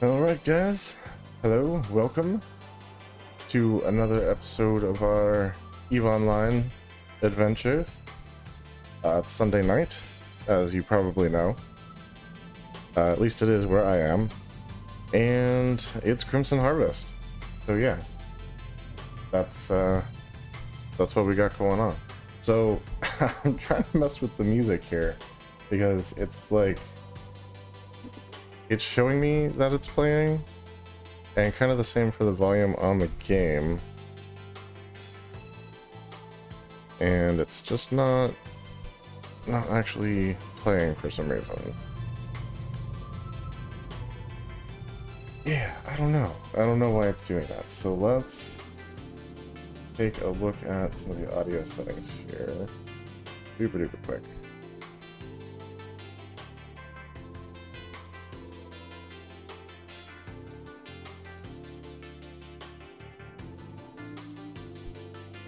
Alright guys, hello, welcome to another episode of our EVE Online adventures. It's Sunday night, as you probably know. At least it is where I am. And it's Crimson Harvest. So yeah, that's what we got going on. So I'm trying to mess with the music here because it's like it's showing me that it's playing, and kind of the same for the volume on the game, and it's just not actually playing for some reason. Yeah, I don't know why it's doing that. So let's take a look at some of the audio settings here super duper quick.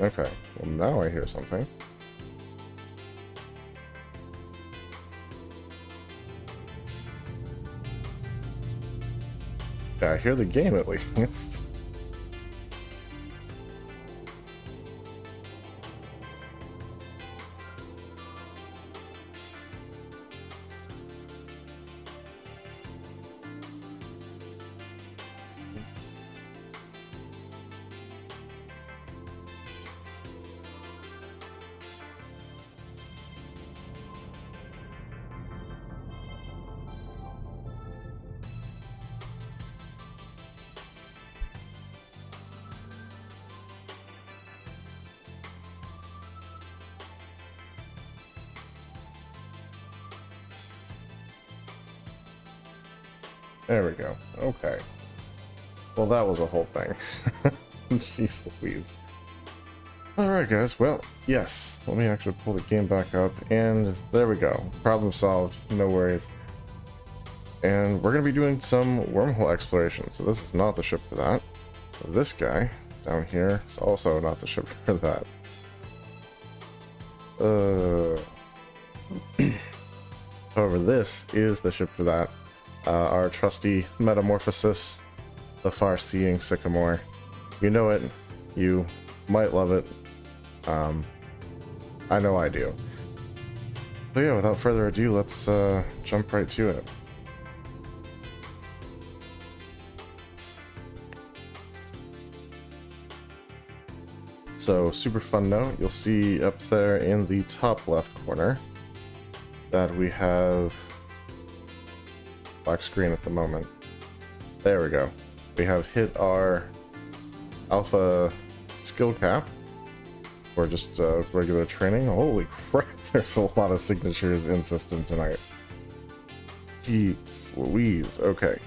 Okay, well now I hear something. Yeah, I hear the game at least. There we go. Okay. Well, that was a whole thing. Jeez Louise. Alright guys, well, yes. Let me actually pull the game back up, and there we go. Problem solved. No worries. And we're going to be doing some wormhole exploration, so this is not the ship for that. This guy down here is also not the ship for that. However, this is the ship for that. Our trusty Metamorphosis, the far-seeing Sycamore. You know it, you might love it. I know I do. So yeah, without further ado, let's jump right to it. So, super fun note, you'll see up there in the top left corner that we have black screen at the moment. There we go. We have hit our alpha skill cap for just regular training. Holy crap, there's a lot of signatures in system tonight. Jeez Louise. Okay.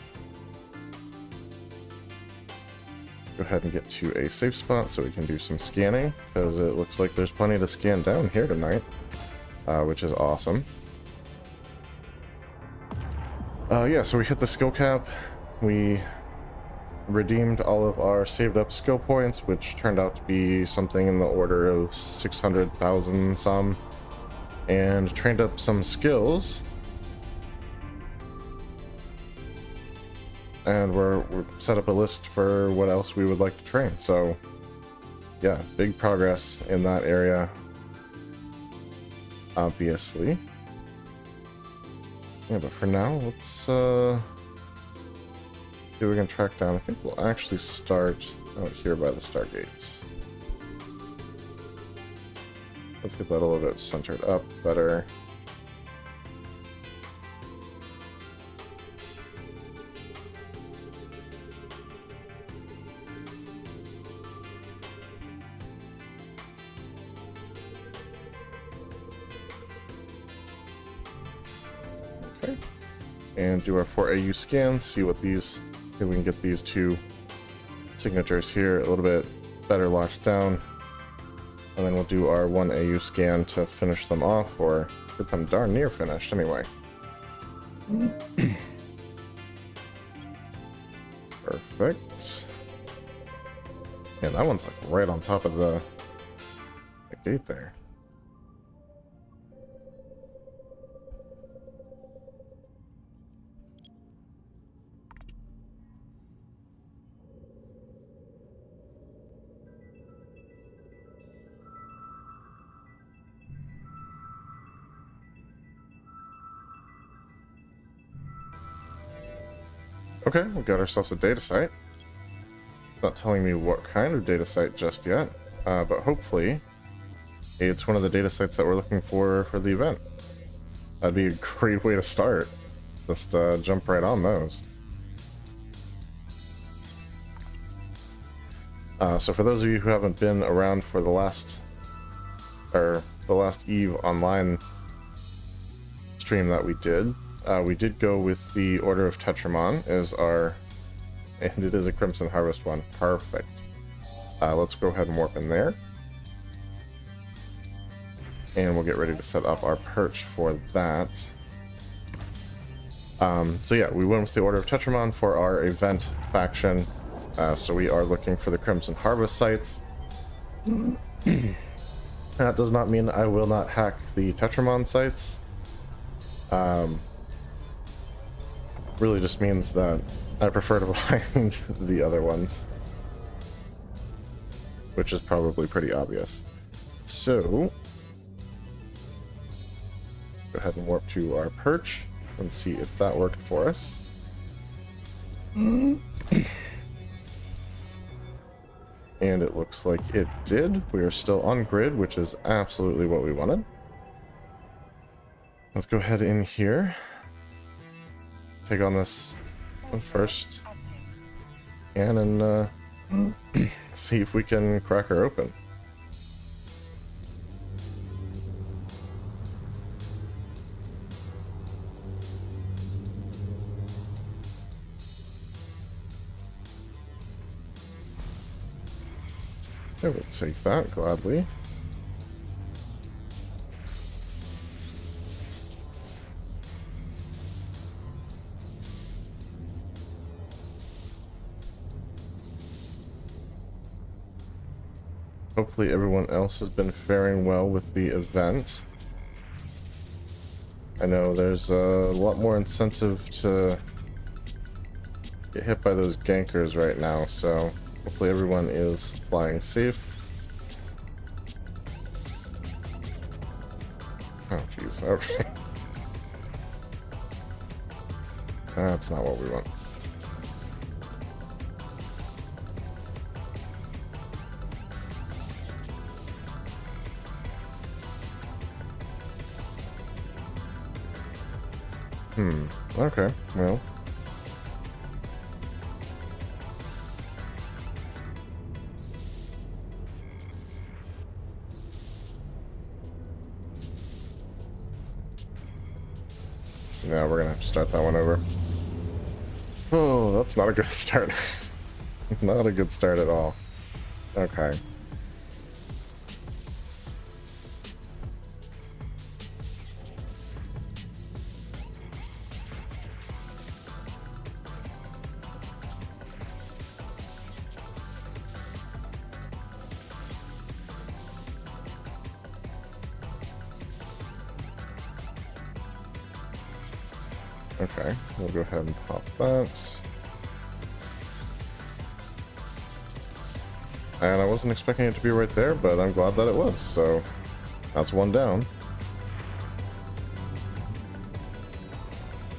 Go ahead and get to a safe spot so we can do some scanning, because it looks like there's plenty to scan down here tonight, which is awesome. Yeah, so we hit the skill cap. We redeemed all of our saved up skill points, which turned out to be something in the order of 600,000 some, and trained up some skills. And we're set up a list for what else we would like to train. So yeah, big progress in that area, obviously. Yeah, but for now, let's see what we can track down. I think we'll actually start out here by the Stargate. Let's get that a little bit centered up better. Okay, and do our 4 AU scans, see what these, if we can get these two signatures here a little bit better locked down, and then we'll do our 1 AU scan to finish them off, or get them darn near finished anyway. Perfect. And that one's like right on top of the gate there. Okay, we got ourselves a data site. Not telling me what kind of data site just yet, but hopefully it's one of the data sites that we're looking for the event. That'd be a great way to start. Just jump right on those. So for those of you who haven't been around for the last EVE Online stream that we did go with the Order of Tetramon as our, and it is a Crimson Harvest one. Perfect. Let's go ahead and warp in there. And we'll get ready to set up our perch for that. So yeah, we went with the Order of Tetramon for our event faction. So we are looking for the Crimson Harvest sites. That does not mean I will not hack the Tetramon sites. Really just means that I prefer to find the other ones, which is probably pretty obvious. So go ahead and warp to our perch and see if that worked for us. And it looks like it did. We are still on grid, which is absolutely what we wanted. Let's go ahead in here. Take on this one first. And see if we can crack her open. I will take that gladly. Hopefully everyone else has been faring well with the event. I know there's a lot more incentive to get hit by those gankers right now, so hopefully everyone is flying safe. Oh jeez, okay. That's not what we want. Okay, well. Yeah, we're gonna have to start that one over. Oh, that's not a good start. Not a good start at all. Okay. Okay, we'll go ahead and pop that. And I wasn't expecting it to be right there, but I'm glad that it was, so that's one down.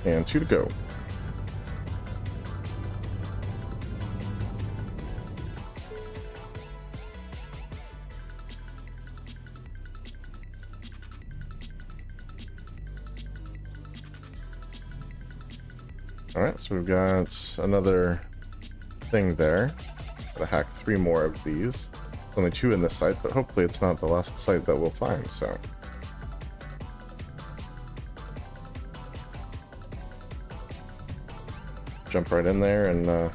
And 2 to go. Alright, so we've got another thing there. Gotta hack 3 more of these. Only 2 in this site, but hopefully it's not the last site that we'll find, so. Jump right in there and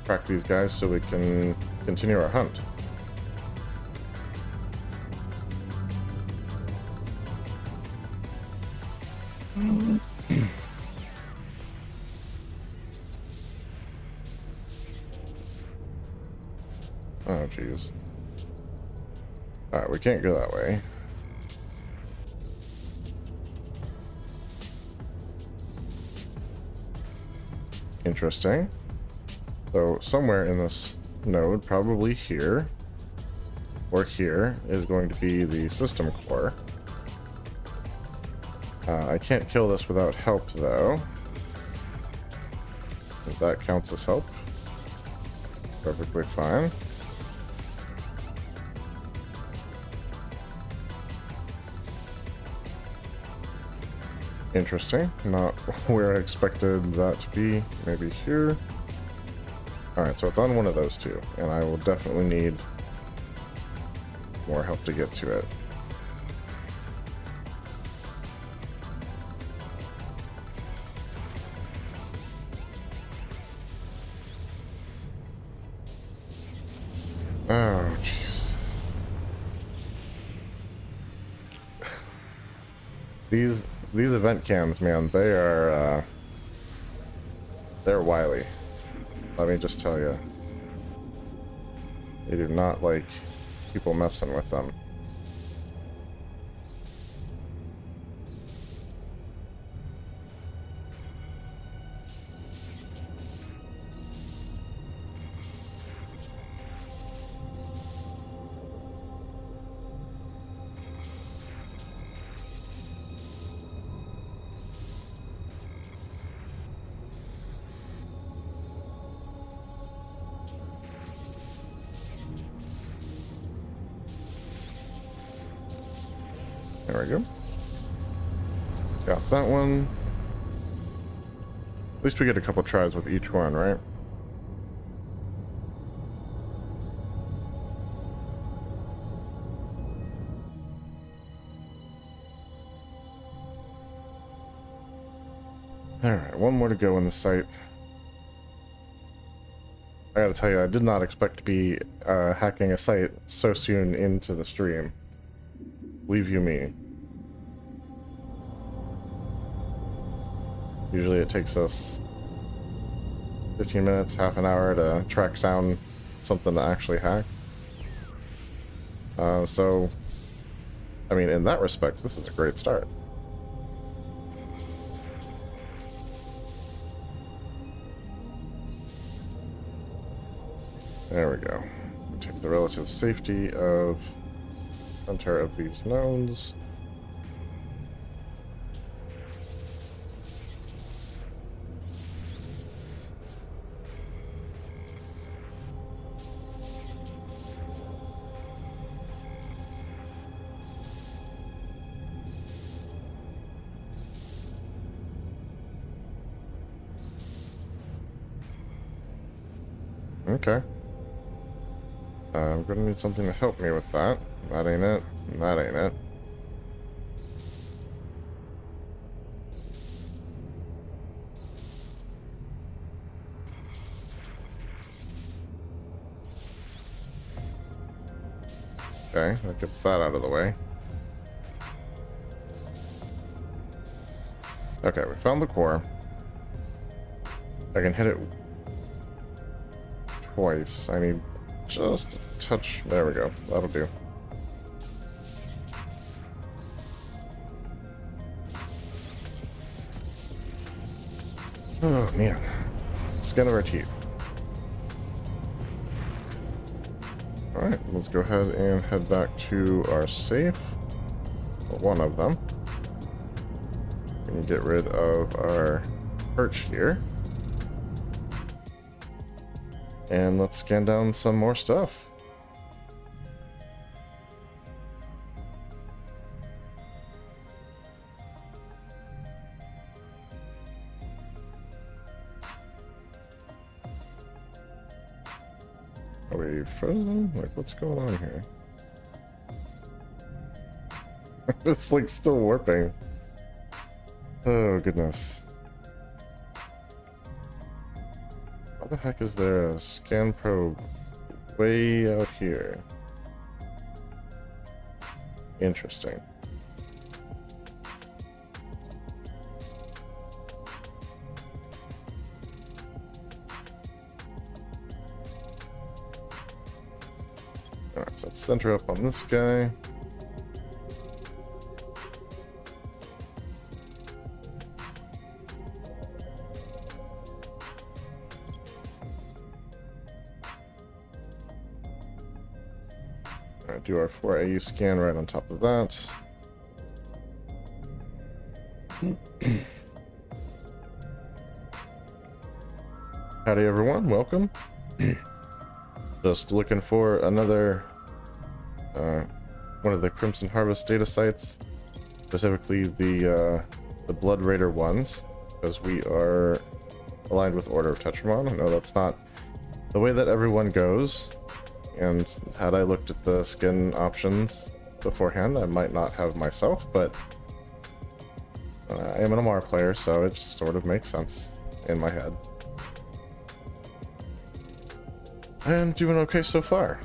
crack these guys so we can continue our hunt. Oh, jeez. Alright, we can't go that way. Interesting. So, somewhere in this node, probably here, or here, is going to be the system core. I can't kill this without help, though. If that counts as help. Perfectly fine. Interesting. Not where I expected that to be. Maybe here. Alright, so it's on one of those two, and I will definitely need more help to get to it. Oh, jeez. These event cans, man, they're wily. Let me just tell you. They do not like people messing with them. There we go. Got that one. At least we get a couple tries with each one, right? Alright, one more to go in the site. I gotta tell you, I did not expect to be hacking a site so soon into the stream. Believe you me. Usually it takes us 15 minutes, half an hour to track down something to actually hack. So, I mean, in that respect, this is a great start. There we go. Take the relative safety of center of these nodes. Okay. I'm gonna need something to help me with that. That ain't it. That ain't it. Okay, that gets that out of the way. Okay, we found the core. I can hit it twice. I need just a touch. There we go. That'll do. Oh, man. Skin of our teeth. Alright, let's go ahead and head back to our safe. Well, one of them. And get rid of our perch here. And let's scan down some more stuff. Are we frozen? Like, what's going on here? It's like still warping. Oh, goodness. How the heck is there a scan probe way out here? Interesting. Alright, so let's center up on this guy. Alright, do our 4 AU scan right on top of that. Howdy everyone, welcome. Just looking for another one of the Crimson Harvest data sites, specifically the Blood Raider ones, because we are aligned with Order of Tetramon. I know that's not the way that everyone goes, and had I looked at the skin options beforehand, I might not have myself, but I am an MR player, so it just sort of makes sense in my head. I'm doing okay so far.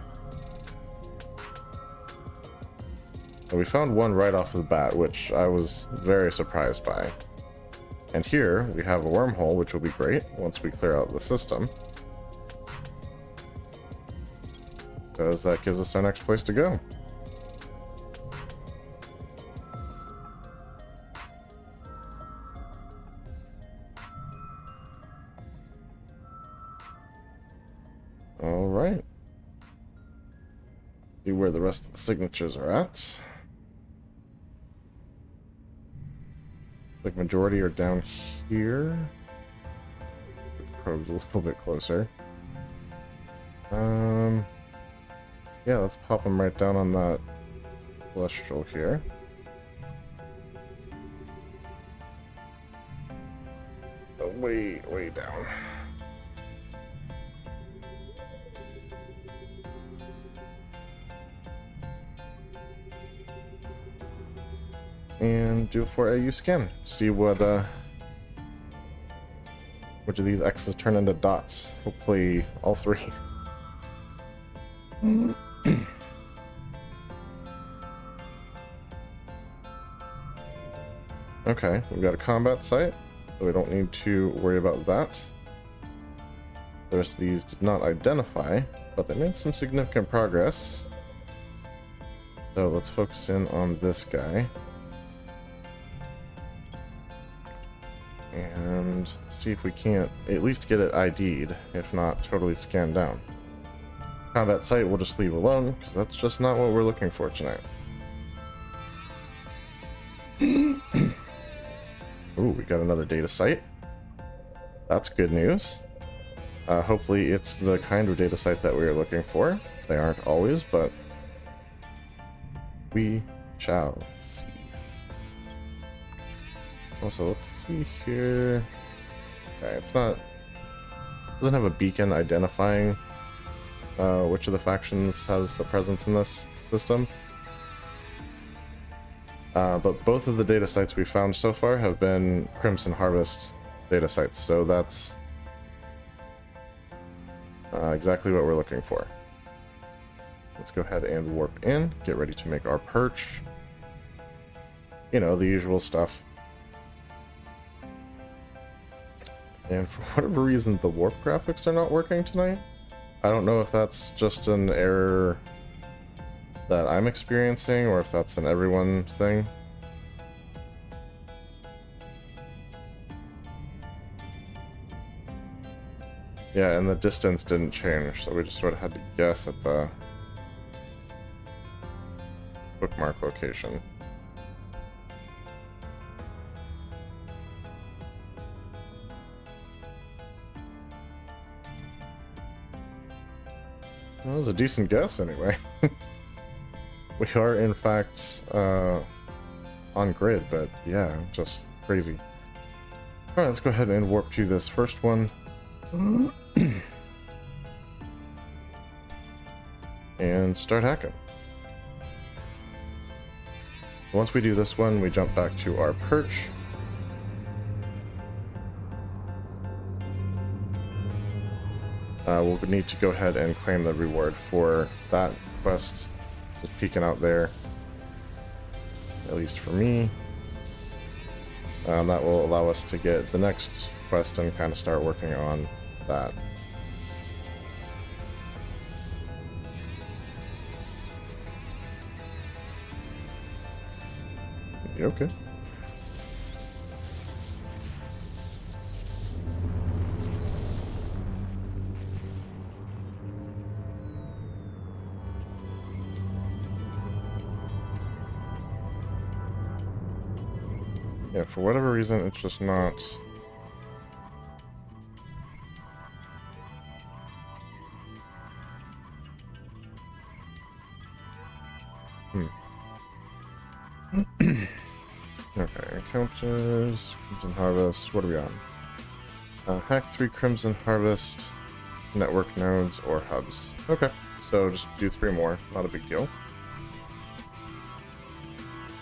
And we found one right off the bat, which I was very surprised by. And here we have a wormhole, which will be great once we clear out the system, because that gives us our next place to go. All right. See where the rest of the signatures are at. Like majority are down here. The probe's a little bit closer. Yeah, let's pop them right down on that celestial here. Way down. And do a 4AU scan. See what which of these X's turn into dots. Hopefully all three. Okay, we've got a combat site, so we don't need to worry about that. The rest of these did not identify, but they made some significant progress. So let's focus in on this guy. And see if we can't at least get it ID'd, if not totally scanned down. Combat site we'll just leave alone, because that's just not what we're looking for tonight. Ooh, we got another data site. That's good news. Hopefully it's the kind of data site that we are looking for. They aren't always, but we shall see. Also, let's see here. Okay, it's not... doesn't have a beacon identifying which of the factions has a presence in this system. But both of the data sites we found so far have been Crimson Harvest data sites, so that's exactly what we're looking for. Let's go ahead and warp in, get ready to make our perch. You know, the usual stuff. And for whatever reason, the warp graphics are not working tonight. I don't know if that's just an error that I'm experiencing, or if that's an everyone thing. Yeah, and the distance didn't change, so we just sort of had to guess at the bookmark location. That was a decent guess, anyway. We are, in fact, on grid, but yeah, just crazy. Alright, let's go ahead and warp to this first one. And start hacking. Once we do this one, we jump back to our perch. We'll need to go ahead and claim the reward for that quest. Just peeking out there, at least for me. That will allow us to get the next quest and kind of start working on that. You okay? Yeah, for whatever reason, it's just not Harvesters, Crimson Harvest. What are we on? Hack 3 Crimson Harvest, network nodes, or hubs. Okay, so just do 3 more. Not a big deal.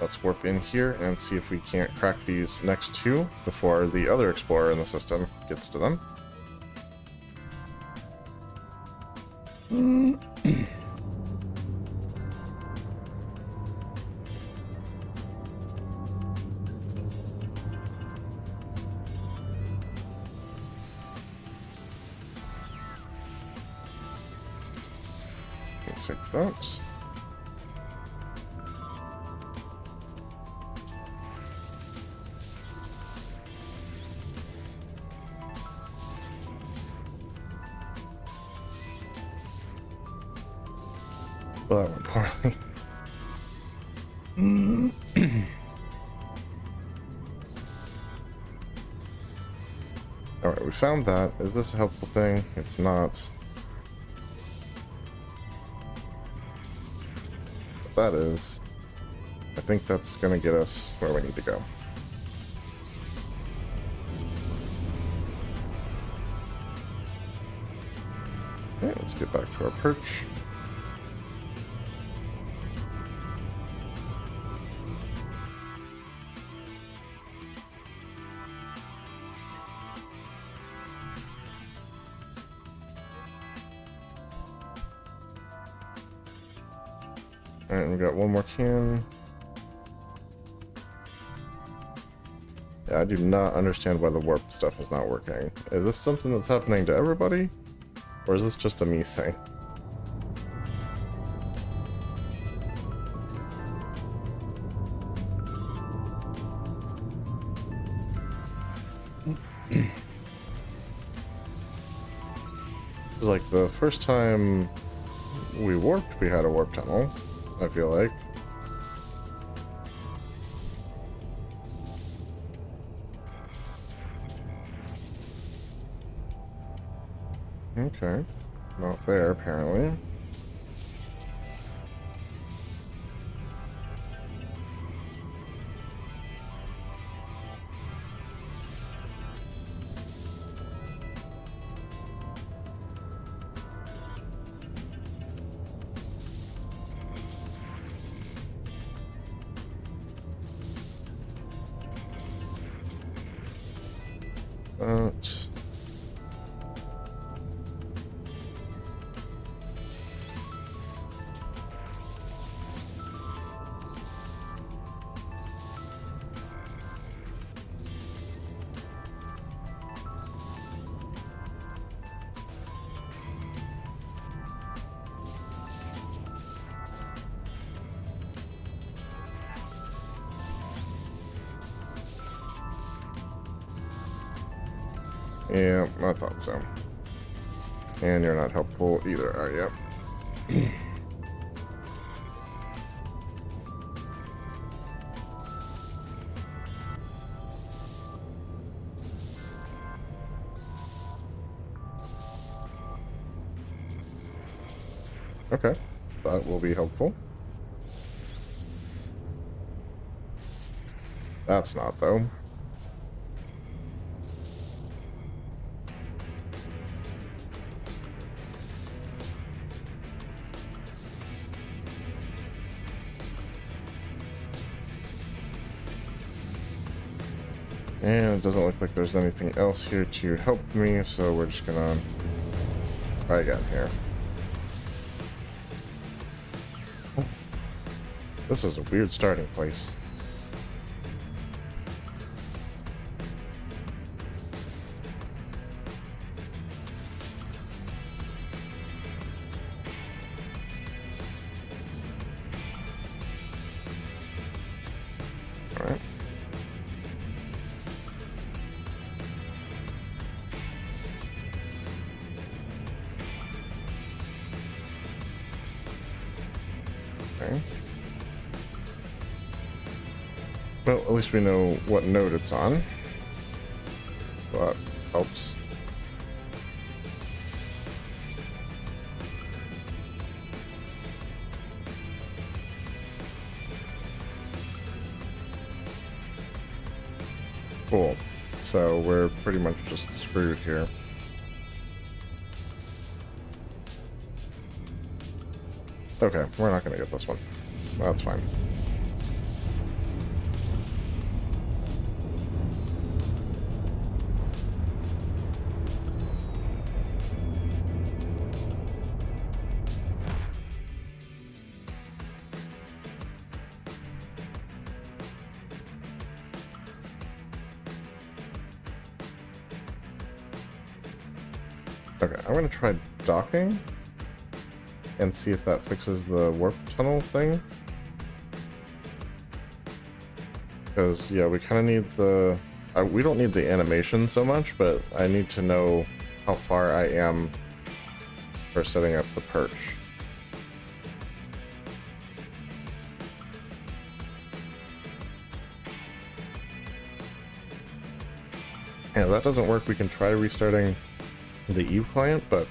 Let's warp in here and see if we can't crack these next 2 before the other explorer in the system gets to them. Let's take that. Well, that went poorly. Alright, we found that. Is this a helpful thing? It's not. But that is. I think that's gonna get us where we need to go. Okay, let's get back to our perch. Alright, we got one more can. Yeah, I do not understand why the warp stuff is not working. Is this something that's happening to everybody? Or is this just a me thing? It was like the first time we warped, we had a warp tunnel, I feel like. Okay. Not there, apparently. But yeah, I thought so. And you're not helpful either, are you? Okay, that will be helpful. That's not, though. And it doesn't look like there's anything else here to help me, so we're just gonna try again here. This is a weird starting place. All right. Okay. Well, at least we know what node it's on. That helps. so we're pretty much just screwed here. Okay, we're not gonna get this one. That's fine. Okay, I'm gonna try docking and see if that fixes the warp tunnel thing. Because, yeah, we kind of need the... we don't need the animation so much, but I need to know how far I am for setting up the perch. Yeah, if that doesn't work, we can try restarting the Eve client, but...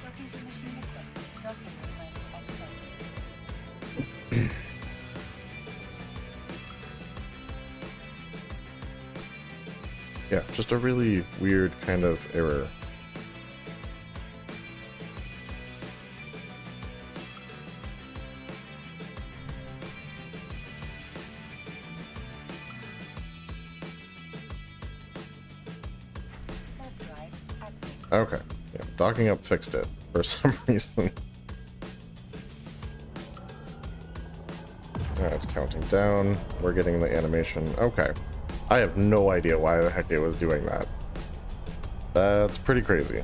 yeah, just a really weird kind of error. Okay, yeah, docking up fixed it for some reason. Alright, it's counting down. We're getting the animation. Okay. I have no idea why the heck it was doing that. That's pretty crazy.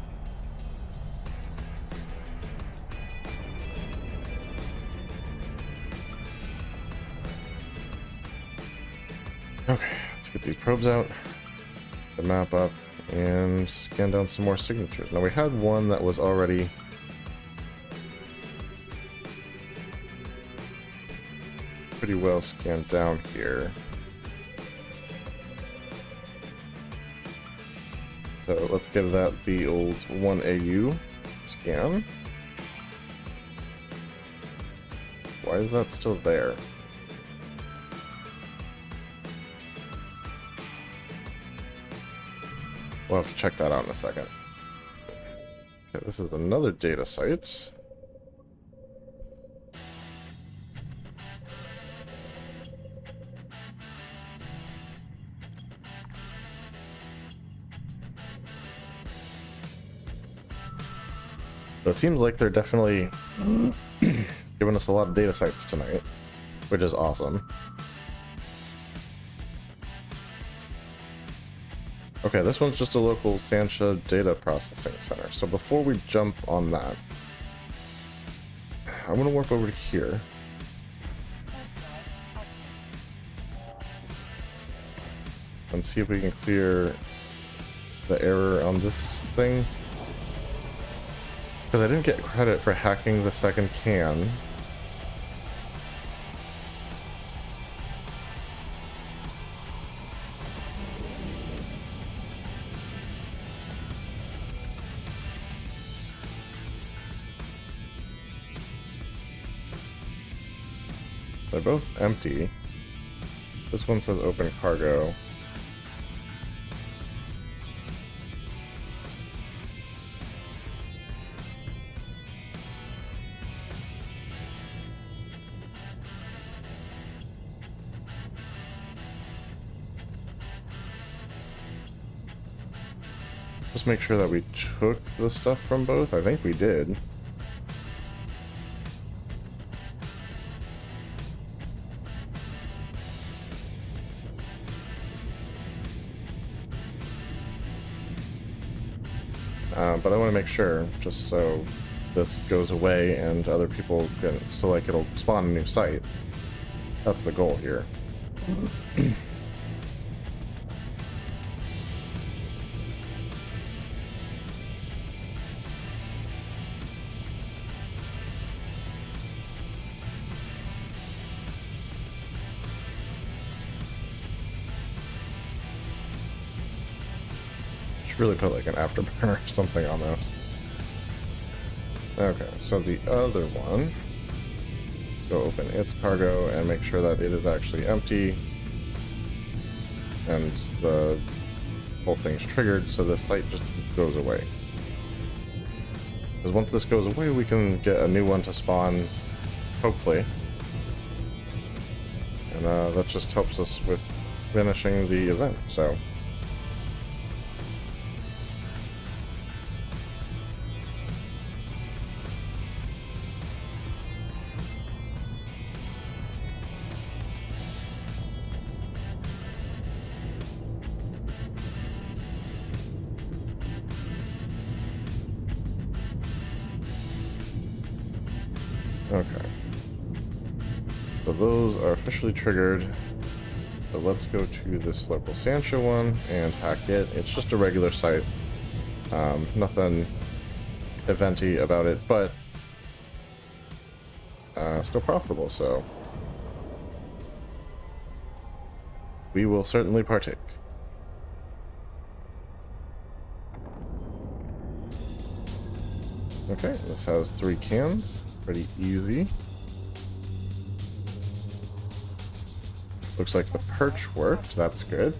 Okay, let's get these probes out, the map up, and scan down some more signatures. Now we had one that was already pretty well scanned down here. So let's give that the old 1AU scan. Why is that still there? We'll have to check that out in a second. Okay, this is another data site. But it seems like they're definitely giving us a lot of data sites tonight, which is awesome. Okay, this one's just a local Sancha data processing center. So before we jump on that, I'm going to warp over to here. And see if we can clear the error on this thing. Because I didn't get credit for hacking the second can. They're both empty. This one says open cargo. Just make sure that we took the stuff from both. I think we did. But I want to make sure, just so this goes away and other people can, so like it'll spawn a new site. That's the goal here. Really put like an afterburner or something on this. Okay, so the other one, go open its cargo and make sure that it is actually empty, and the whole thing's triggered, so the site just goes away. Because once this goes away, we can get a new one to spawn, hopefully. And that just helps us with finishing the event, so. Okay. So those are officially triggered. So let's go to this local Sancho one and hack it. It's just a regular site. Nothing eventy about it, but still profitable, so we will certainly partake. Okay, this has 3 cans. Pretty easy. Looks like the perch worked. That's good.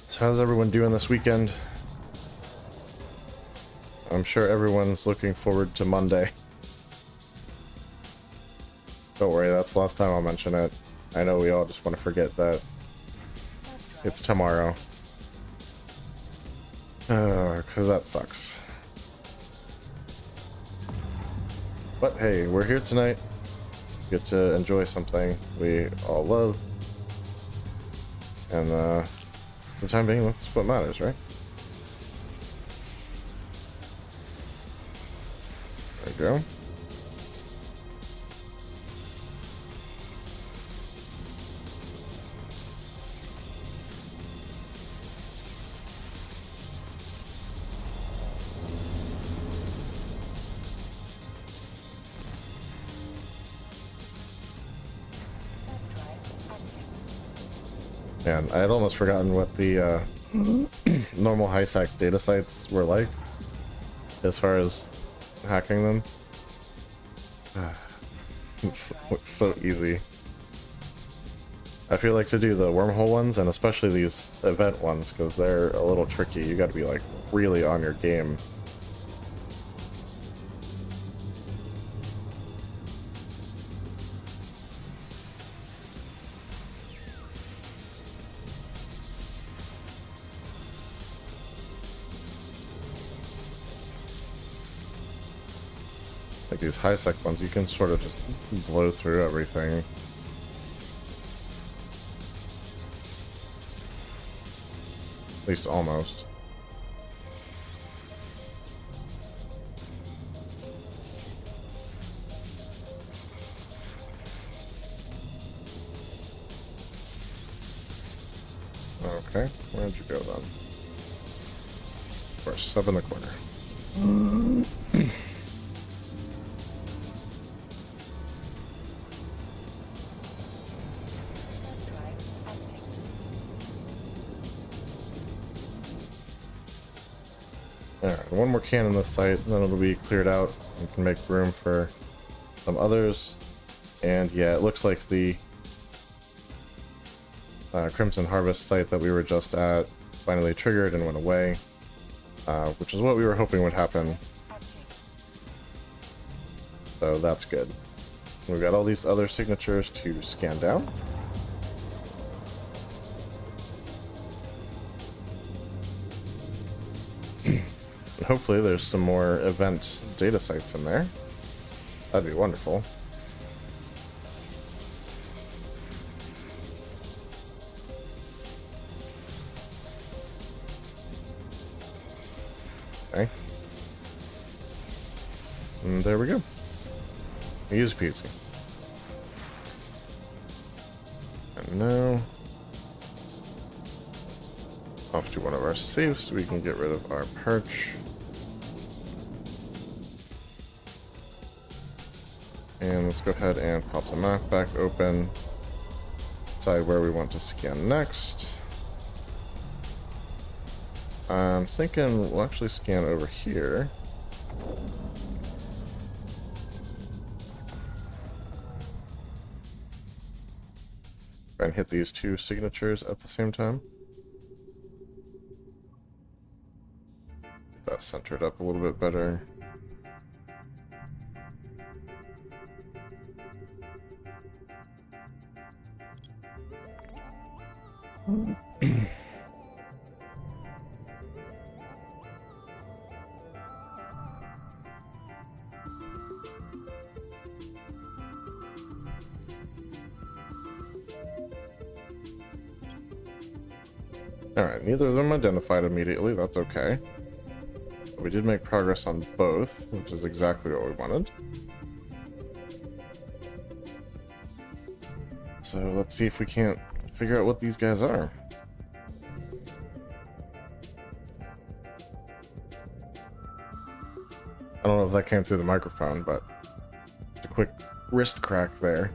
So how's everyone doing this weekend? I'm sure everyone's looking forward to Monday. Don't worry, that's the last time I'll mention it. I know we all just want to forget that it's tomorrow. Because that sucks. But hey, we're here tonight. Get to enjoy something we all love. And for the time being, that's what matters, right? There we go. Man, I had almost forgotten what the normal high-sec data sites were like as far as hacking them. It looks so easy. I feel like to do the wormhole ones, and especially these event ones, because they're a little tricky. You gotta be like really on your game. Like these high-sec ones, you can sort of just blow through everything. At least almost. Okay, where'd you go then? Of course, up in the corner. Alright, one more can on this site, then it'll be cleared out. We can make room for some others. And yeah, it looks like the Crimson Harvest site that we were just at finally triggered and went away. Which is what we were hoping would happen. So that's good. We've got all these other signatures to scan down. Hopefully there's some more event data sites in there. That'd be wonderful. Okay. And there we go. Easy peasy. And now off to one of our safes so we can get rid of our perch. And let's go ahead and pop the map back open. Decide where we want to scan next. I'm thinking we'll actually scan over here. and hit these two signatures at the same time. Get that centered up a little bit better. Alright, neither of them identified immediately, that's okay. But we did make progress on both, which is exactly what we wanted. So let's see if we can't figure out what these guys are. I don't know if that came through the microphone, but a quick wrist crack there.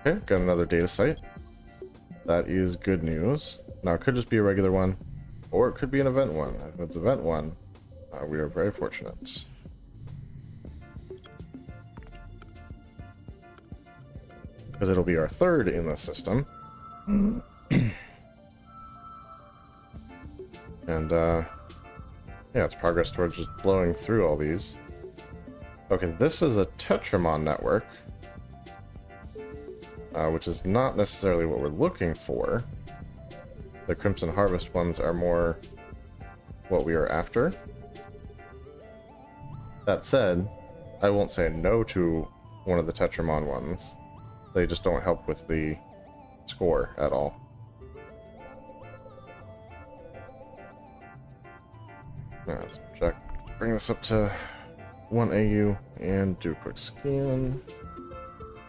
Okay, got another data site. That is good news. Now, it could just be a regular one, or it could be an event one. If it's event one, we are very fortunate. Because it'll be our third in the system. And, yeah, it's progress towards just blowing through all these. Okay, this is a Tetramon network. Which is not necessarily what we're looking for. The Crimson Harvest ones are more what we are after. That said, I won't say no to one of the Tetramon ones. They just don't help with the score at all. Now let's check. Bring this up to 1 AU and do a quick scan.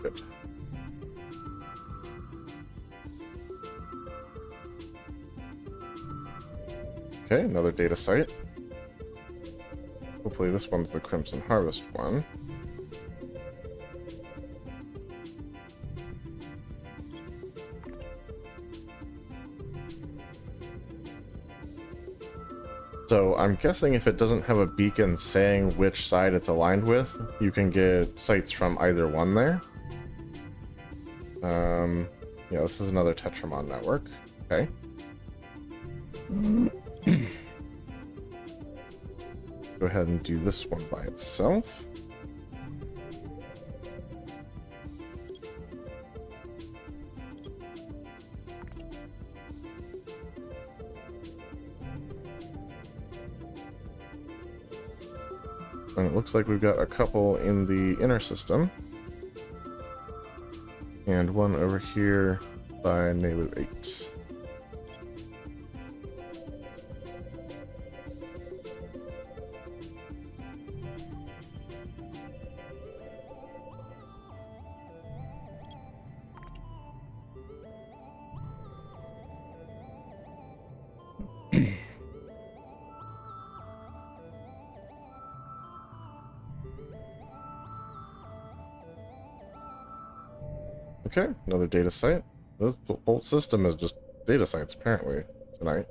Good. Okay, another data site. Hopefully this one's the Crimson Harvest one. So I'm guessing if it doesn't have a beacon saying which side it's aligned with, you can get sites from either one there. Yeah, this is another Tetramon network. Okay. Go ahead and do this one by itself. And it looks like we've got a couple in the inner system. And one over here by Nalu 8. Okay, another data site. This whole system is just data sites, apparently, tonight.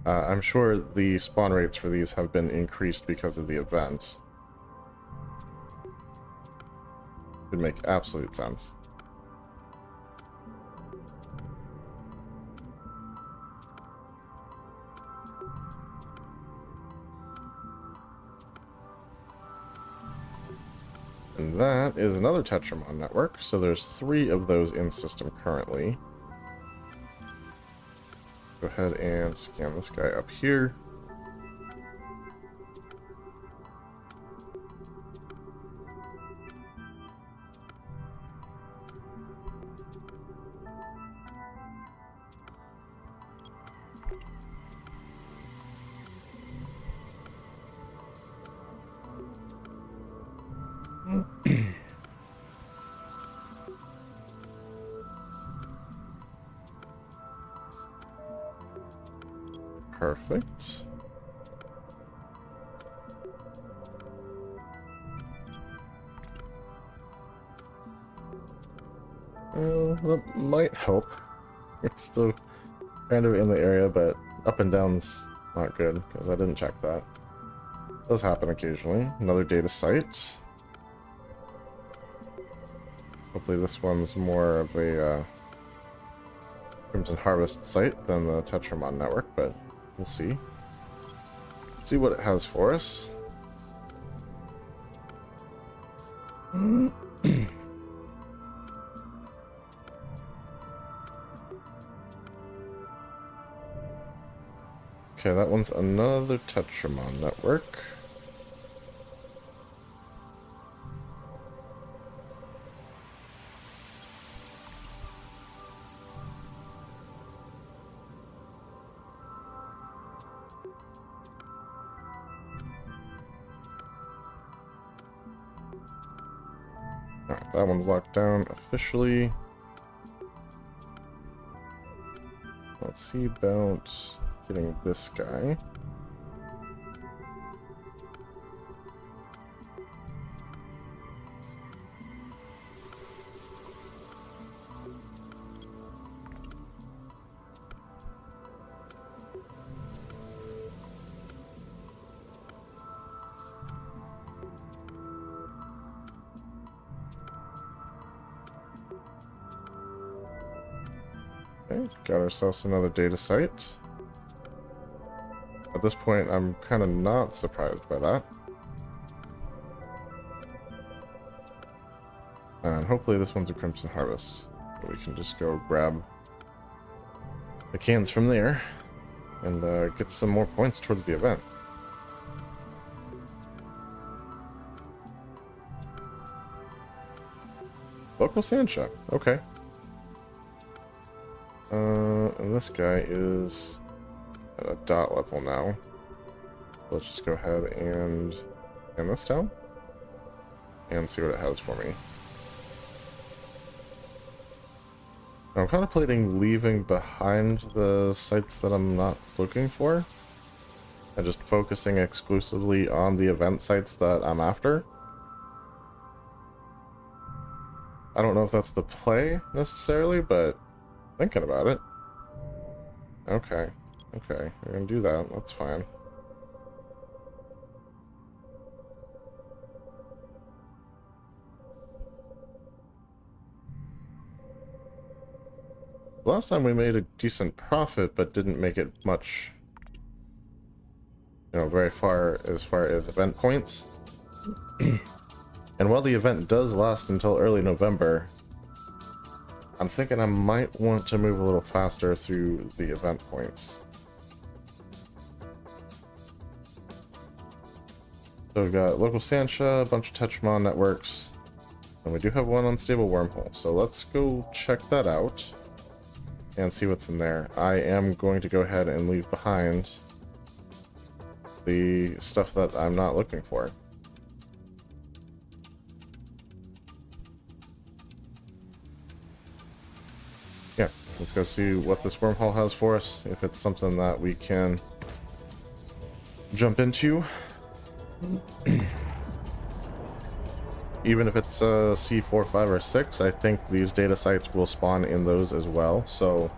I'm sure the spawn rates for these have been increased because of the event. Would make absolute sense. And that is another Tetramon network, so there's 3 of those in system currently. Go ahead and scan this guy up here. Perfect. Well, that might help. It's still kind of in the area, but up and down's not good, because I didn't check that. It does happen occasionally. Another data site. Hopefully this one's more of a Crimson Harvest site than the Tetramon network, but we'll see. Let's see what it has for us. Okay, that one's another Tetramon network. Alright, that one's locked down officially. Let's see about getting this guy. Okay, got ourselves another data site. At this point, I'm kind of not surprised by that. And hopefully this one's a Crimson Harvest. So we can just go grab the cans from there and get some more points towards the event. Local sand shop, okay. And this guy is at a dot level now. Let's just go ahead and end this down and see what it has for me. I'm contemplating leaving behind the sites that I'm not looking for and just focusing exclusively on the event sites that I'm after. I don't know if that's the play necessarily, but thinking about it. Okay, okay, we're gonna do that, that's fine. Last time we made a decent profit, but didn't make it much, you know, very far as event points. And while the event does last until early November, I'm thinking I might want to move a little faster through the event points. So we've got local Sancha, a bunch of Tetramon networks, and we do have one unstable wormhole. So let's go check that out and see what's in there. I am going to go ahead and leave behind the stuff that I'm not looking for. Yeah, let's go see what this wormhole has for us, if it's something that we can jump into. Even if it's a C4, 5, or 6, I think these data sites will spawn in those as well, so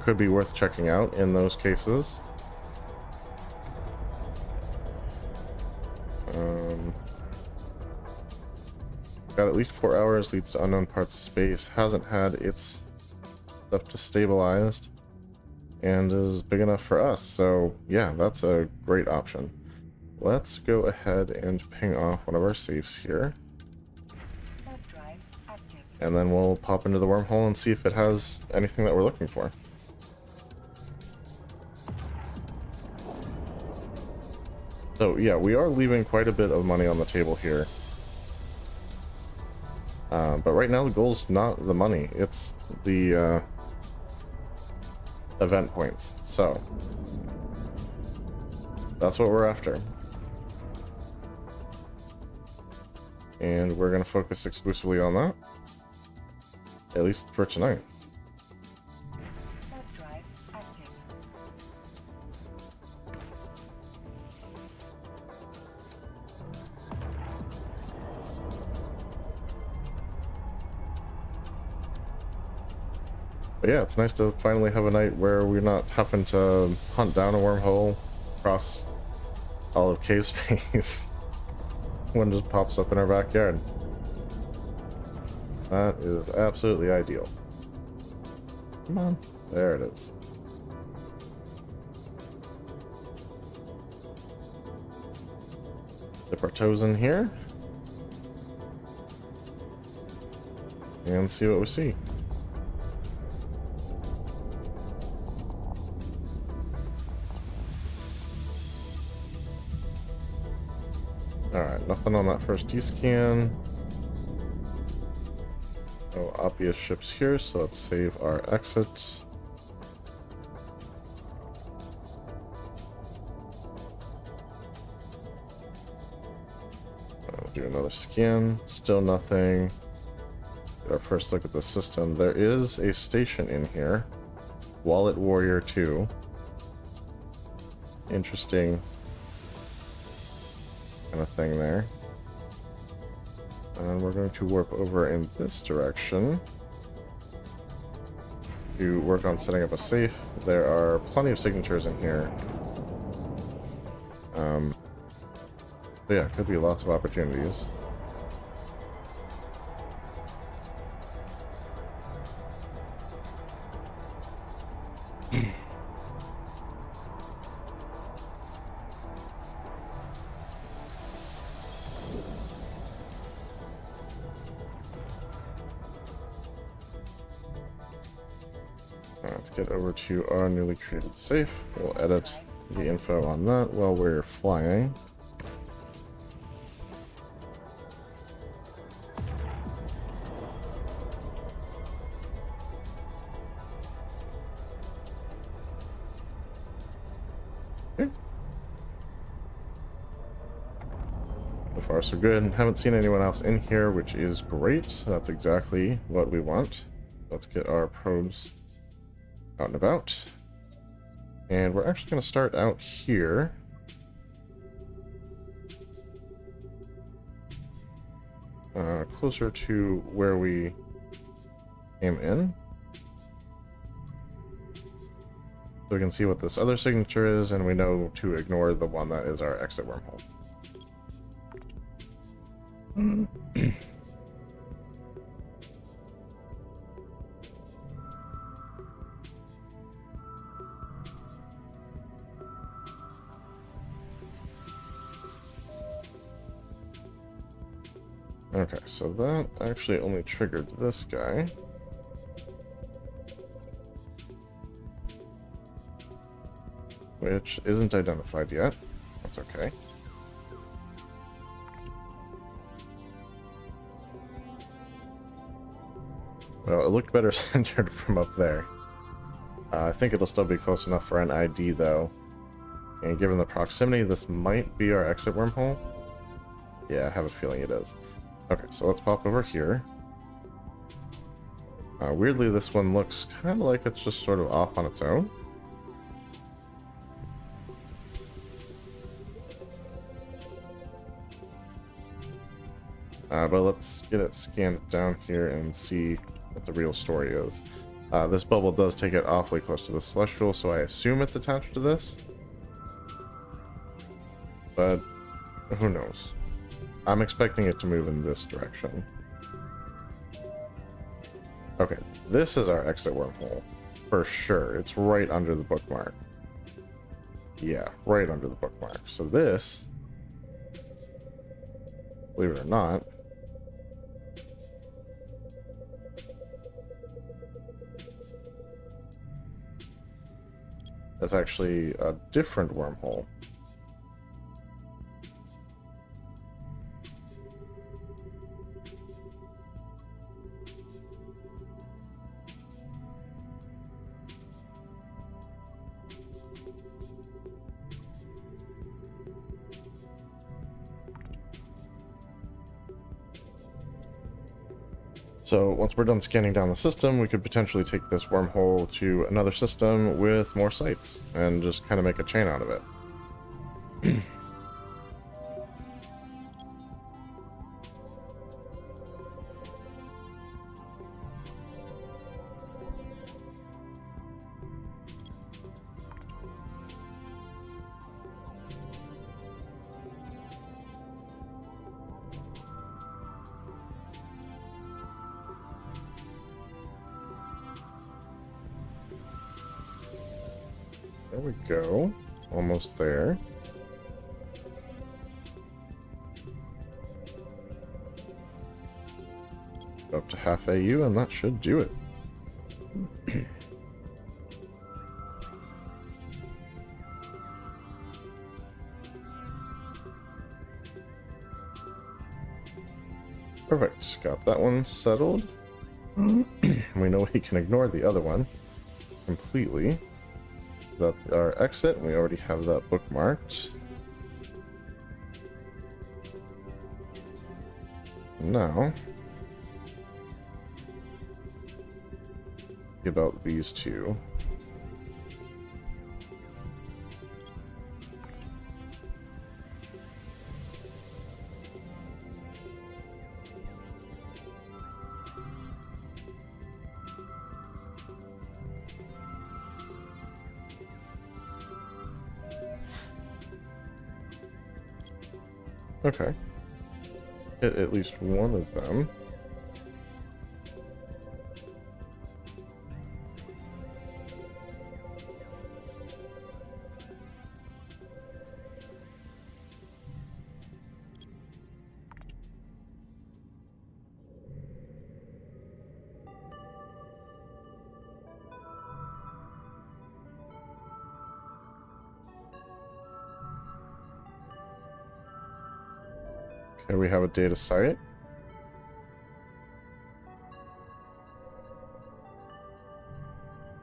could be worth checking out in those cases. Got at least 4 hours, leads to unknown parts of space, hasn't had its stuff destabilized, and is big enough for us, so yeah, that's a great option. Let's go ahead and ping off one of our safes here. And then we'll pop into the wormhole and see if it has anything that we're looking for. So yeah, we are leaving quite a bit of money on the table here. But right now the goal's not the money, it's the event points. So that's what we're after. And we're going to focus exclusively on that, at least for tonight. But yeah, it's nice to finally have a night where we're not having to hunt down a wormhole across all of cave space. One just pops up in our backyard. That is absolutely ideal. Come on. There it is. Dip our toes in here. And see what we see. Alright, nothing on that first D-scan. No obvious ships here, so let's save our exit. Do another scan. Still nothing. Get our first look at the system. There is a station in here. Wallet Warrior 2. Interesting kind of thing there. And we're going to warp over in this direction to work on setting up a safe. There are plenty of signatures in here. But yeah, could be lots of opportunities. Let's get over to our newly created safe. We'll edit the info on that while we're flying. Okay. So far so good. Haven't seen anyone else in here, which is great. That's exactly what we want. Let's get our probes out and about. And we're actually going to start out here. Closer to where we came in. So we can see what this other signature is, and we know to ignore the one that is our exit wormhole. Okay, so that actually only triggered this guy. Which isn't identified yet. That's okay. Well, it looked better centered from up there. I think it'll still be close enough for an ID, though. And given the proximity, this might be our exit wormhole. Yeah, I have a feeling it is. Okay, so let's pop over here. Weirdly, this one looks kind of like it's just sort of off on its own. But let's get it scanned down here and see what the real story is. This bubble does take it awfully close to the celestial, so I assume it's attached to this. But who knows? I'm expecting it to move in this direction. Okay, this is our exit wormhole. For sure. It's right under the bookmark. Yeah, right under the bookmark. So this, believe it or not, that's actually a different wormhole. So once we're done scanning down the system, we could potentially take this wormhole to another system with more sites and just kind of make a chain out of it. There we go. Almost there. Up to half AU, and that should do it. Perfect. Got that one settled. We know we can ignore the other one completely. That's our exit, and we already have that bookmarked. Now, about these two. Okay. Hit at least one of them. Okay, we have a data site.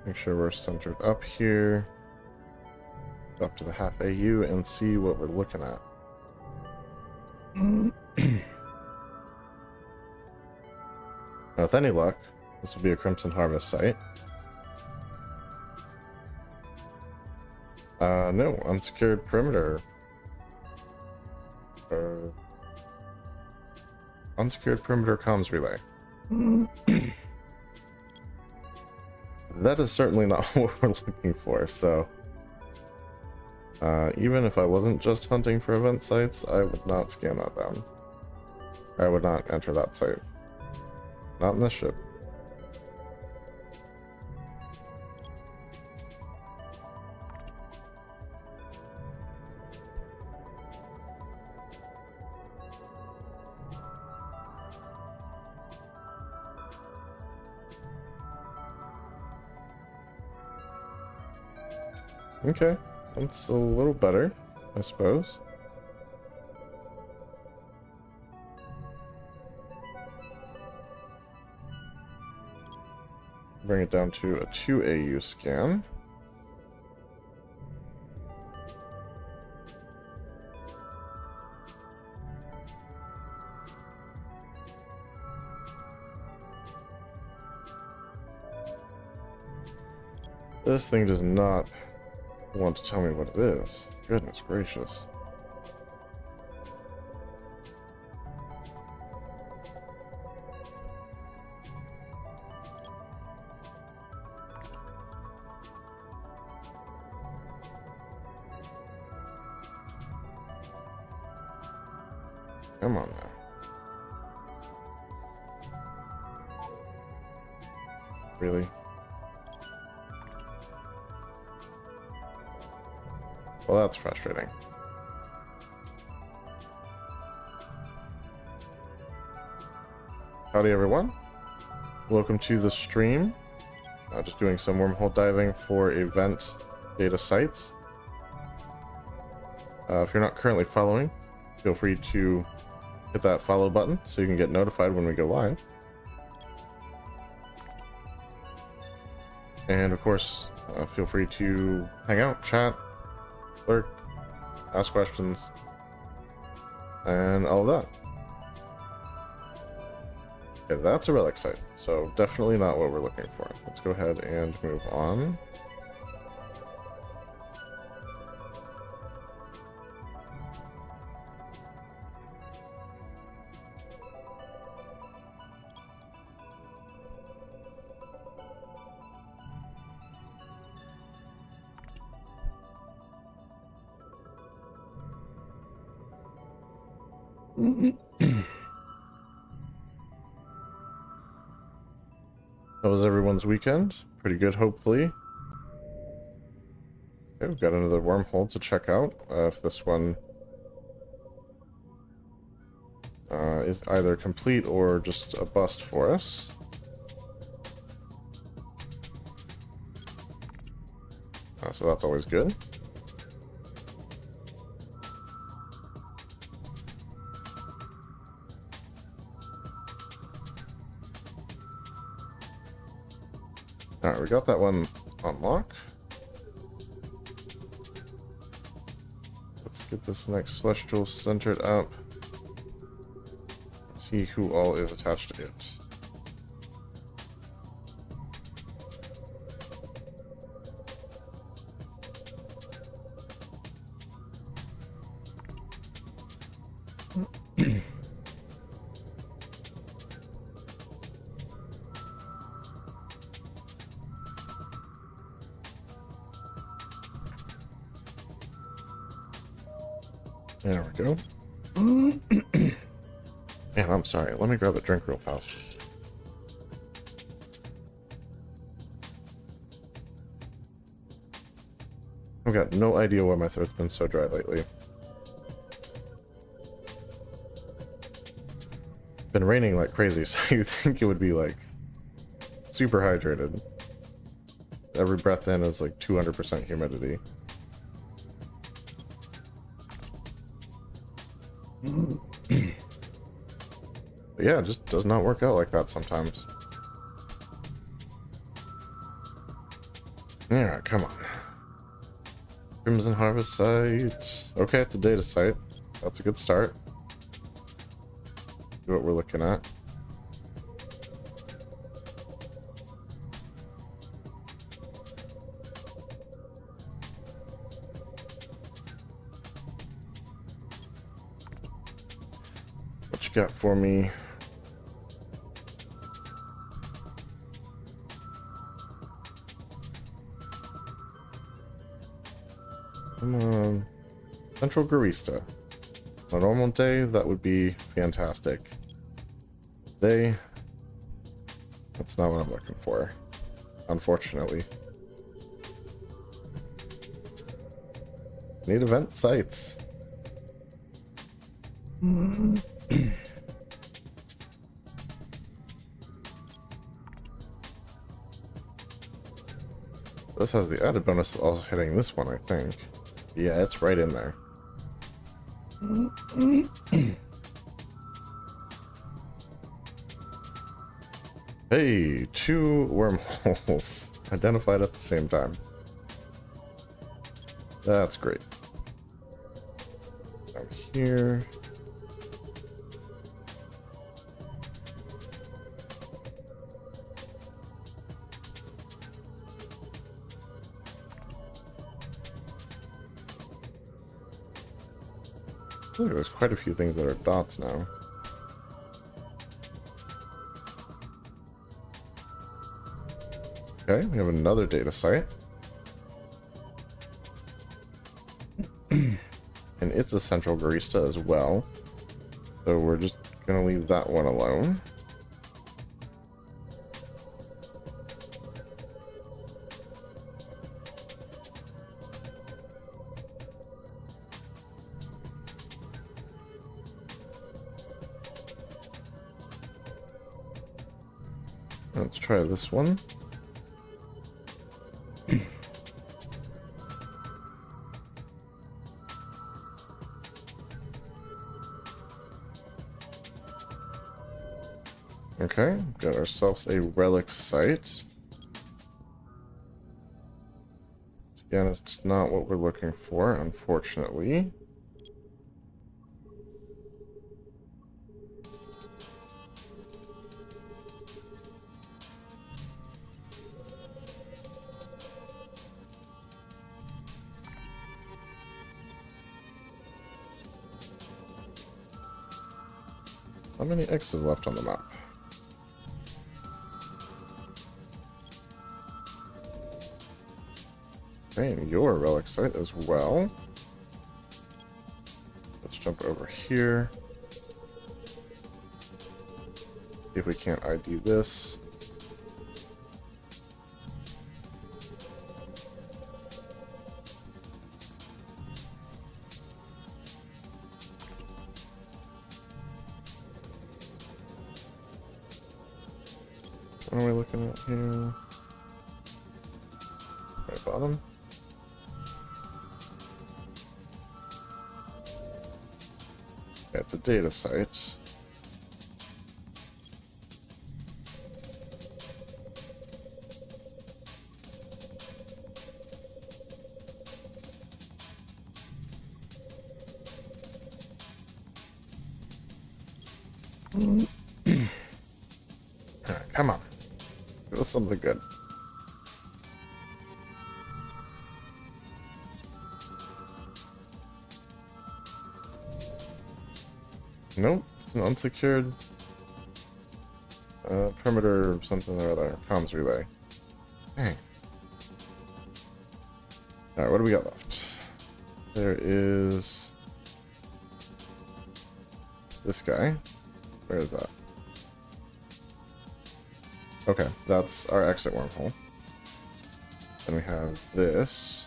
Make sure we're centered up here. Up to the half AU and see what we're looking at. Now, with any luck, this will be a Crimson Harvest site. No, unsecured perimeter. Unsecured perimeter comms relay. That is certainly not what we're looking for, so... even if I wasn't just hunting for event sites, I would not scan that down. I would not enter that site. Not in this ship. Okay, that's a little better, I suppose. Bring it down to a 2 AU scan. This thing does not want to tell me what it is. Goodness gracious. Come on now. Really? Well, that's frustrating. Howdy everyone. Welcome to the stream. Just doing some wormhole diving for event data sites. If you're not currently following, feel free to hit that follow button so you can get notified when we go live. And of course, feel free to hang out, chat, lurk, ask questions, and all of that. Okay, that's a relic site, so definitely not what we're looking for. Let's go ahead and move on. How was everyone's weekend? Pretty good, hopefully. Okay, we've got another wormhole to check out. If this one is either complete or just a bust for us. So that's always good. Alright, we got that one unlocked. Let's get this next celestial centered up. Let's see who all is attached to it. There we go. Man, I'm sorry. Let me grab a drink real fast. I've got no idea why my throat's been so dry lately. Been raining like crazy, so you'd think it would be like super hydrated. Every breath in is like 200% humidity. But yeah, it just does not work out like that sometimes. Alright, come on. Crimson Harvest site. Okay, it's a data site. That's a good start. See what we're looking at. What you got for me? Come on. Central Garista. On a normal day, that would be fantastic. Today, that's not what I'm looking for, unfortunately. Need event sites. This has the added bonus of also hitting this one, I think. Yeah, it's right in there. Hey, 2 wormholes identified at the same time. That's great. Down here. Ooh, there's quite a few things that are dots now. Okay, we have another data site. And it's a central Garista as well. So we're just gonna leave that one alone. Let's try this one. Okay, got ourselves a relic site. Again, it's just not what we're looking for, unfortunately. How many X's left on the map? Okay, and your relic site as well. Let's jump over here. See if we can't ID this. What are we looking at here? Right bottom. Yeah, it's a data site. Alright, come on. Give us something good. Nope, it's an unsecured perimeter something or other. Comms relay. Dang. Alright, what do we got left? There is this guy. Where is that? Okay, that's our exit wormhole. Then we have this.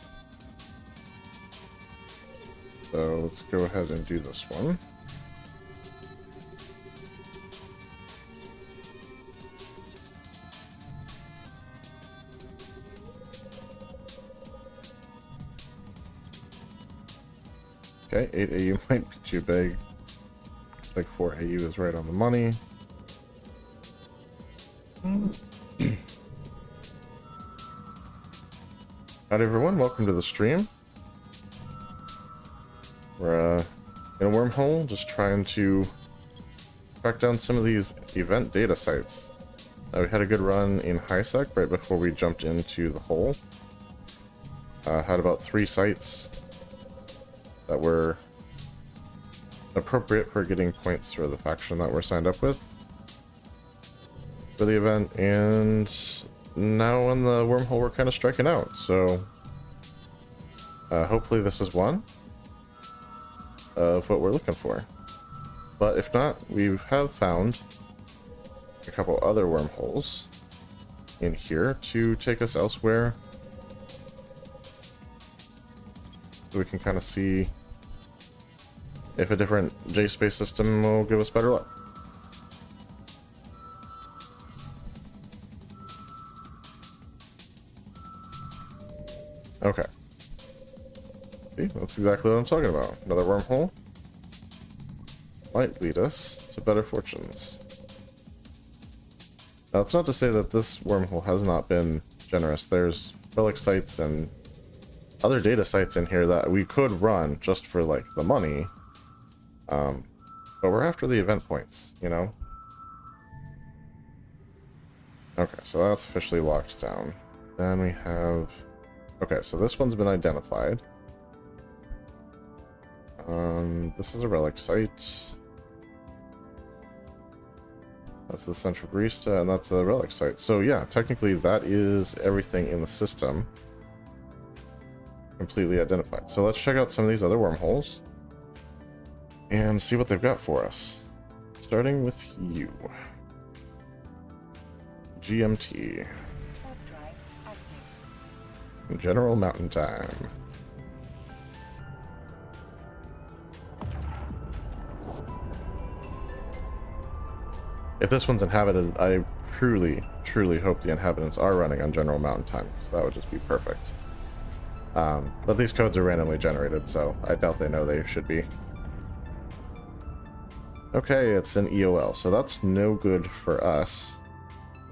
So let's go ahead and do this one. Okay, 8 AU might be too big. Like 4 AU is right on the money. Howdy everyone, welcome to the stream. We're in a wormhole, just trying to track down some of these event data sites. We had a good run in HiSec right before we jumped into the hole. Had about 3 sites that were appropriate for getting points for the faction that we're signed up with for the event, and now on the wormhole we're kind of striking out, so hopefully this is one of what we're looking for. But if not, we have found a couple other wormholes in here to take us elsewhere, so we can kind of see if a different J-space system will give us better luck. Okay. See, that's exactly what I'm talking about. Another wormhole might lead us to better fortunes. Now, it's not to say that this wormhole has not been generous. There's relic sites and other data sites in here that we could run just for, like, the money. But we're after the event points, you know? Okay, so that's officially locked down. Then we have... Okay, so this one's been identified. This is a relic site. That's the Central Barista, and that's a relic site. So yeah, technically that is everything in the system completely identified. So let's check out some of these other wormholes and see what they've got for us. Starting with you. GMT. General Mountain Time. If this one's inhabited, I truly hope the inhabitants are running on General Mountain Time, because that would just be perfect. But these codes are randomly generated, so I doubt they know they should be. Okay, it's an EOL, so that's no good for us.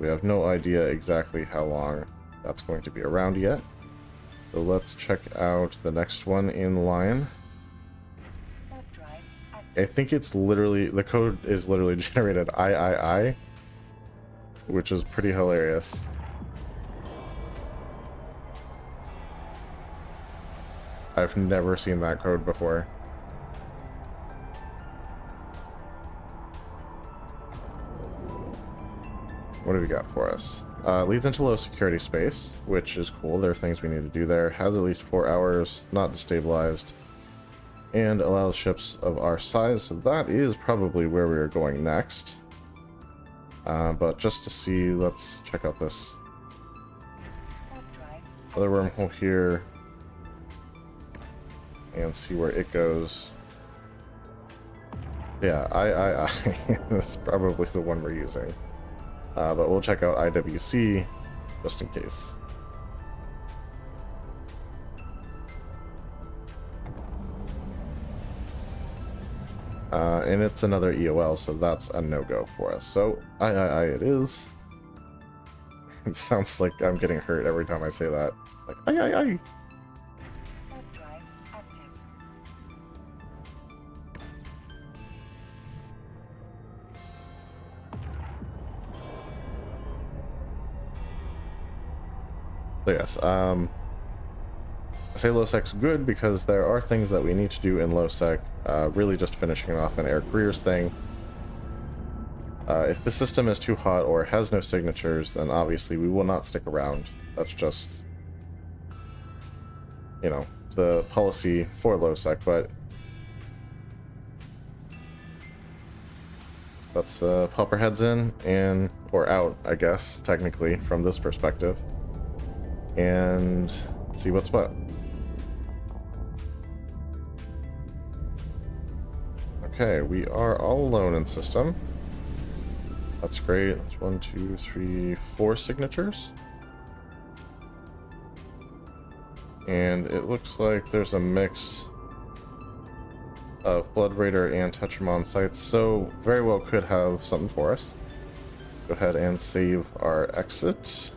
We have no idea exactly how long that's going to be around yet. So let's check out the next one in line. I think it's literally, the code is literally generated III, which is pretty hilarious. I've never seen that code before. What do we got for us? Leads into low security space, which is cool. There are things we need to do there. Has at least 4 hours, not destabilized, and allows ships of our size. So that is probably where we are going next. But just to see, let's check out this other wormhole here and see where it goes. Yeah, I this is probably the one we're using. but we'll check out IWC just in case. And it's another EOL, so that's a no-go for us. So, I it is. It sounds like I'm getting hurt every time I say that. Like, I. Drive active. So yes, I say low sec's good because there are things that we need to do in low sec. Really just finishing off an air careers thing. If the system is too hot or has no signatures, then obviously we will not stick around. That's just, you know, the policy for low sec, but let's pop our heads in and, or out, I guess, technically, from this perspective, and see what's what. Okay, we are all alone in system. That's great. That's 1, 2, 3, 4 signatures. And it looks like there's a mix of Blood Raider and Tetramon sites, so very well could have something for us. Go ahead and save our exit.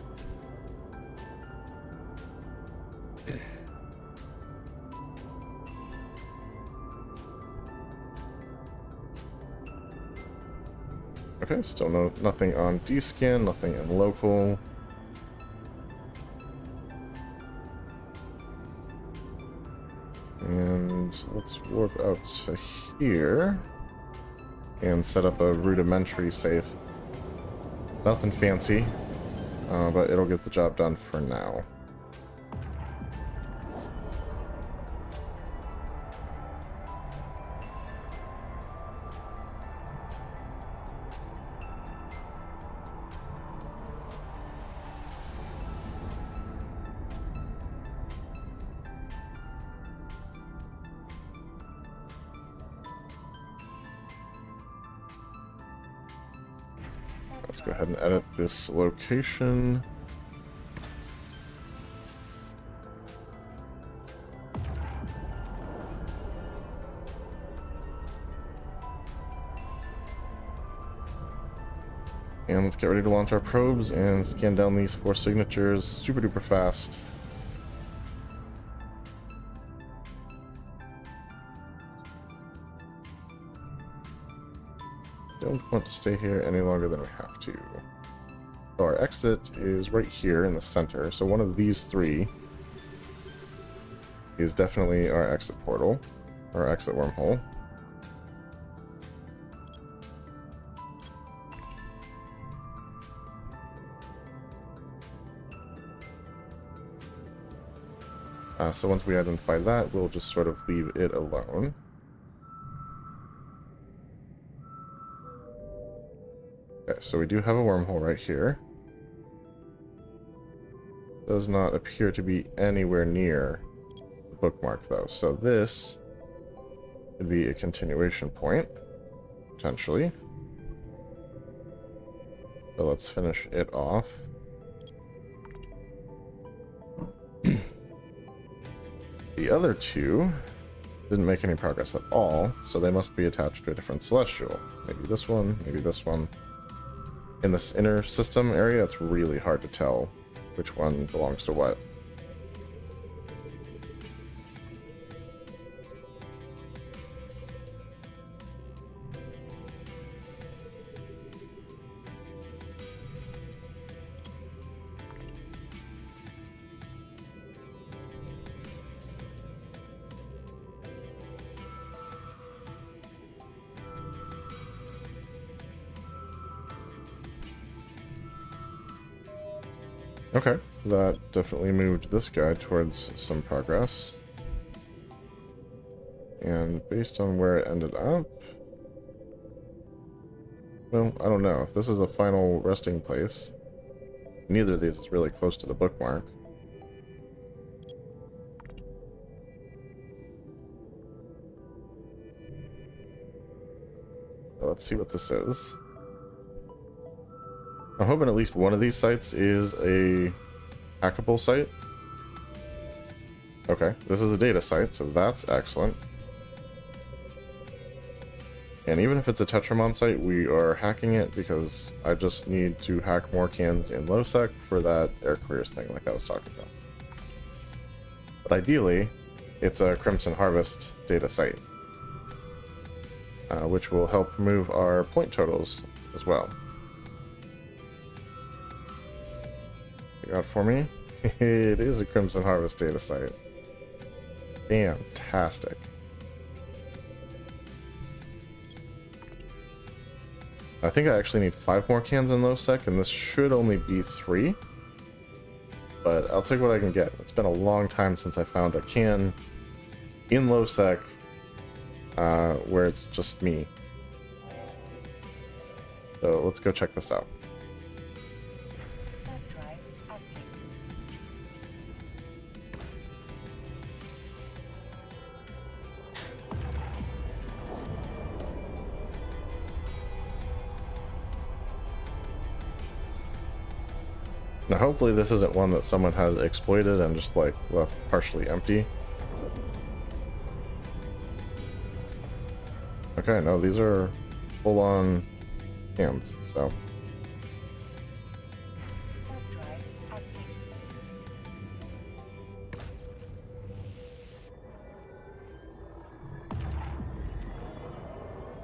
Okay, still nothing on D-scan, nothing in local. And let's warp out to here and set up a rudimentary safe. Nothing fancy, but it'll get the job done for now. Let's go ahead and edit this location. And let's get ready to launch our probes and scan down these 4 signatures super duper fast. Don't want to stay here any longer than we have to. So our exit is right here in the center, so one of these 3 is definitely our exit portal, or exit wormhole. So once we identify that, we'll just sort of leave it alone. Okay, so we do have a wormhole right here. Does not appear to be anywhere near the bookmark, though. So this could be a continuation point, potentially. So let's finish it off. The other 2 didn't make any progress at all, so they must be attached to a different celestial. Maybe this one, maybe this one. In this inner system area, it's really hard to tell which one belongs to what. Okay, that definitely moved this guy towards some progress. And based on where it ended up... Well, I don't know. If this is a final resting place, neither of these is really close to the bookmark. So let's see what this is. I'm hoping at least one of these sites is a hackable site. Okay, this is a data site, so that's excellent. And even if it's a Tetramon site, we are hacking it because I just need to hack more cans in LowSec for that air careers thing like I was talking about. But ideally, it's a Crimson Harvest data site, which will help move our point totals as well. You got for me? It is a Crimson Harvest data site. Fantastic. I think I actually need 5 more cans in LowSec, and this should only be 3. But I'll take what I can get. It's been a long time since I found a can in LowSec where it's just me. So let's go check this out. Drive active. Now hopefully this isn't one that someone has exploited and just like left partially empty. Okay, no, these are full-on cans, so. Drive active.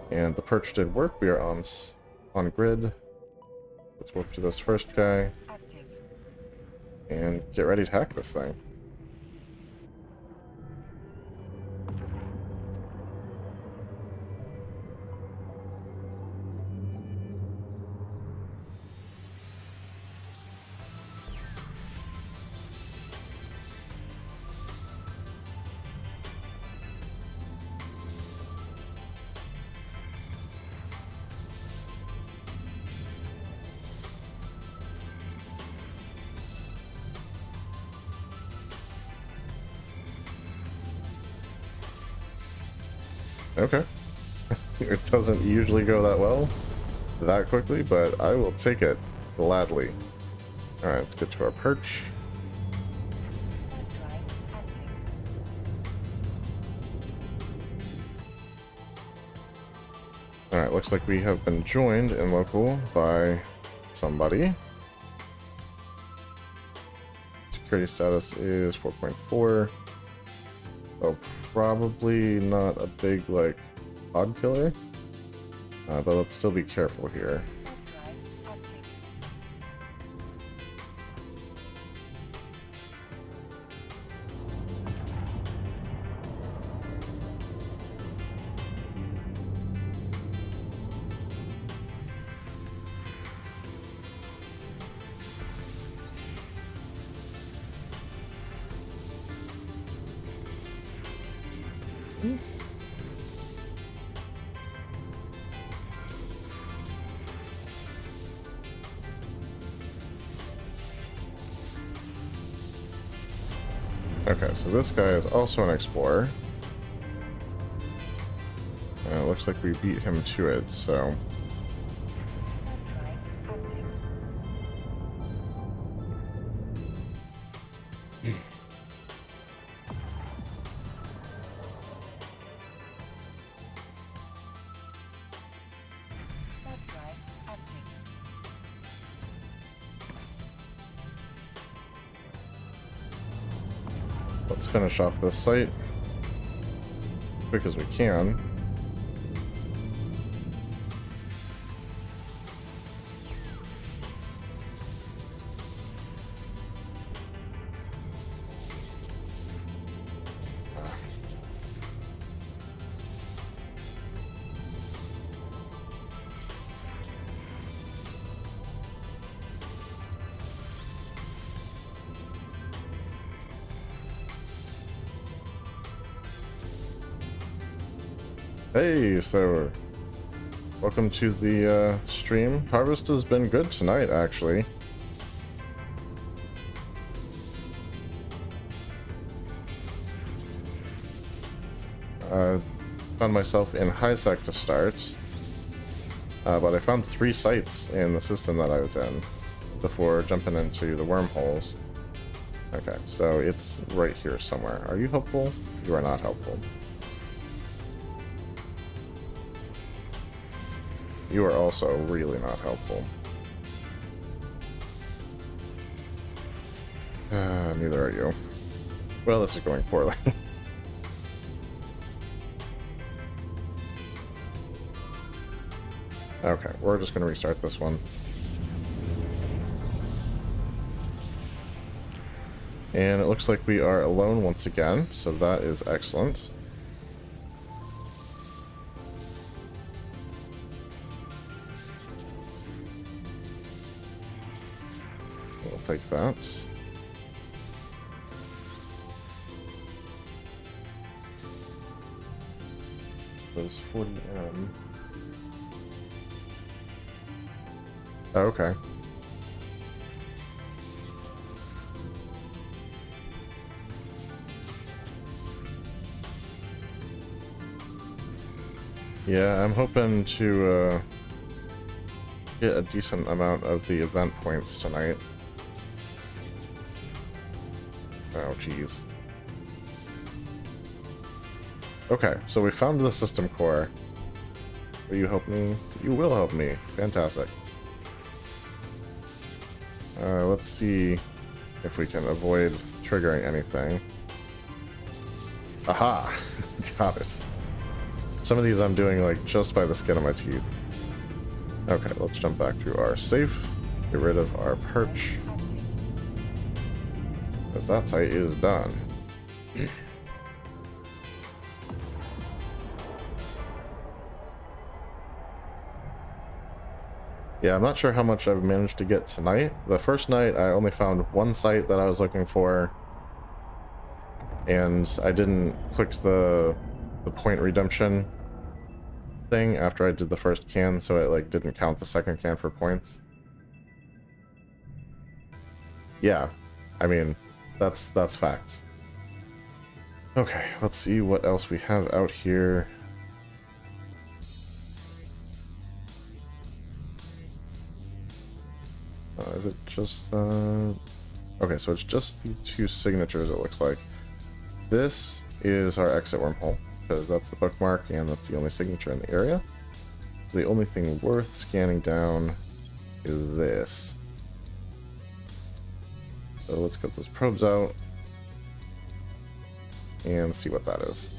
And the perch did work. We are on grid. Let's work to this first guy Active. and get ready to hack this thing. Okay. It doesn't usually go that well, that quickly, but I will take it gladly. Alright, let's get to our perch. Drive active. Alright, looks like we have been joined in local by somebody. Security status is 4.4. So probably not a big, like, pod killer. But let's still be careful here. Drive active. Okay, so this guy is also an explorer. And it looks like we beat him to it, so... Drive active. Drive active. Let's finish off this site as quick as we can. Hey, so welcome to the stream. Harvest has been good tonight, actually. Found myself in high sec to start. but I found 3 sites in the system that I was in before jumping into the wormholes. Okay, so it's right here somewhere. Are you helpful? You are not helpful. You are also really not helpful. Neither are you. Well, this is going poorly. Okay, we're just going to restart this one. And it looks like we are alone once again, so that is excellent. We'll take that. Those 40M. Oh, okay. Yeah, I'm hoping to get a decent amount of the event points tonight. Oh, jeez. Okay, so we found the system core. Will you help me? You will help me. Fantastic. Let's see if we can avoid triggering anything. Aha! Got it. Some of these I'm doing like just by the skin of my teeth. Okay, let's jump back to our safe. Get rid of our perch. Because that site is done. Yeah, I'm not sure how much I've managed to get tonight. The first night, I only found 1 site that I was looking for. And I didn't click the point redemption thing after I did the first can, so it like didn't count the second can for points. Yeah, I mean, that's facts. Okay, let's see what else we have out here. Is it just okay, so it's just the 2 signatures, it looks like. This is our exit wormhole, because that's the bookmark and that's the only signature in the area. The only thing worth scanning down is this. So let's get those probes out and see what that is.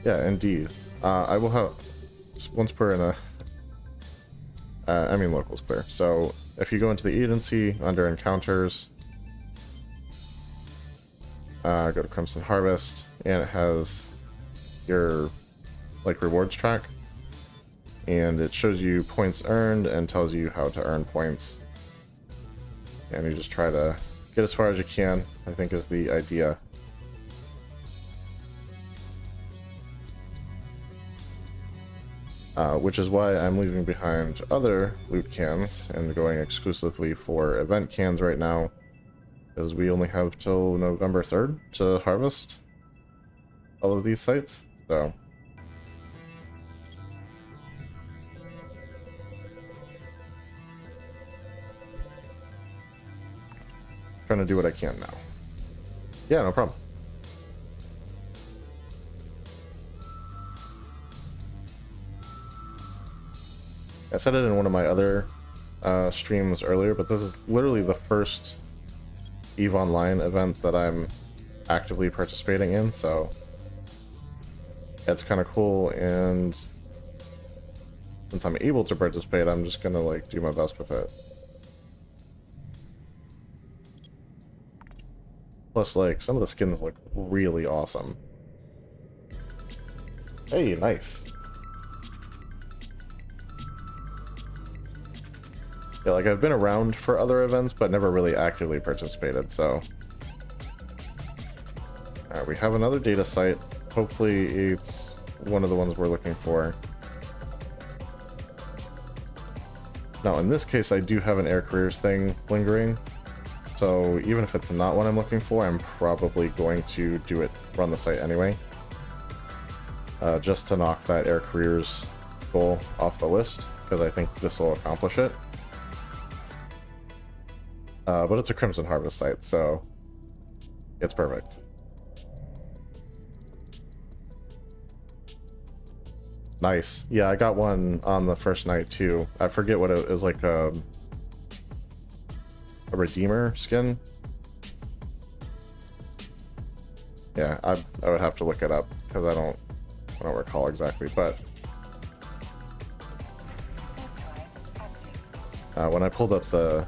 Yeah, indeed. I will have once per in a. I mean, locals clear. So if you go into the agency under encounters, go to Crimson Harvest, and it has your like rewards track, and it shows you points earned and tells you how to earn points. And you just try to get as far as you can, I think is the idea. Which is why I'm leaving behind other loot cans and going exclusively for event cans right now, because we only have till November 3rd to harvest all of these sites, so... Trying to do what I can now. Yeah, no problem. I said it in one of my other streams earlier, but this is literally the first EVE Online event that I'm actively participating in, so it's kind of cool, and since I'm able to participate, I'm just gonna like do my best with it. Plus, like, some of the skins look really awesome. Hey, nice. Yeah, like, I've been around for other events, but never really actively participated, so... Alright, we have another data site. Hopefully it's one of the ones we're looking for. Now, in this case, I do have an air careers thing lingering. So even if it's not what I'm looking for, I'm probably going to run the site anyway. Just to knock that air careers goal off the list, because I think this will accomplish it. But it's a Crimson Harvest site, so it's perfect. Nice. Yeah, I got one on the first night too. I forget what it was, like a Redeemer skin. Yeah, I would have to look it up because I don't recall exactly, but when I pulled up the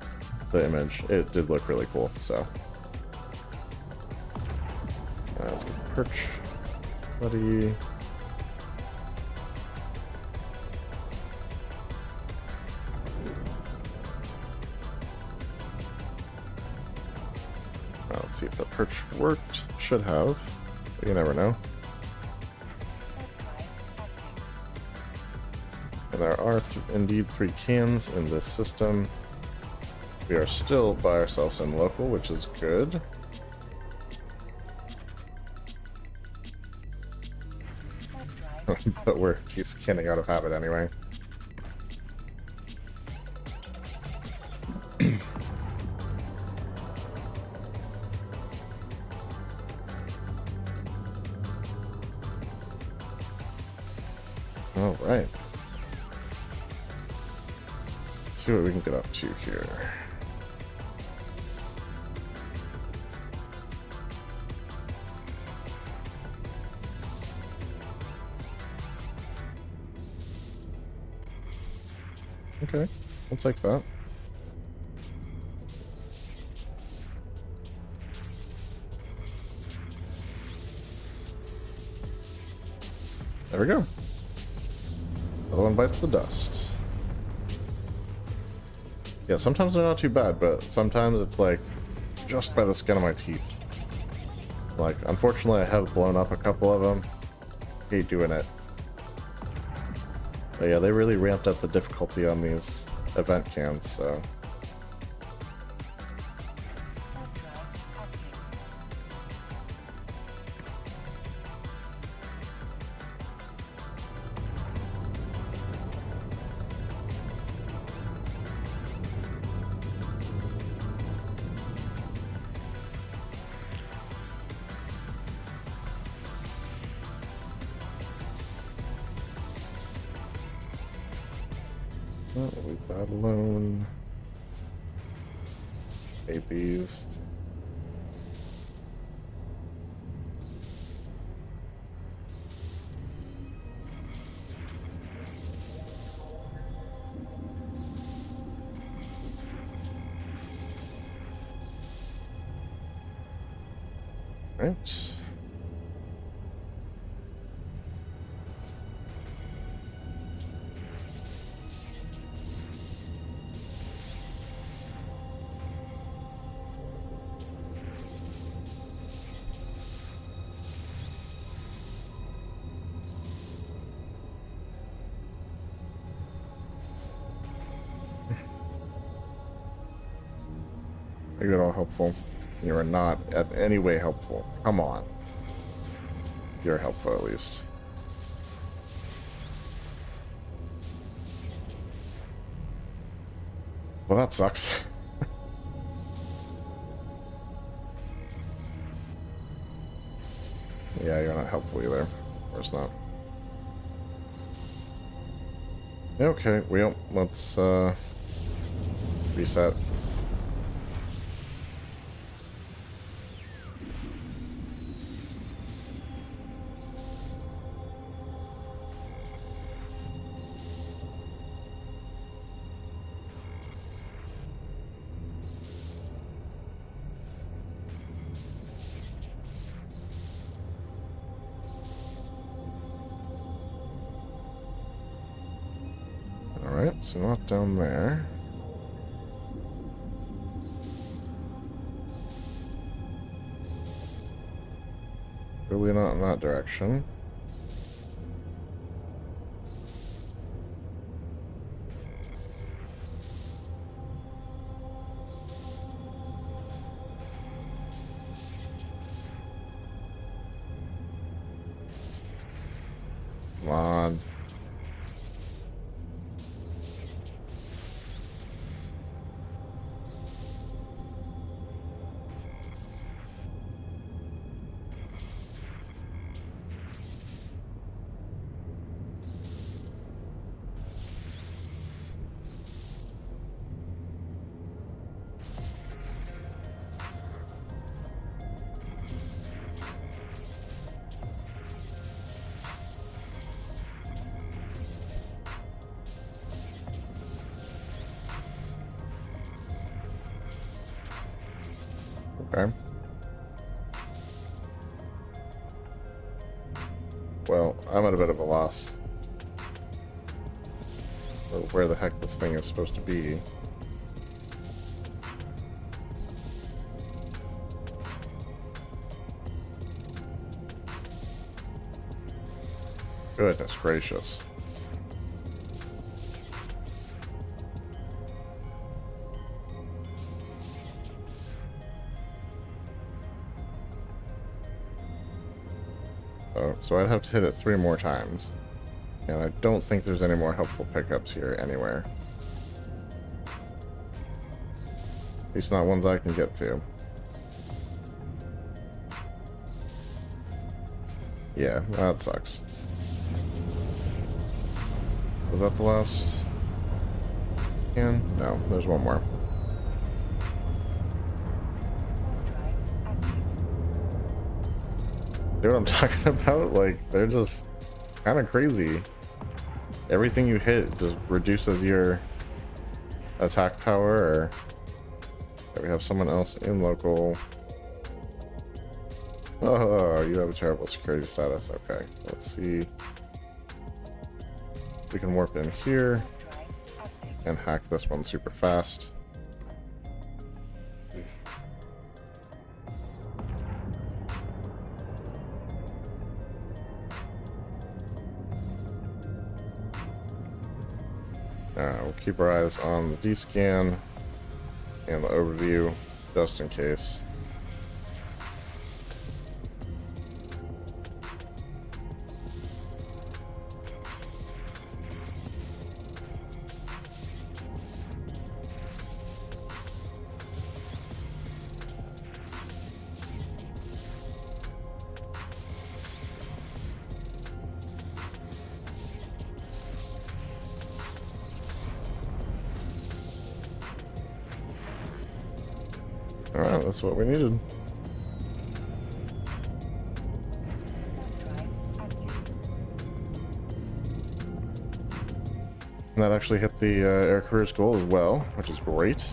image, it did look really cool. So let's get the perch buddy. Let's see if the perch worked. Should have, but you never know. And there are indeed 3 cans in this system. We are still by ourselves in local, which is good. But we're scanning out of habit anyway. All right. Let's see what we can get up to here. Okay, we'll take that. There we go. Another one bites the dust. Yeah, sometimes they're not too bad, but sometimes it's like just by the skin of my teeth. Like, unfortunately, I have blown up a couple of them. Hate doing it. But yeah, they really ramped up the difficulty on these event cans, so. We'll leave that alone. Hate these. Right. Are you at all helpful? You are not at any way helpful. Come on. You're helpful at least. Well, that sucks. Yeah, you're not helpful either. Of course not. Okay, well, let's reset. Alright, so not down there. Really not in that direction. Come on. Okay. Well, I'm at a bit of a loss for where the heck this thing is supposed to be. Goodness gracious. Oh, so I'd have to hit it 3 more times. And I don't think there's any more helpful pickups here anywhere. At least not ones I can get to. Yeah, that sucks. Was that the last can? No, there's one more. See what I'm talking about? Like, they're just kind of crazy. Everything you hit just reduces your attack power, or... Okay, we have someone else in local. Oh, you have a terrible security status. Okay, let's see. We can warp in here and hack this one super fast. We'll keep our eyes on the D-scan and the overview, just in case. Alright, that's what we needed. And that actually hit the air careers goal as well, which is great.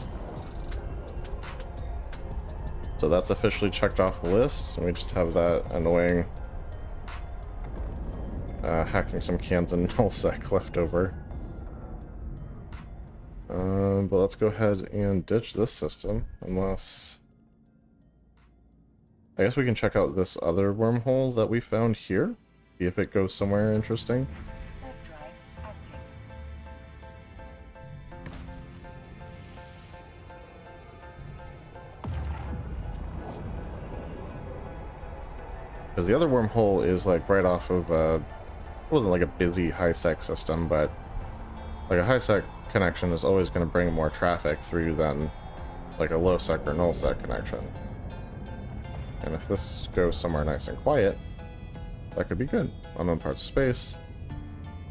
So that's officially checked off the list, and we just have that annoying hacking some cans and nullsec left over. But let's go ahead and ditch this system, unless... I guess we can check out this other wormhole that we found here, see if it goes somewhere interesting. Because the other wormhole is like right off of, it wasn't like a busy high-sec system, but like a high-sec connection is always going to bring more traffic through than like a low-sec or null-sec connection. And if this goes somewhere nice and quiet, that could be good. Unknown parts of space.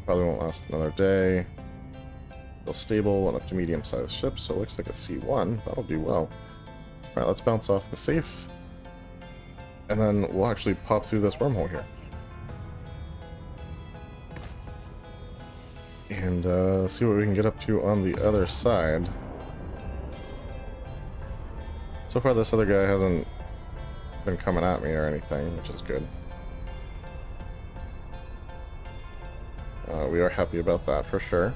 Probably won't last another day. Still stable and up to medium-sized ships, so it looks like a C1. That'll do well. Alright, let's bounce off the safe. And then we'll actually pop through this wormhole here. And see what we can get up to on the other side. So far this other guy hasn't been coming at me or anything, which is good. We are happy about that for sure.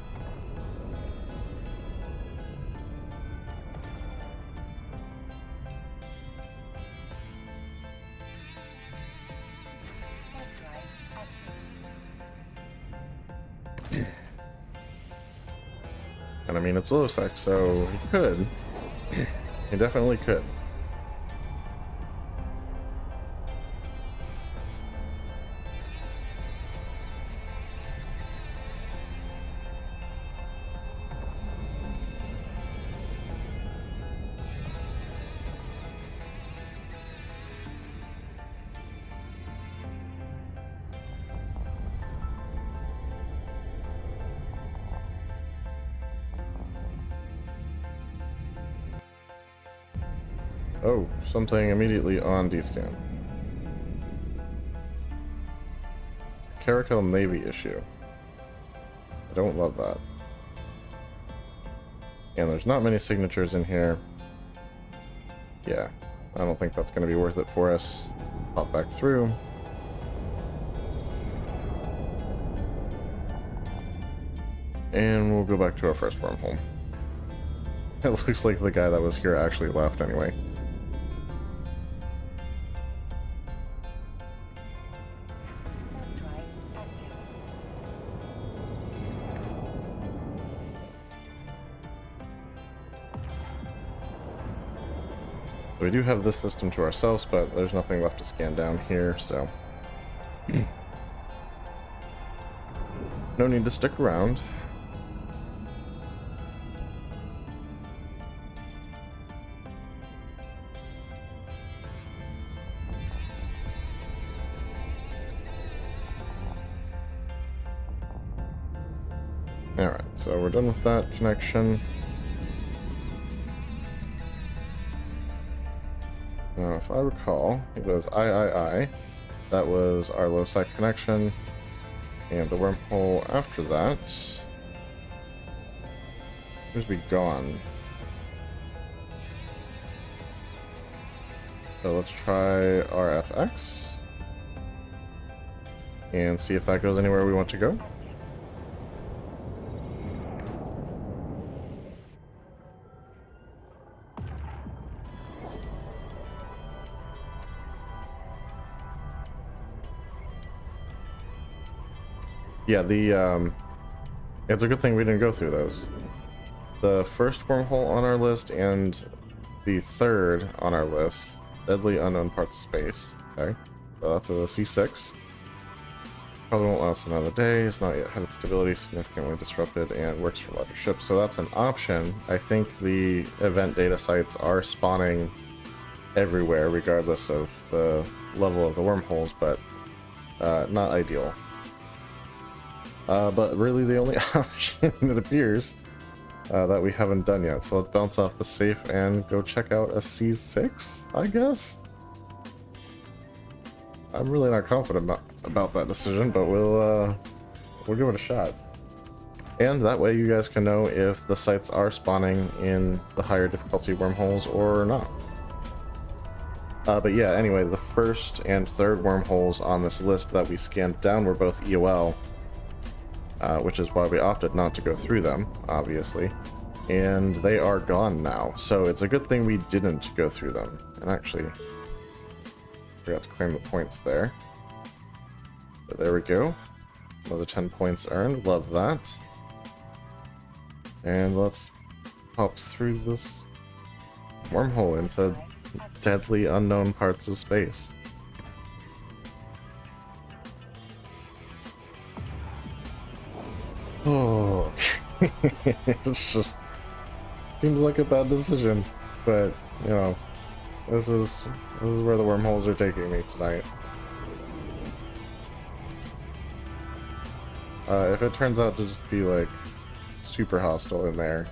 And I mean, it's low sec, so he could. He definitely could. Oh, something immediately on D-scan. Caracal Navy issue. I don't love that. And there's not many signatures in here. Yeah, I don't think that's going to be worth it for us. Pop back through. And we'll go back to our first wormhole. It looks like the guy that was here actually left anyway. Warp drive active. We do have this system to ourselves, but there's nothing left to scan down here, so... no need to stick around. Alright, so we're done with that connection. Now, if I recall, it was III. That was our low-side connection. And the wormhole after that appears to be gone. So let's try RFX. And see if that goes anywhere we want to go. Active. Yeah, it's a good thing we didn't go through those. The first wormhole on our list and the third on our list, deadly unknown parts of space. Okay, so that's a C6. Probably won't last another day. It's not yet had its stability significantly disrupted and works for larger ships, so that's an option. I think the event data sites are spawning everywhere, regardless of the level of the wormholes, but not ideal. But really the only option, it appears, that we haven't done yet. So let's bounce off the safe and go check out a C6, I guess? I'm really not confident about that decision, but we'll give it a shot. And that way you guys can know if the sites are spawning in the higher difficulty wormholes or not. But yeah, anyway, the first and third wormholes on this list that we scanned down were both EOL. Which is why we opted not to go through them, obviously. And they are gone now, so it's a good thing we didn't go through them. And actually, forgot to claim the points there. But there we go. Another 10 points earned, love that. And let's pop through this wormhole into deadly unknown parts of space. Oh, it's just seems like a bad decision, but you know, this is where the wormholes are taking me tonight. If it turns out to just be like super hostile in there,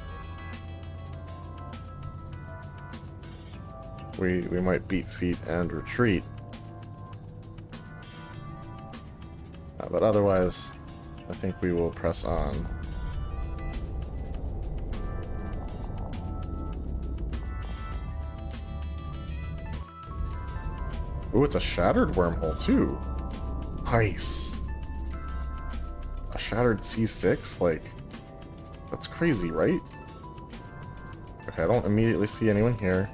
we might beat feet and retreat. But otherwise, I think we will press on. Ooh, it's a shattered wormhole too. Nice. A shattered C6? Like, that's crazy, right? Okay, I don't immediately see anyone here.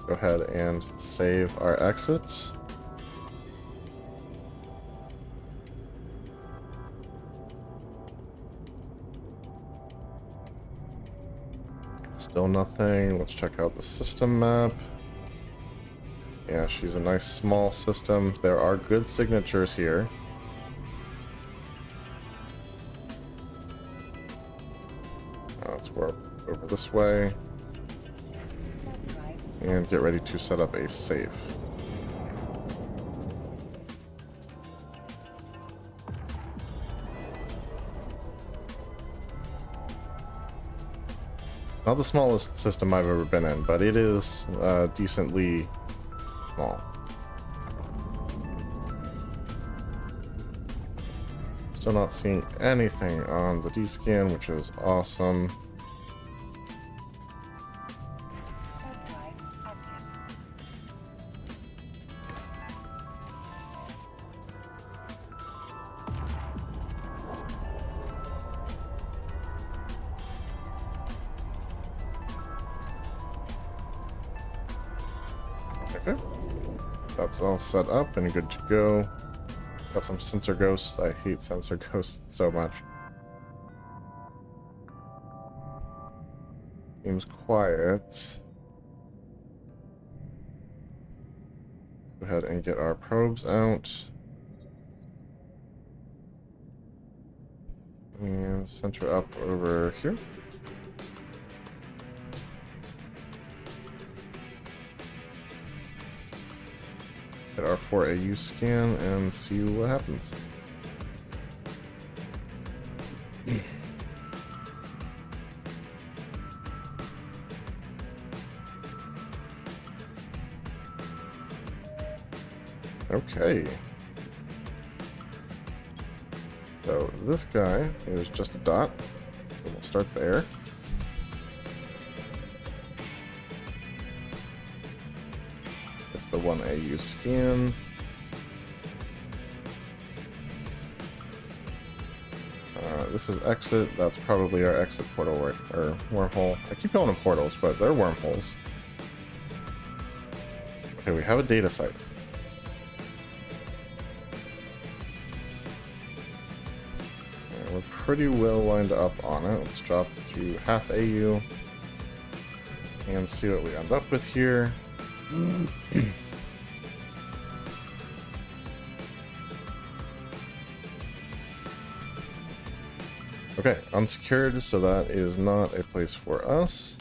Go ahead and save our exits. Still nothing. Let's check out the system map. Yeah, she's a nice small system. There are good signatures here. Let's warp over this way. Warp drive. And get ready to set up a safe. Not the smallest system I've ever been in, but it is decently small. Still not seeing anything on the D scan, which is awesome. Thumb drive active. Okay. That's all set up and good to go. Got some sensor ghosts. I hate sensor ghosts so much. Seems quiet. Go ahead and get our probes out. And center up over here. Get our 4AU scan and see what happens. Okay. So this guy is just a dot. So we'll start there. It's the 1AU scan. This is exit. That's probably our exit portal or wormhole. I keep calling them portals, but they're wormholes. Okay, we have a data site. We're pretty well lined up on it. Let's drop to half AU and see what we end up with here. Okay, unsecured, so that is not a place for us.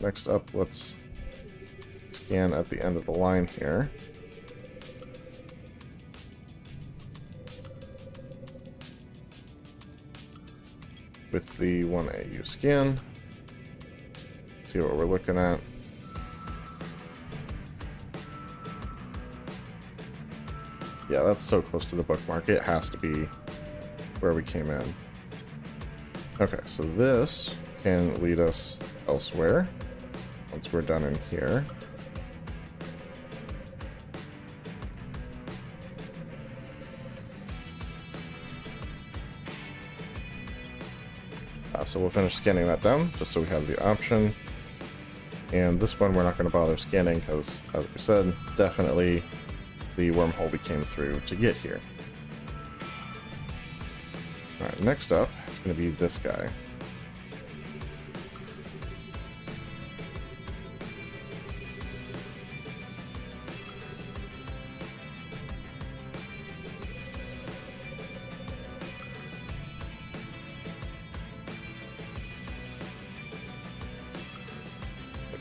Next up, let's scan at the end of the line here. With the 1AU scan. See what we're looking at. Yeah, that's so close to the bookmark. It has to be where we came in. Okay, so this can lead us elsewhere once we're done in here. So we'll finish scanning that down, just so we have the option. And this one we're not going to bother scanning, because, as we said, definitely the wormhole we came through to get here. Alright, next up is going to be this guy.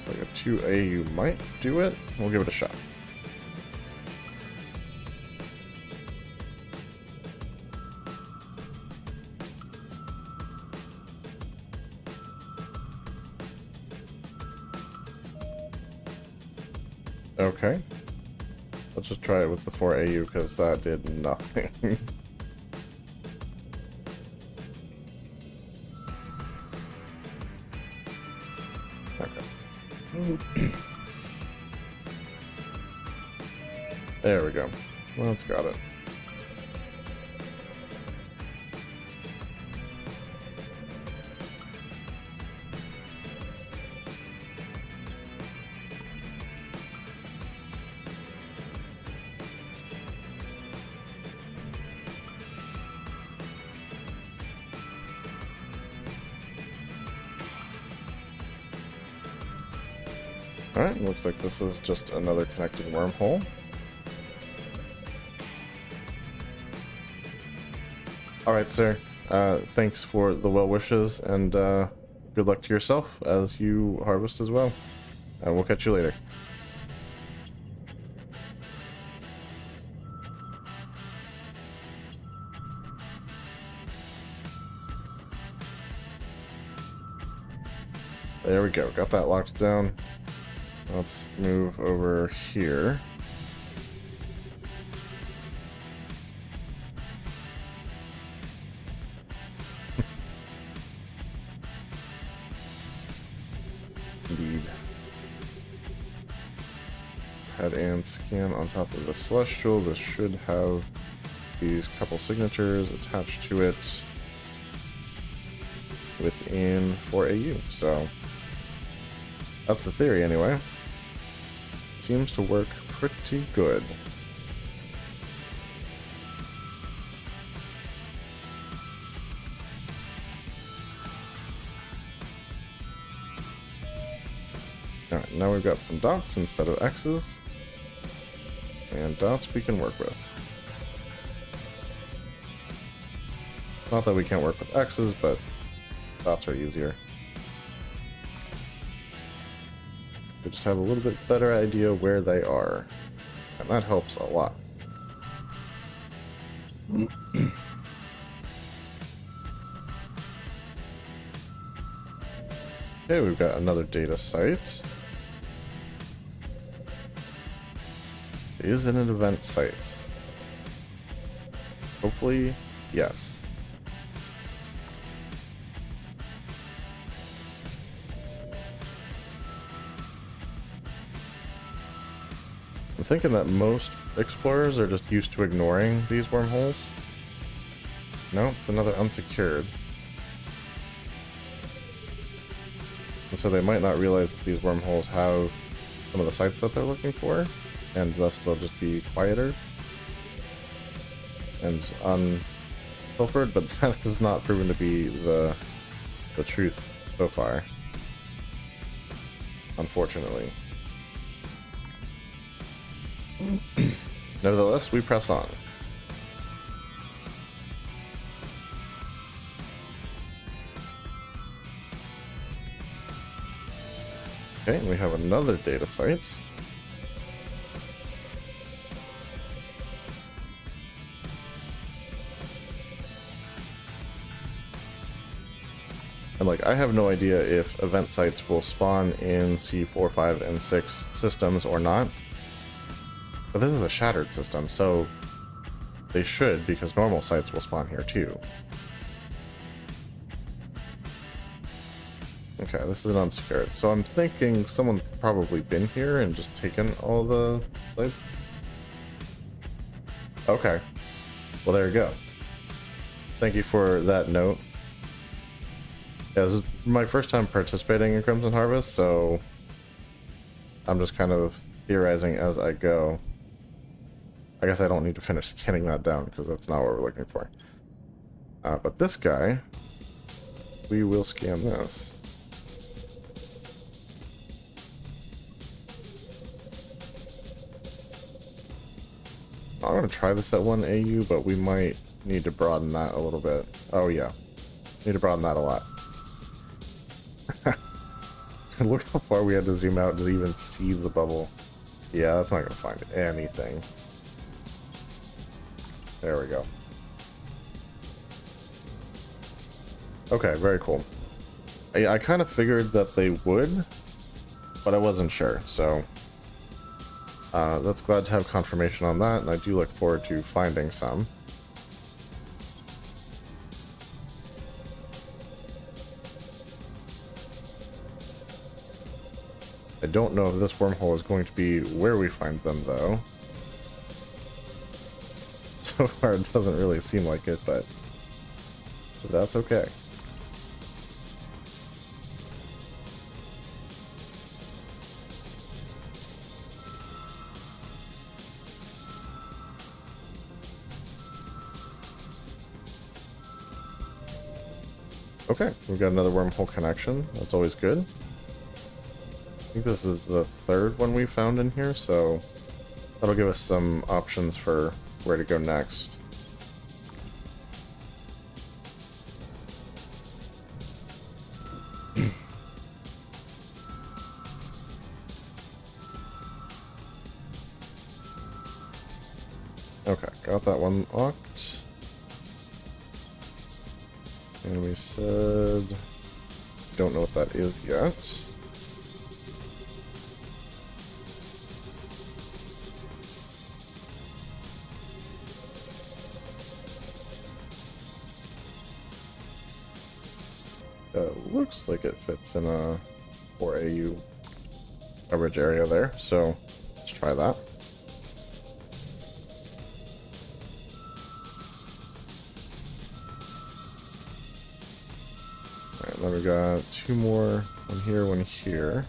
Like a 2AU might do it. We'll give it a shot. Okay. Let's just try it with the 4AU because that did nothing. There we go. Well, it's got it. Alright, looks like this is just another connecting wormhole. Alright, sir. Thanks for the well wishes, and good luck to yourself as you harvest as well. And we'll catch you later. There we go. Got that locked down. Let's move over here. Indeed. Head and scan on top of the Celestial. This should have these couple signatures attached to it within 4AU. So that's the theory anyway. Seems to work pretty good. Alright, now we've got some dots instead of X's. And dots we can work with. Not that we can't work with X's, but dots are easier. We just have a little bit better idea where they are. And that helps a lot. Okay, we've got another data site. Is it an event site? Hopefully, yes. I'm thinking that most explorers are just used to ignoring these wormholes. No, it's another unsecured. And so they might not realize that these wormholes have some of the sites that they're looking for, and thus they'll just be quieter and unpilfered, but that has not proven to be the truth so far, unfortunately. Nevertheless, we press on. Okay, we have another data site. And like, I have no idea if event sites will spawn in C4, 5, and 6 systems or not. But this is a shattered system, so they should, because normal sites will spawn here too. Okay, this is an unsecured. So I'm thinking someone's probably been here and just taken all the sites. Okay. Well, there you go. Thank you for that note. Yeah, this is my first time participating in Crimson Harvest, so I'm just kind of theorizing as I go. I guess I don't need to finish scanning that down because that's not what we're looking for. But this guy, we will scan this. I'm going to try this at 1 AU, but we might need to broaden that a little bit. Oh yeah, need to broaden that a lot. Look how far we had to zoom out to even see the bubble. Yeah, that's not going to find anything. There we go. Okay, very cool. I kind of figured that they would, but I wasn't sure, so that's glad to have confirmation on that, and I do look forward to finding some. I don't know if this wormhole is going to be where we find them, though. So far, it doesn't really seem like it, but that's okay. Okay, we've got another wormhole connection. That's always good. I think this is the third one we found in here, so that'll give us some options for where to go next. Okay, got that one locked. And we said don't know what that is yet. Looks like it fits in a 4 AU coverage area there, so let's try that. Alright, then we got 2 more, one here.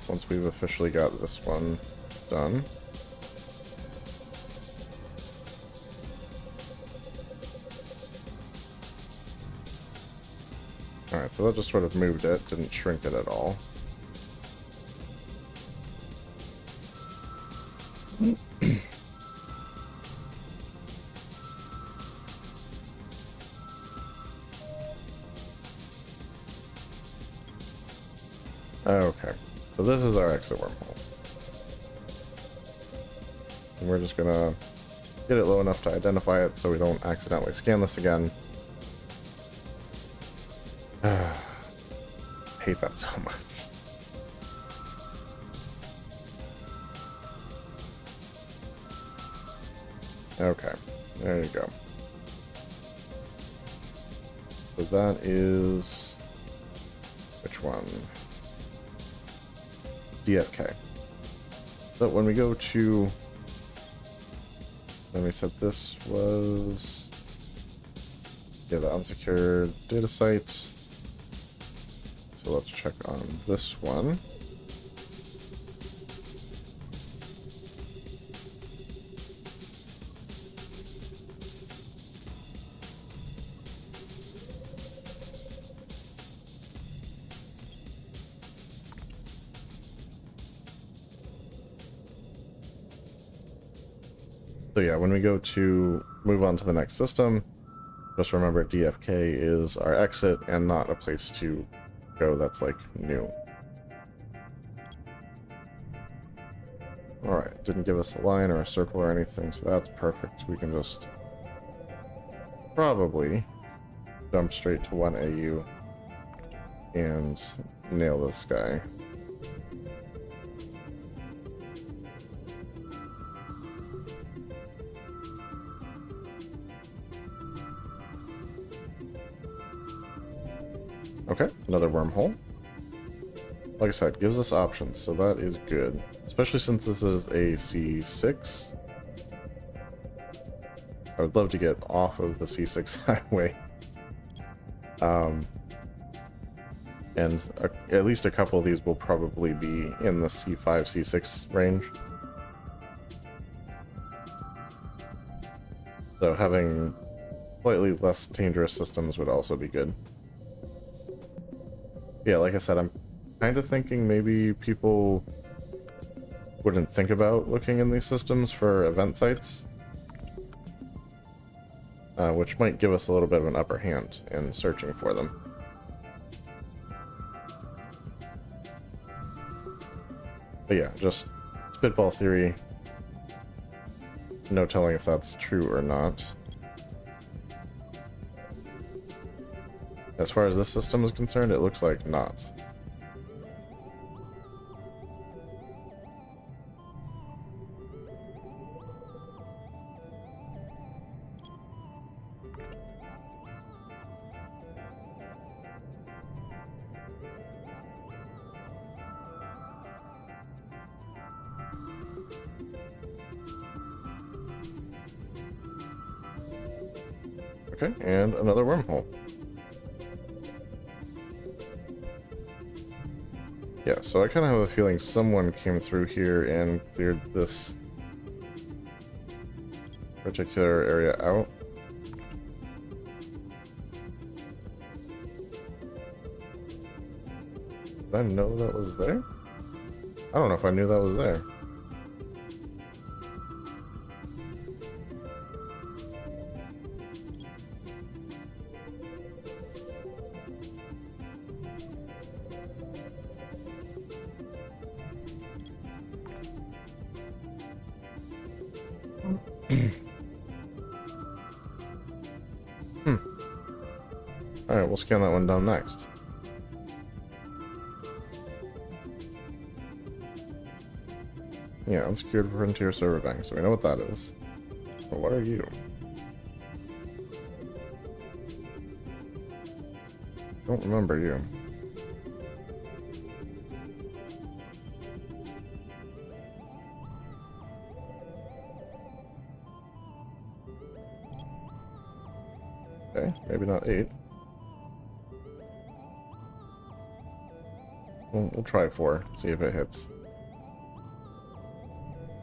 Once we've officially got this one done. Alright, so that just sort of moved it, didn't shrink it at all. Okay, so this is our exit wormhole. And we're just gonna get it low enough to identify it so we don't accidentally scan this again. Hate that so much. Okay, there you go. So that is... which one? DFK. So when we go to... then we said this was... yeah, the unsecured data site. So let's check on this one. So yeah, when we go to move on to the next system, just remember DFK is our exit and not a place to go that's like new. Alright, didn't give us a line or a circle or anything, so that's perfect. We can just probably jump straight to 1 AU and nail this guy. Okay, another wormhole. Like I said, gives us options, so that is good. Especially since this is a C6. I would love to get off of the C6 highway. And at least a couple of these will probably be in the C5, C6 range. So having slightly less dangerous systems would also be good. Yeah, like I said, I'm kind of thinking maybe people wouldn't think about looking in these systems for event sites. Which might give us a little bit of an upper hand in searching for them. But yeah, just spitball theory. No telling if that's true or not. As far as this system is concerned, it looks like not. Okay, and another wormhole. Yeah, so I kind of have a feeling someone came through here and cleared this particular area out. Did I know that was there? I don't know if I knew that was there. Alright, we'll scan that one down next. Yeah, unsecured frontier server bank, so we know what that is. But what are you? Don't remember you. Okay, maybe not 8. We'll try 4, see if it hits.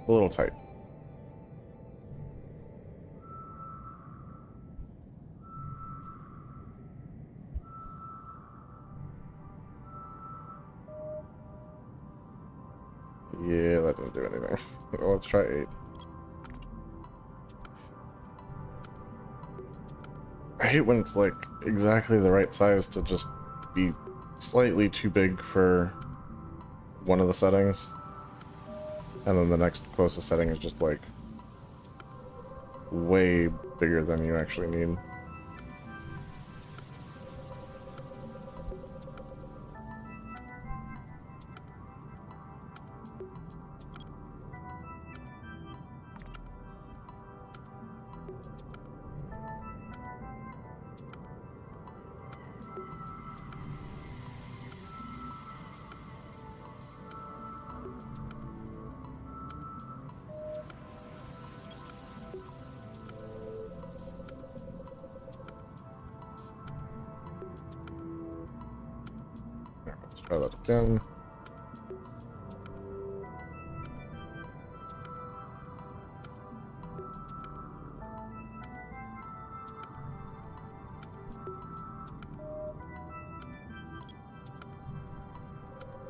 A little tight. Yeah, that didn't do anything. Let's try 8. I hate when it's like exactly the right size to just be slightly too big for one of the settings, and then the next closest setting is just like way bigger than you actually need. Let's try that again.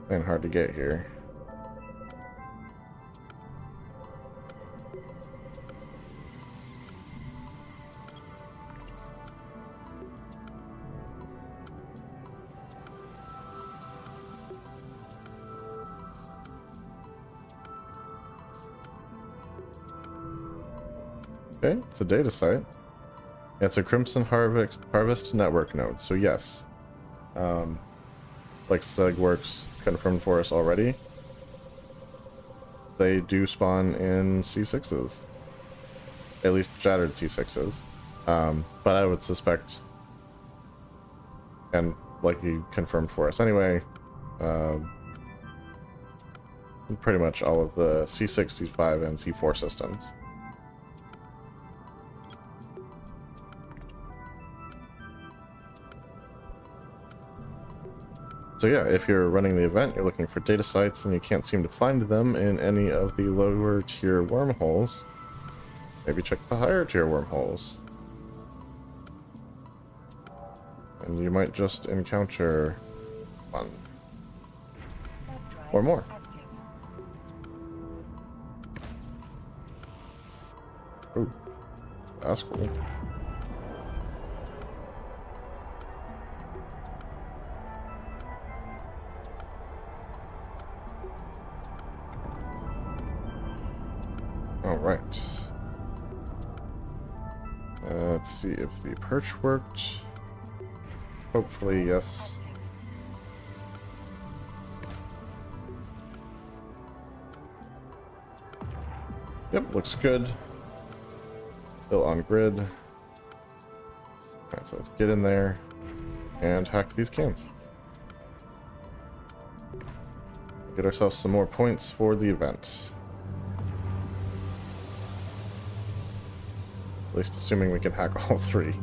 And hard to get here. Okay, it's a data site. It's a Crimson Harvest network node, so yes. Like SegWorks confirmed for us already, they do spawn in C6s. At least shattered C6s. But I would suspect, and like you confirmed for us anyway, pretty much all of the C6, C5, and C4 systems. So yeah, if you're running the event, you're looking for data sites and you can't seem to find them in any of the lower tier wormholes, maybe check the higher tier wormholes. And you might just encounter one. Or more. Ooh, that's cool. All right. Let's see if the perch worked. Hopefully, yes. Yep, looks good. Still on grid. Alright, so let's get in there and hack these cans. Get ourselves some more points for the event. At least assuming we can hack all 3.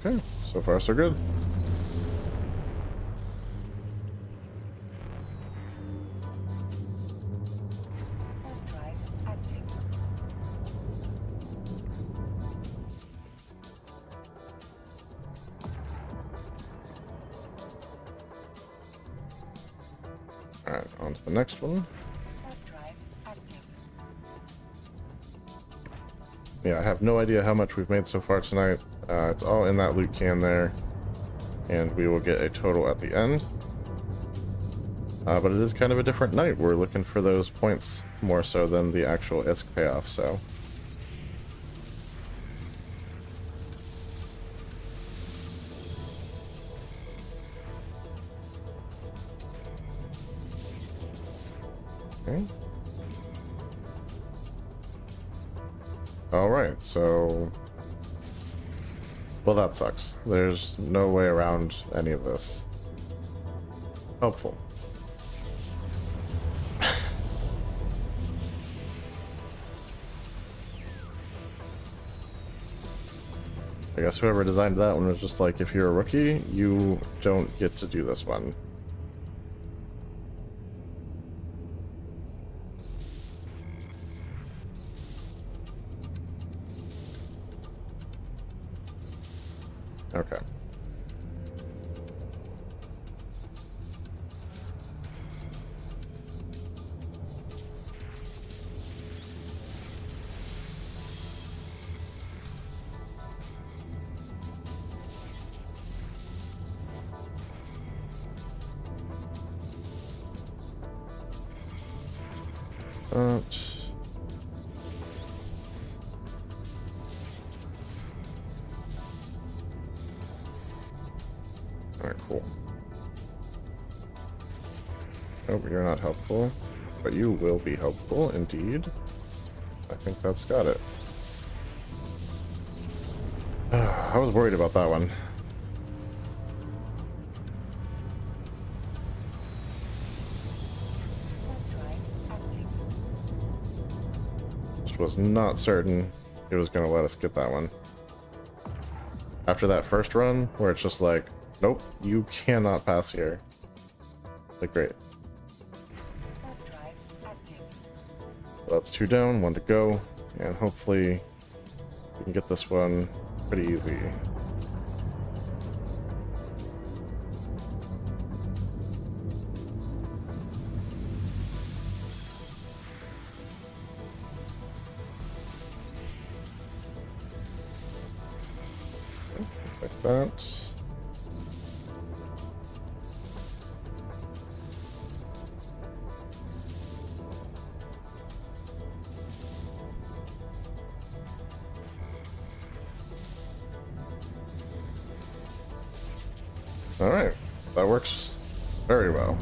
Okay, so far so good. Drive active. Alright, on to the next one. Warp drive active. Yeah, I have no idea how much we've made so far tonight. It's all in that loot can there, and we will get a total at the end. But it is kind of a different night. We're looking for those points more so than the actual ISK payoff, so... Okay. Alright, so... Well, that sucks. There's no way around any of this. Helpful. I guess whoever designed that one was just like, if you're a rookie, you don't get to do this one. Okay. Alright, cool. Oh, you're not helpful, but you will be helpful, indeed. I think that's got it. I was worried about that one. Warp drive active. Just was not certain it was going to let us get that one. After that first run, where it's just like, nope, you cannot pass here. Like, great. Warp drive active. That's 2 down, 1 to go, and hopefully we can get this one pretty easy. Like that. Alright, that works very well.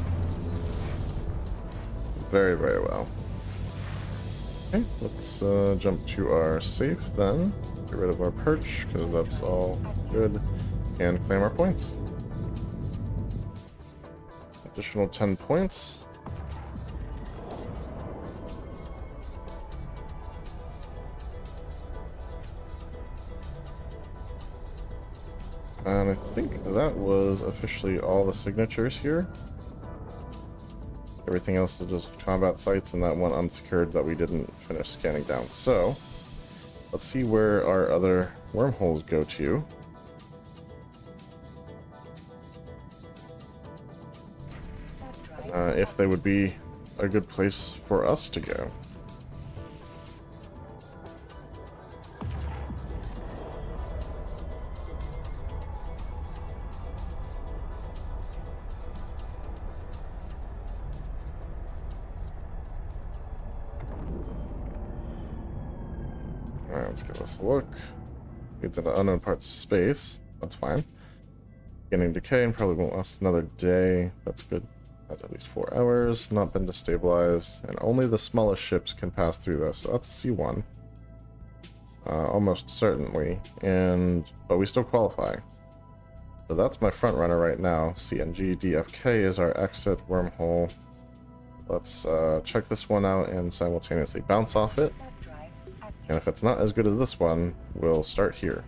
Very, very well. Okay, let's jump to our safe then. Get rid of our perch, because that's all good. And claim our points. Additional 10 points. And I think that was officially all the signatures here. Everything else is just combat sites and that one unsecured that we didn't finish scanning down. So, let's see where our other wormholes go to. Warp drive If they would be a good place for us to go. Alright, let's give this a look. Leads into unknown parts of space. That's fine. Beginning decay and probably won't last another day. That's good. That's at least 4 hours. Not been destabilized. And only the smallest ships can pass through this. So that's C1. Almost certainly. But we still qualify. So that's my front runner right now. CNG DFK is our exit wormhole. Let's check this one out and simultaneously bounce off it. warp drive active. And if it's not as good as this one, we'll start here.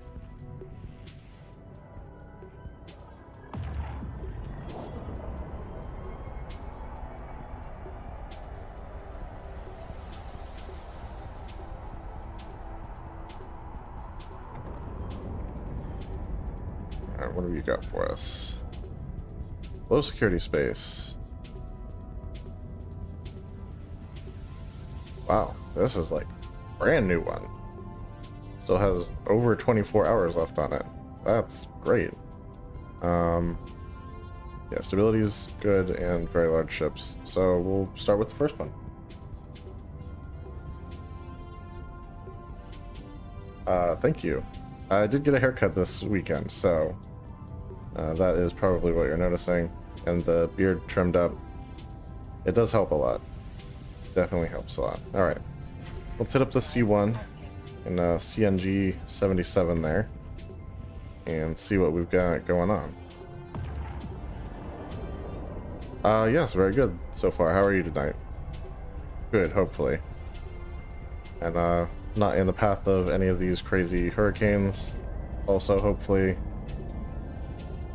Alright, what have you got for us? Low security space. Wow, this is like brand new one. Still has over 24 hours left on it. That's great. Yeah, stability's good and very large ships. So we'll start with the first one. Thank you. I did get a haircut this weekend, so that is probably what you're noticing. And the beard trimmed up. It does help a lot. Definitely helps a lot. Alright. Let's hit up the C1 in CNG 77 there and see what we've got going on. Yes, very good so far. How are you tonight? Good, hopefully. And not in the path of any of these crazy hurricanes. Also, hopefully,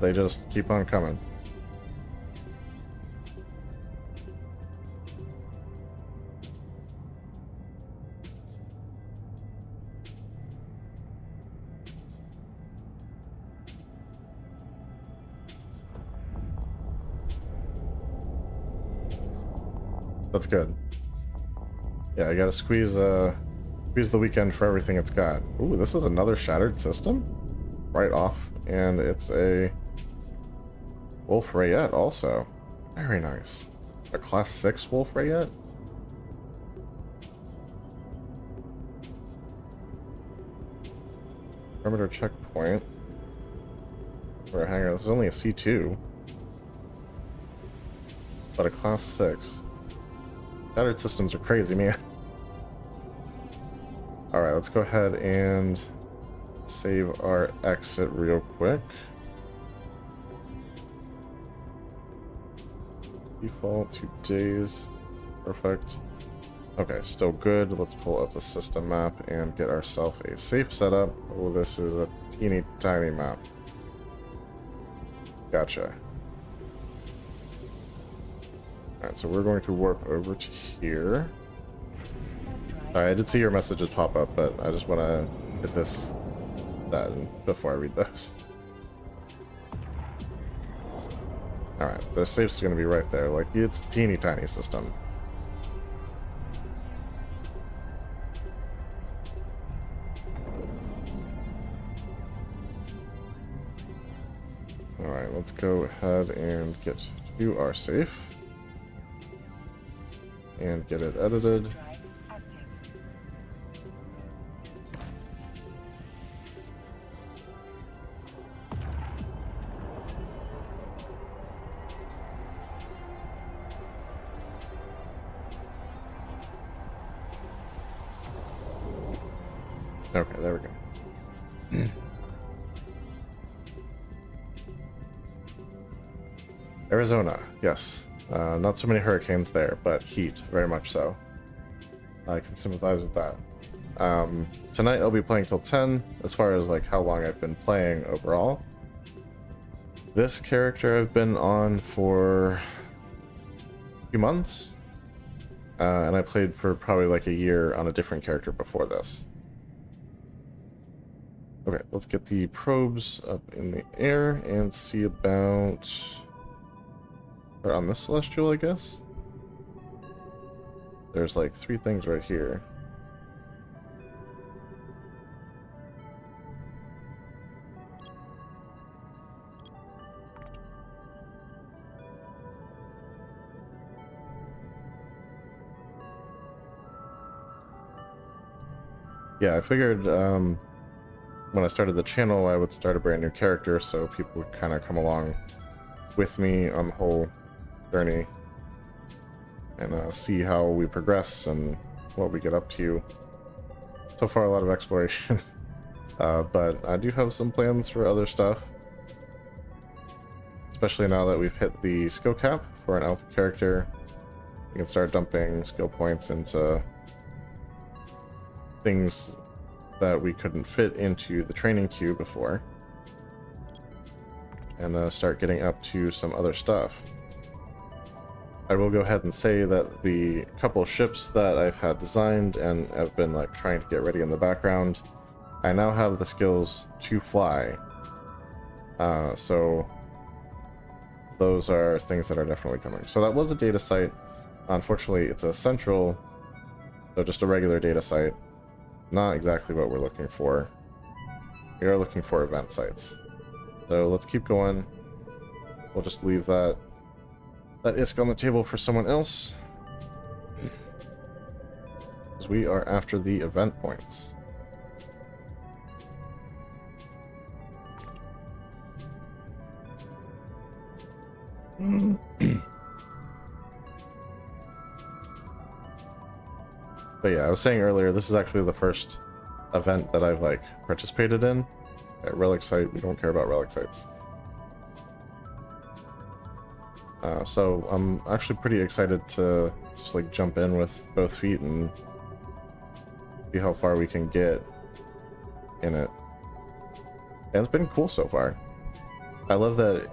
they just keep on coming. That's good. Yeah, I gotta squeeze the weekend for everything it's got. Ooh, this is another shattered system? Right off. And it's a Wolf Rayette also. Very nice. A class 6 Wolf Rayette? Perimeter checkpoint. Or hang on, this is only a C2. But a class 6. Shattered systems are crazy, man. Alright, let's go ahead and save our exit real quick. Default 2 days. Perfect. Okay, still good. Let's pull up the system map and get ourselves a safe setup. Oh, this is a teeny tiny map. Gotcha. Alright, so we're going to warp over to here. Alright, I did see your messages pop up, but I just want to hit that before I read those. Alright, the safe's going to be right there. Like, it's a teeny tiny system. Alright, let's go ahead and get to our safe. And get it edited. Okay, there we go. Arizona, yes. Not so many hurricanes there, but heat, very much so. I can sympathize with that. Tonight I'll be playing till 10, as far as like how long I've been playing overall. This character I've been on for a few months, and I played for probably like a year on a different character before this. Okay, let's get the probes up in the air and see about... Or on this celestial, I guess? There's like 3 things right here. Yeah, I figured when I started the channel I would start a brand new character so people would kind of come along with me on the whole journey and see how we progress and what we get up to. So far a lot of exploration, but I do have some plans for other stuff, especially now that we've hit the skill cap for an alpha character. We can start dumping skill points into things that we couldn't fit into the training queue before, and start getting up to some other stuff. I will go ahead and say that the couple ships that I've had designed and have been like trying to get ready in the background, I now have the skills to fly. So those are things that are definitely coming. So that was a data site. Unfortunately, it's a central So just a regular data site. Not exactly what we're looking for. We are looking for event sites. So let's keep going. We'll just leave that ISK on the table for someone else. Because we are after the event points. But yeah, I was saying earlier, this is actually the first event that I've like participated in. At relic site, we don't care about relic sites. So I'm actually pretty excited to just like jump in with both feet and see how far we can get in it. And it's been cool so far. I love that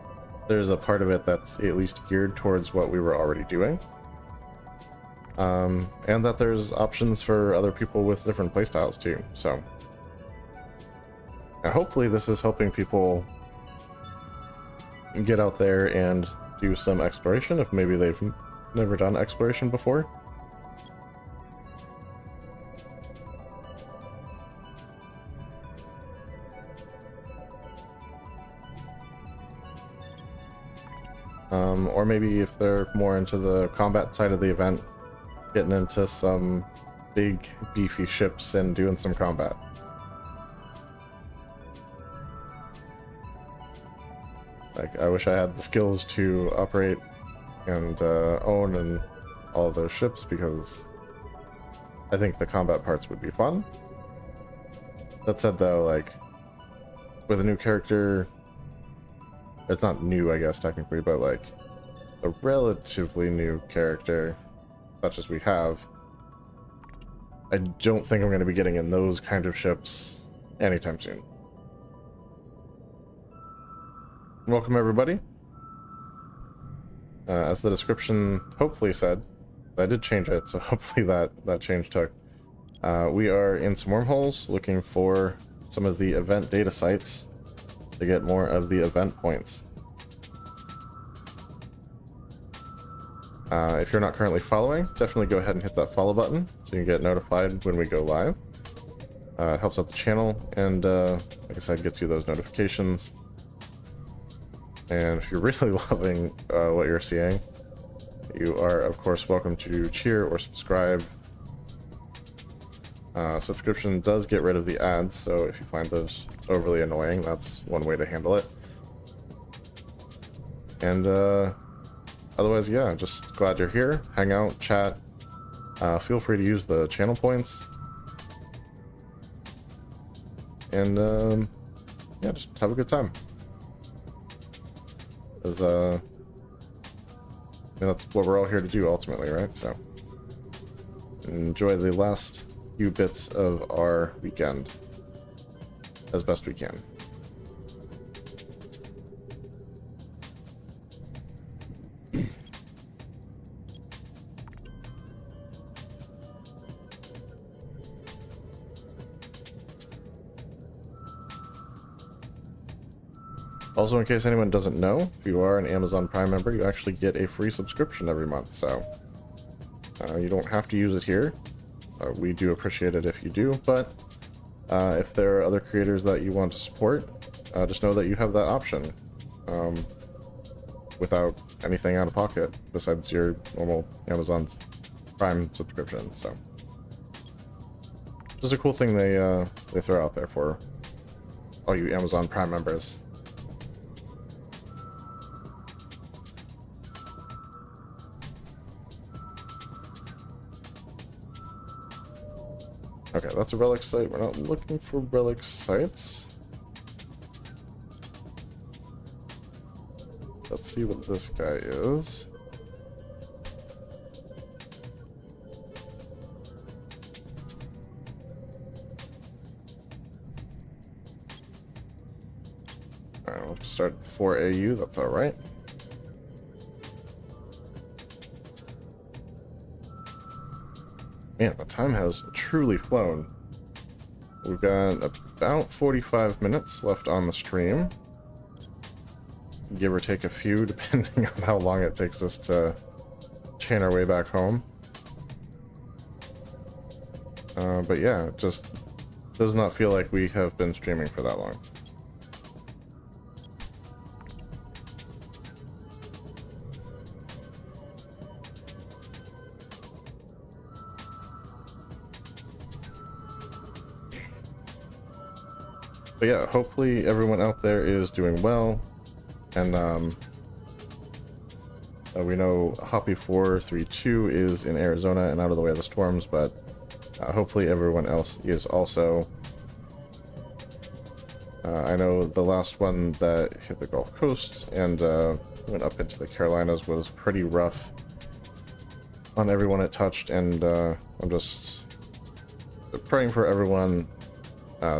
there's a part of it that's at least geared towards what we were already doing. And that there's options for other people with different playstyles too, so. And hopefully this is helping people get out there and do some exploration if maybe they've never done exploration before. Or maybe if they're more into the combat side of the event, getting into some big beefy ships and doing some combat. Like, I wish I had the skills to operate and own and all of those ships, because I think the combat parts would be fun. That said though, like, with a new character, it's not new I guess technically, but like a relatively new character such as we have, I don't think I'm going to be getting in those kind of ships anytime soon. Welcome everybody. As the description hopefully said, I did change it, so hopefully that change took. We are in some wormholes looking for some of the event data sites to get more of the event points. If you're not currently following, definitely go ahead and hit that follow button so you can get notified when we go live. It helps out the channel, and like I said, gets you those notifications. And if you're really loving what you're seeing, you are of course welcome to cheer or subscribe. Subscription does get rid of the ads, so if you find those overly annoying, that's one way to handle it. And otherwise, yeah, just glad you're here. Hang out, chat. Feel free to use the channel points. And yeah, just have a good time. Because that's what we're all here to do ultimately, right? So enjoy the last few bits of our weekend as best we can. Also, in case anyone doesn't know, if you are an Amazon Prime member, you actually get a free subscription every month, so you don't have to use it here. We do appreciate it if you do, but if there are other creators that you want to support, just know that you have that option without anything out of pocket besides your normal Amazon Prime subscription. So just a cool thing they throw out there for all you Amazon Prime members. Okay, that's a relic site. We're not looking for relic sites. Let's see what this guy is. Alright, we'll have to start at 4 AU, that's alright. Man, the time has truly flown. We've got about 45 minutes left on the stream. Give or take a few, depending on how long it takes us to chain our way back home. But yeah, it just does not feel like we have been streaming for that long. But yeah, hopefully everyone out there is doing well, and we know Hoppy432 is in Arizona and out of the way of the storms, but hopefully everyone else is also. I know the last one that hit the Gulf Coast and went up into the Carolinas was pretty rough on everyone it touched, and I'm just praying for everyone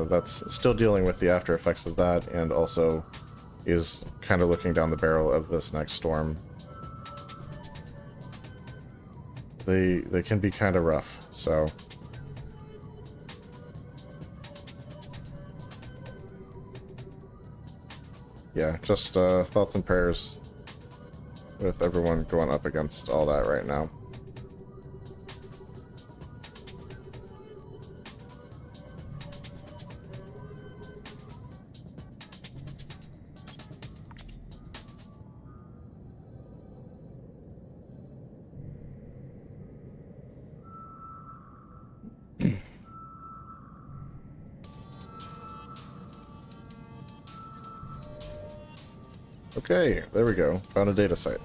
that's still dealing with the after effects of that, and also is kind of looking down the barrel of this next storm. They can be kind of rough, so yeah, just thoughts and prayers with everyone going up against all that right now. Okay, there we go. Found a data site.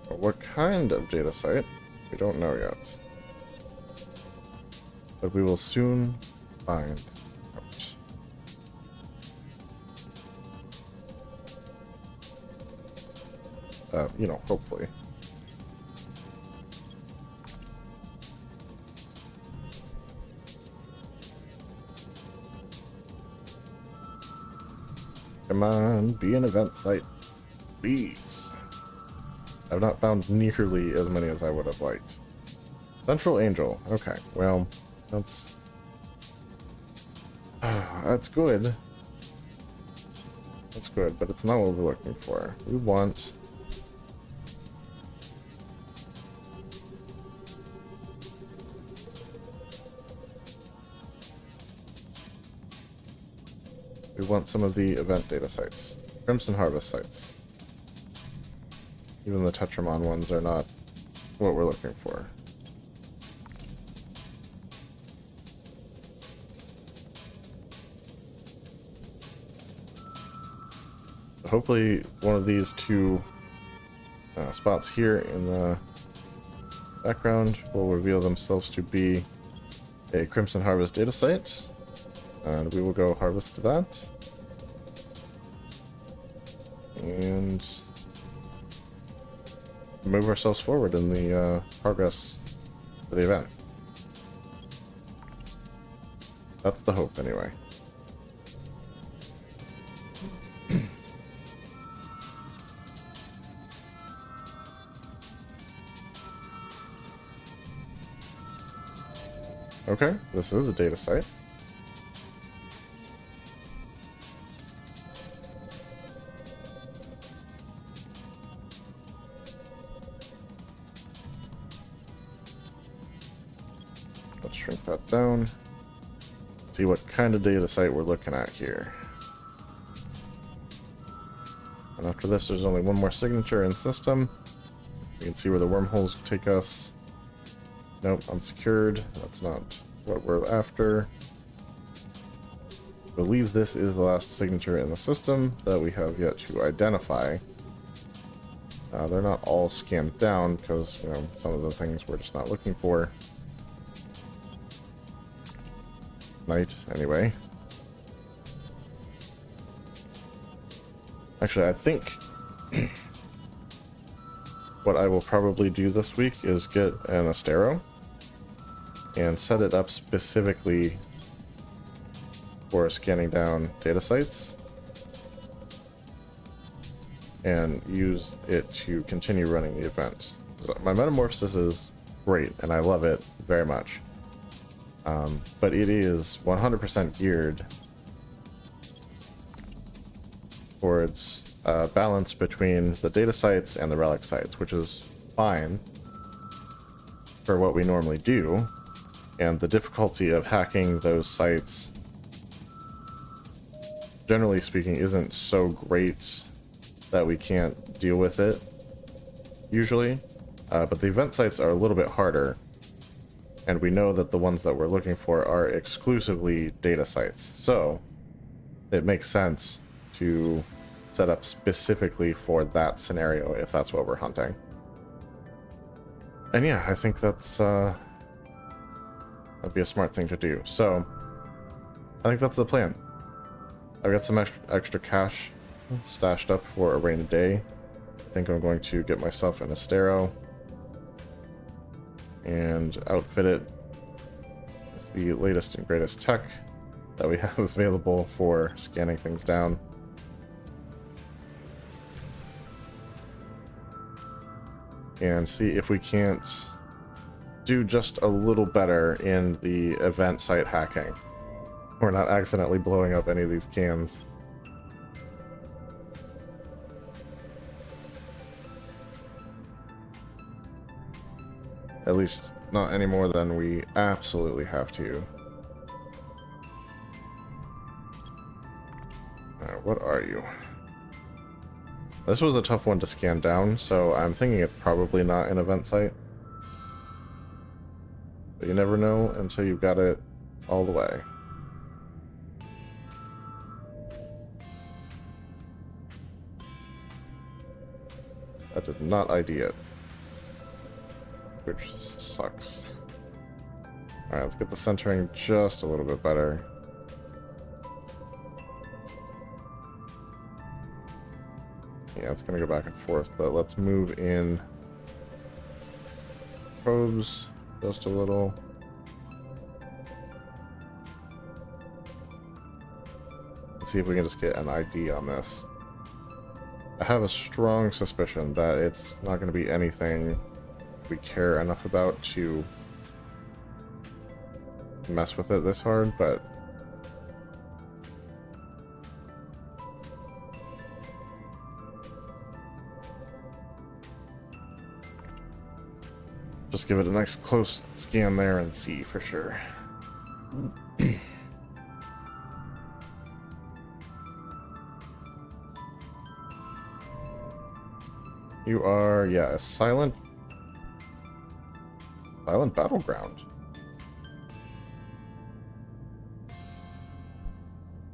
But what kind of data site? We don't know yet. But we will soon find out. You know, hopefully. Come on, be an event site, please. I've not found nearly as many as I would have liked. Central Angel. Okay, well, that's that's good. That's good, but it's not what we're looking for. We want some of the event data sites. Crimson Harvest sites. Even the Tetramon ones are not what we're looking for. Hopefully one of these two spots here in the background will reveal themselves to be a Crimson Harvest data site, and we will go harvest that and move ourselves forward in the progress of the event. That's the hope, anyway. Okay, this is a data site. Let's shrink that down. See what kind of data site we're looking at here. And after this, there's only one more signature in system. You can see where the wormholes take us. Nope, unsecured. That's not what we're after. I believe this is the last signature in the system that we have yet to identify. They're not all scanned down because, you know, some of the things we're just not looking for. Night, anyway. Actually, I think what I will probably do this week is get an Astero and set it up specifically for scanning down data sites and use it to continue running the event. So my Metamorphosis is great and I love it very much, but it is 100% geared towards balance between the data sites and the relic sites, which is fine for what we normally do, And the difficulty of hacking those sites, generally speaking, isn't so great that we can't deal with it, usually. But the event sites are a little bit harder. And we know that the ones that we're looking for are exclusively data sites. So it makes sense to set up specifically for that scenario if that's what we're hunting. And yeah, I think that'd be a smart thing to do. So I think that's the plan. I've got some extra cash stashed up for a rainy day. I think I'm going to get myself an Astero and outfit it with the latest and greatest tech that we have available for scanning things down. And see if we can't do just a little better in the event site hacking. We're not accidentally blowing up any of these cans. At least not any more than we absolutely have to. Alright, what are you? This was a tough one to scan down, so I'm thinking it's probably not an event site. But you never know until you've got it all the way. That did not ID it. Which sucks. Alright, let's get the centering just a little bit better. Yeah, it's gonna go back and forth, but let's move in probes just a little. Let's see if we can just get an ID on this. I have a strong suspicion that it's not going to be anything we care enough about to mess with it this hard, but just give it a nice close scan there and see for sure. You are, yeah, a silent battleground.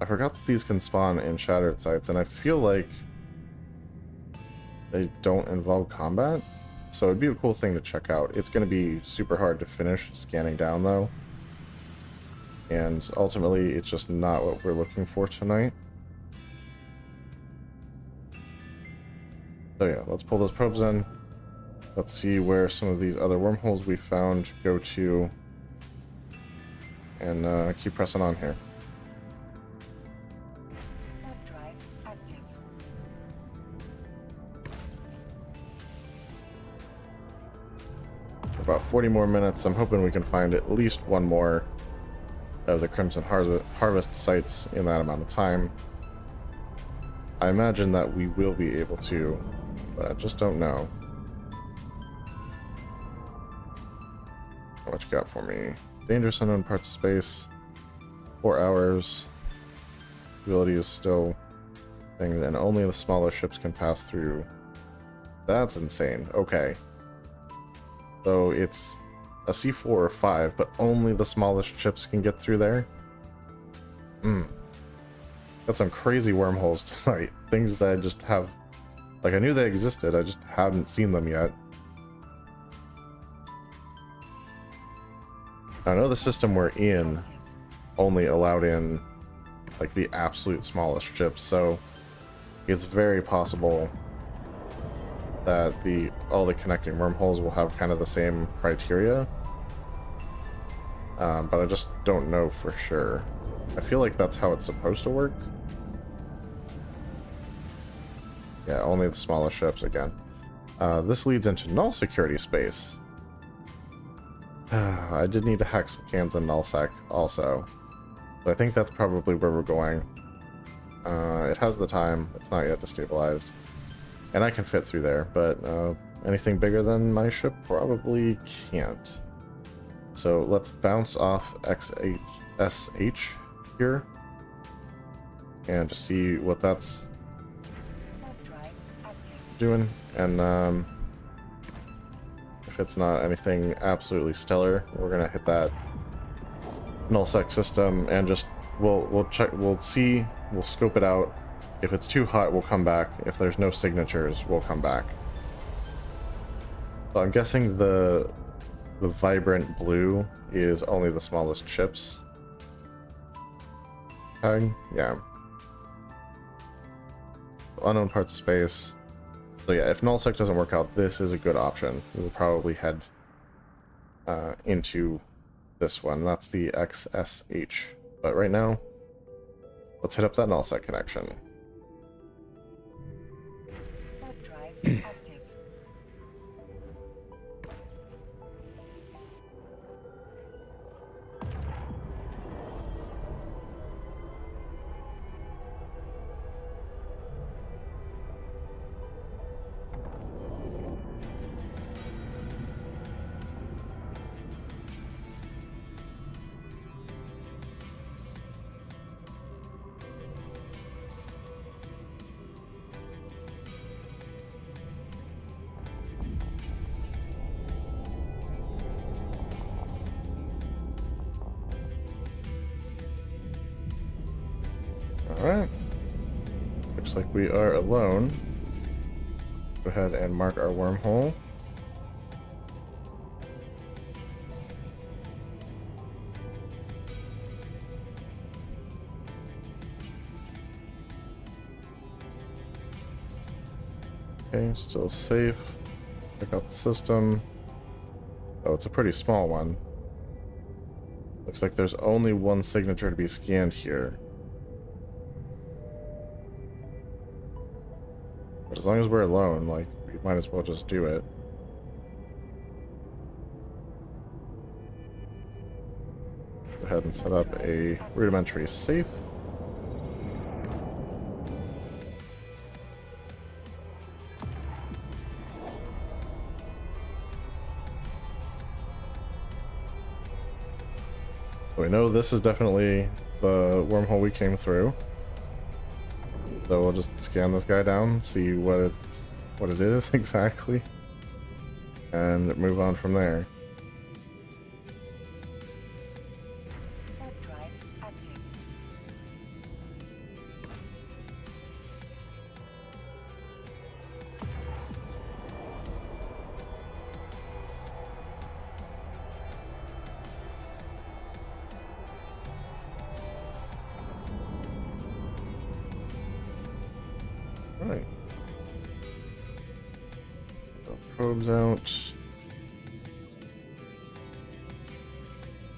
I forgot that these can spawn in shattered sites, and I feel like they don't involve combat. So it'd be a cool thing to check out. It's going to be super hard to finish scanning down, though. And ultimately, it's just not what we're looking for tonight. So yeah, let's pull those probes in. Let's see where some of these other wormholes we found go to. And keep pressing on here. Drive active. About 40 more minutes. I'm hoping we can find at least one more of the Crimson Harvest sites in that amount of time. I imagine that we will be able to, but I just don't know. What you got for me? Dangerous unknown parts of space. 4 hours. Ability is still things, and only the smaller ships can pass through. That's insane. Okay. So it's a C4 or 5, but only the smallest ships can get through there? Got some crazy wormholes tonight. Things that I just have... Like, I knew they existed, I just hadn't seen them yet. I know the system we're in only allowed in, like, the absolute smallest ships, so it's very possible that all the connecting wormholes will have kind of the same criteria. But I just don't know for sure. I feel like that's how it's supposed to work. Yeah, only the smallest ships again. This leads into null security space. I did need to hack some cans in nullsec also. So I think that's probably where we're going. It has the time. It's not yet destabilized. And I can fit through there, but anything bigger than my ship probably can't. So let's bounce off XSH here and just see what that's Hard drive active. doing. And if it's not anything absolutely stellar, we're gonna hit that nullsec system and just we'll check, we'll see, we'll scope it out. If it's too hot, we'll come back. If there's no signatures, we'll come back. So I'm guessing the vibrant blue is only the smallest chips tag. Yeah. Unknown parts of space. So yeah, if nullsec doesn't work out, this is a good option. We'll probably head into this one. That's the XSH. But right now, let's hit up that nullsec connection. Hard drive active. Alright. Looks like we are alone. Go ahead and mark our wormhole. Okay, still safe. Check out the system. Oh, it's a pretty small one. Looks like there's only one signature to be scanned here. But as long as we're alone, like, we might as well just do it. Go ahead and set up a rudimentary safe. So we know this is definitely the wormhole we came through. So we'll just scan this guy down, see what it is exactly, and move on from there. Hard drive active. Alright. Probes out.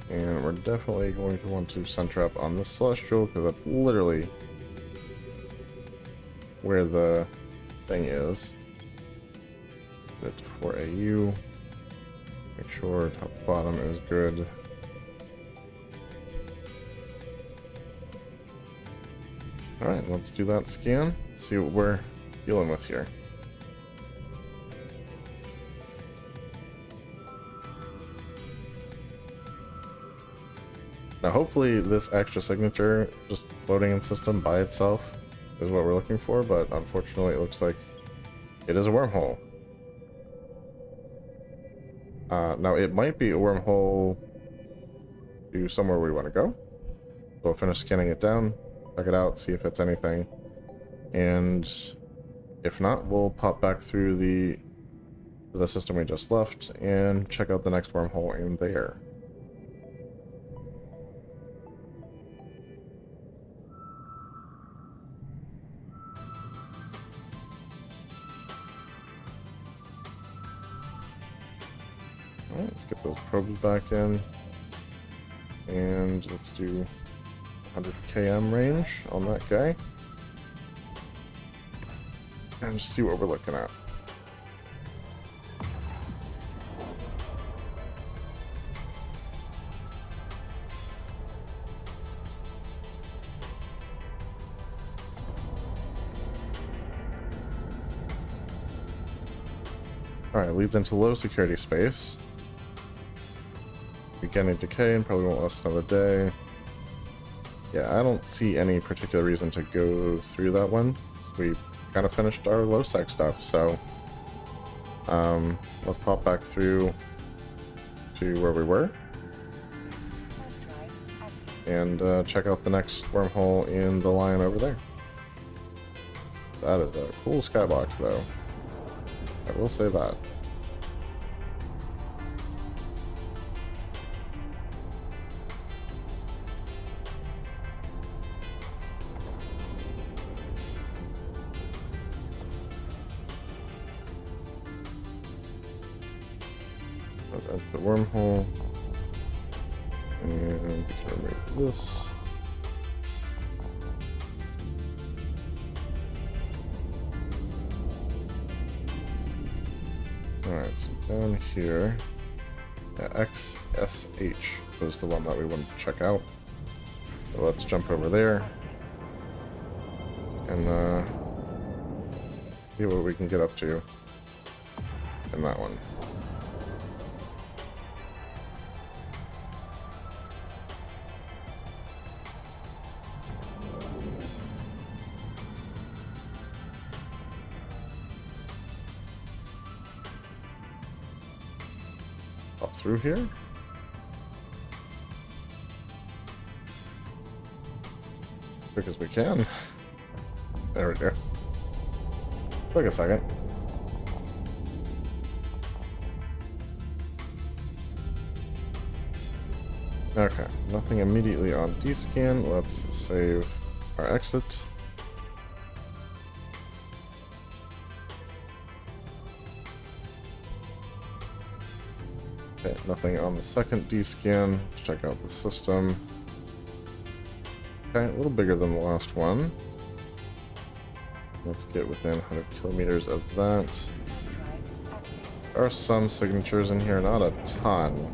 And we're definitely going to want to center up on this celestial because that's literally where the thing is. Put it to 4AU. Make sure top to bottom is good. Alright, let's do that scan. See what we're dealing with here. Now hopefully this extra signature just floating in system by itself is what we're looking for, but unfortunately it looks like it is a wormhole. Now it might be a wormhole to somewhere we want to go. We'll finish scanning it down, check it out, see if it's anything. And if not, we'll pop back through the system we just left and check out the next wormhole in there. Alright, let's get those probes back in. And let's do 100 km range on that guy. And just see what we're looking at. Alright, leads into low security space. Beginning decay and probably won't last another day. Yeah, I don't see any particular reason to go through that one. We kind of finished our low sec stuff, so let's pop back through to where we were and check out the next wormhole in the line over there. That is a cool skybox, though. I will say that. Let's enter the wormhole. And we can remove this. Alright, so down here, XSH was the one that we wanted to check out. So let's jump over there and see what we can get up to in that one. Up through here. Quick as we can. There we go. Took a second. Okay, nothing immediately on D-scan. Let's save our exit. Okay, nothing on the second D-scan. Let's check out the system. Okay, a little bigger than the last one. Let's get within 100 kilometers of that. There are some signatures in here, not a ton.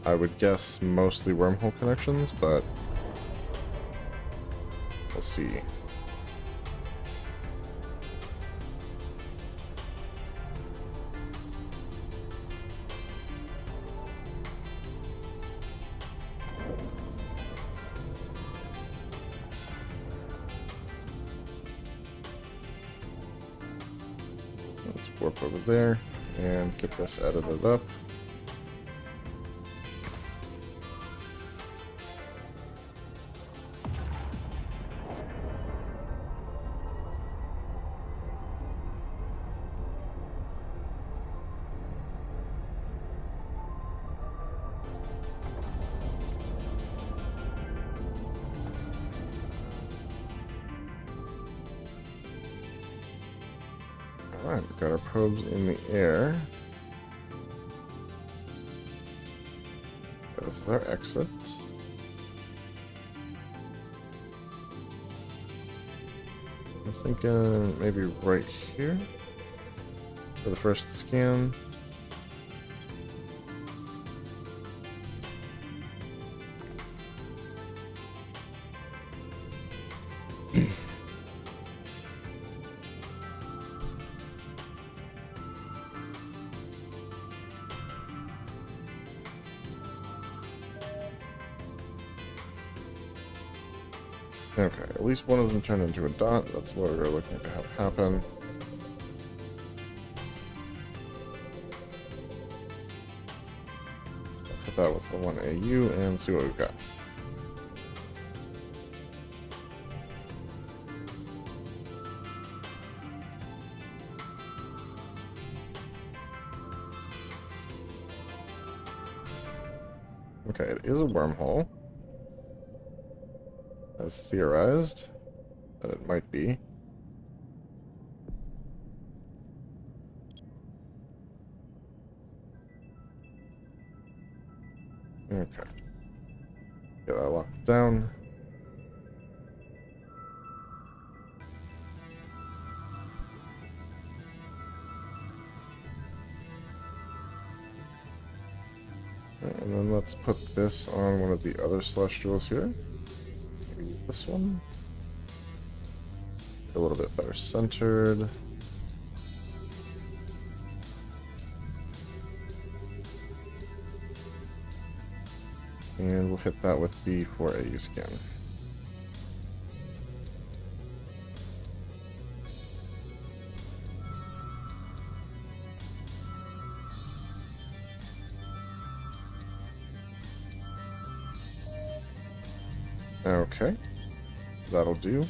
I would guess mostly wormhole connections, but we'll see. Let's warp over there and get this edited up. Alright, we've got our probes in the air. This is our exit. I'm thinking maybe right here for the first scan. Okay, at least one of them turned into a dot. That's what we're looking to have happen. Let's hit that with the 1AU and see what we've got. Okay, it is a wormhole. As theorized that it might be. Okay. Get that locked down. And then let's put this on one of the other celestials here. Maybe this one. A little bit better centered. And we'll hit that with the 4AU scan. Okay, that'll do.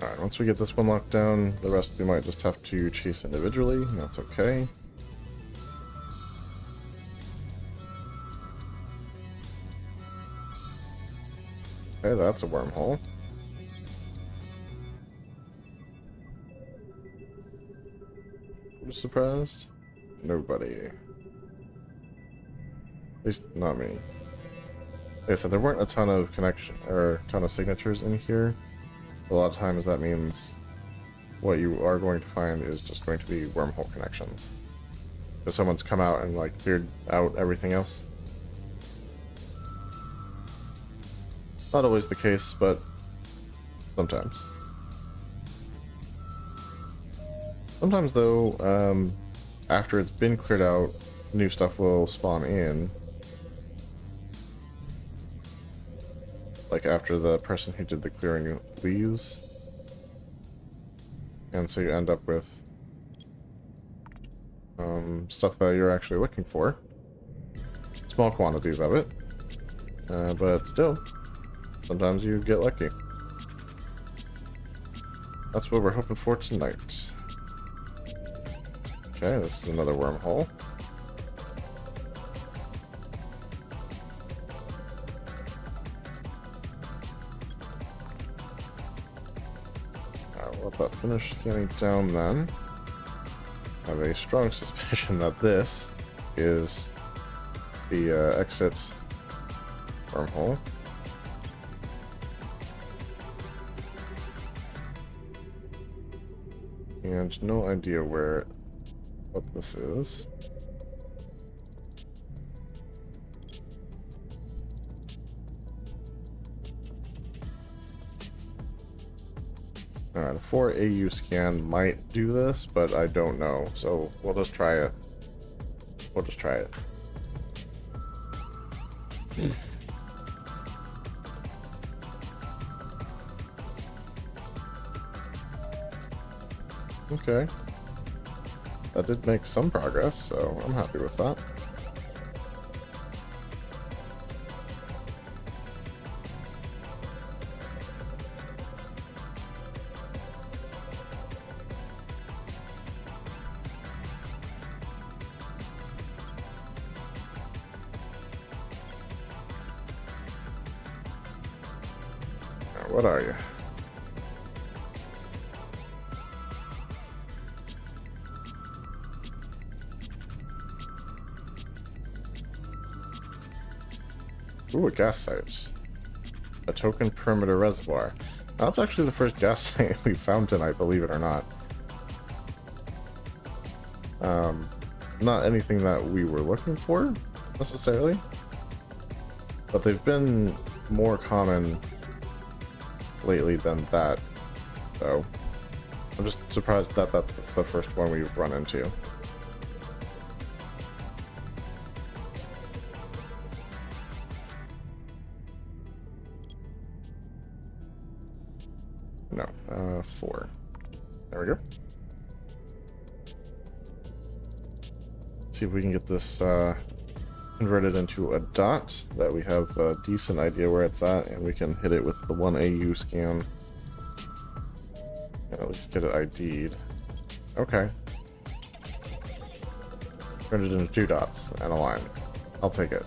Alright, once we get this one locked down, the rest we might just have to chase individually, and that's okay. Okay, that's a wormhole. Who's surprised? Nobody. At least not me. Like I said, there weren't a ton of connection or a ton of signatures in here. A lot of times that means what you are going to find is just going to be wormhole connections. Because someone's come out and like cleared out everything else. Not always the case, but sometimes. Sometimes though, after it's been cleared out, new stuff will spawn in. Like after the person who did the clearing leaves. And so you end up with stuff that you're actually looking for. Small quantities of it. But still, sometimes you get lucky. That's what we're hoping for tonight. Okay, this is another wormhole. Alright, we'll let that finish scanning down then. I have a strong suspicion that this is the exit wormhole. And no idea what this is. Alright, a 4AU scan might do this, but I don't know. So we'll just try it. We'll just try it. Okay. That did make some progress, so I'm happy with that. Now, what are you? Ooh, a gas site. A token perimeter reservoir. Now, that's actually the first gas site we found tonight, believe it or not. Not anything that we were looking for, necessarily. But they've been more common lately than that, so I'm just surprised that that's the first one we've run into. No, 4. There we go. See if we can get this converted into a dot, that we have a decent idea where it's at, and we can hit it with the 1AU scan. And at least get it ID'd. Okay. Turned it into 2 dots and a line. I'll take it.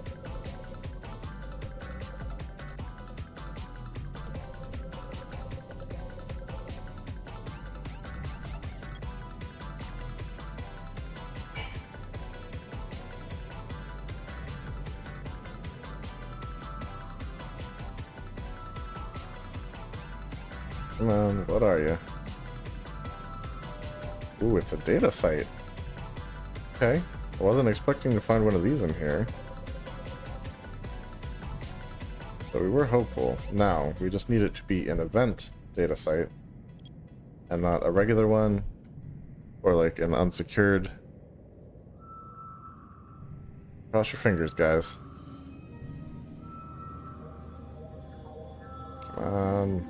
Come on, what are you? Ooh, it's a data site. Okay. I wasn't expecting to find one of these in here. But we were hopeful. Now, we just need it to be an event data site and not a regular one or like an unsecured. Cross your fingers, guys. Come on.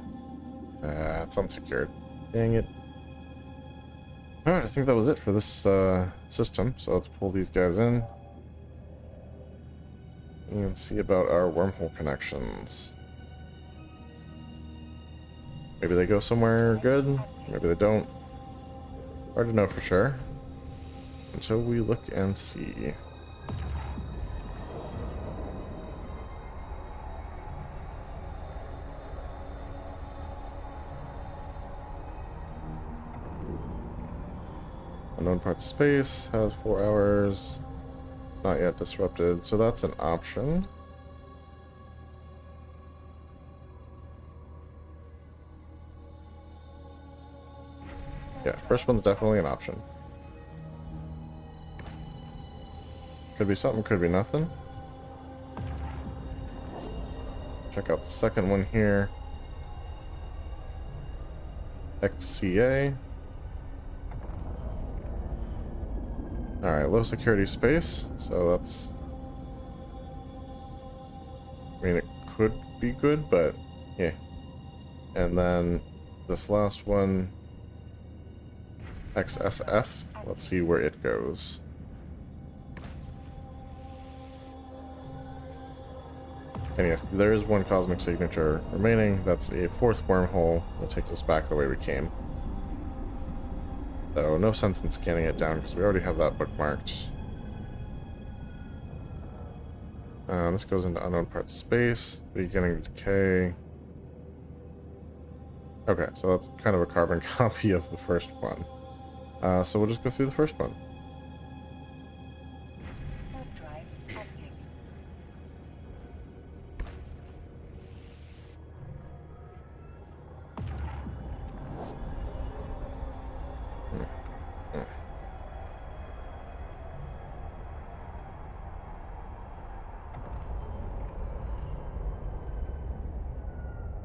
It's unsecured. Dang it. Alright, I think that was it for this system. So let's pull these guys in. And see about our wormhole connections. Maybe they go somewhere good. Maybe they don't. Hard to know for sure. Until we look and see. Unknown parts of space has 4 hours. Not yet disrupted, so that's an option. Yeah, first one's definitely an option. Could be something, could be nothing. Check out the second one here. XCA. Alright, low security space, so that's... I mean, it could be good, but yeah. And then this last one, XSF, let's see where it goes. And yes, there is one cosmic signature remaining. That's a 4th wormhole that takes us back the way we came. So no sense in scanning it down because we already have that bookmarked. This goes into unknown parts of space, beginning of decay. Okay, so that's kind of a carbon copy of the first one. So we'll just go through the first one. Warp drive active.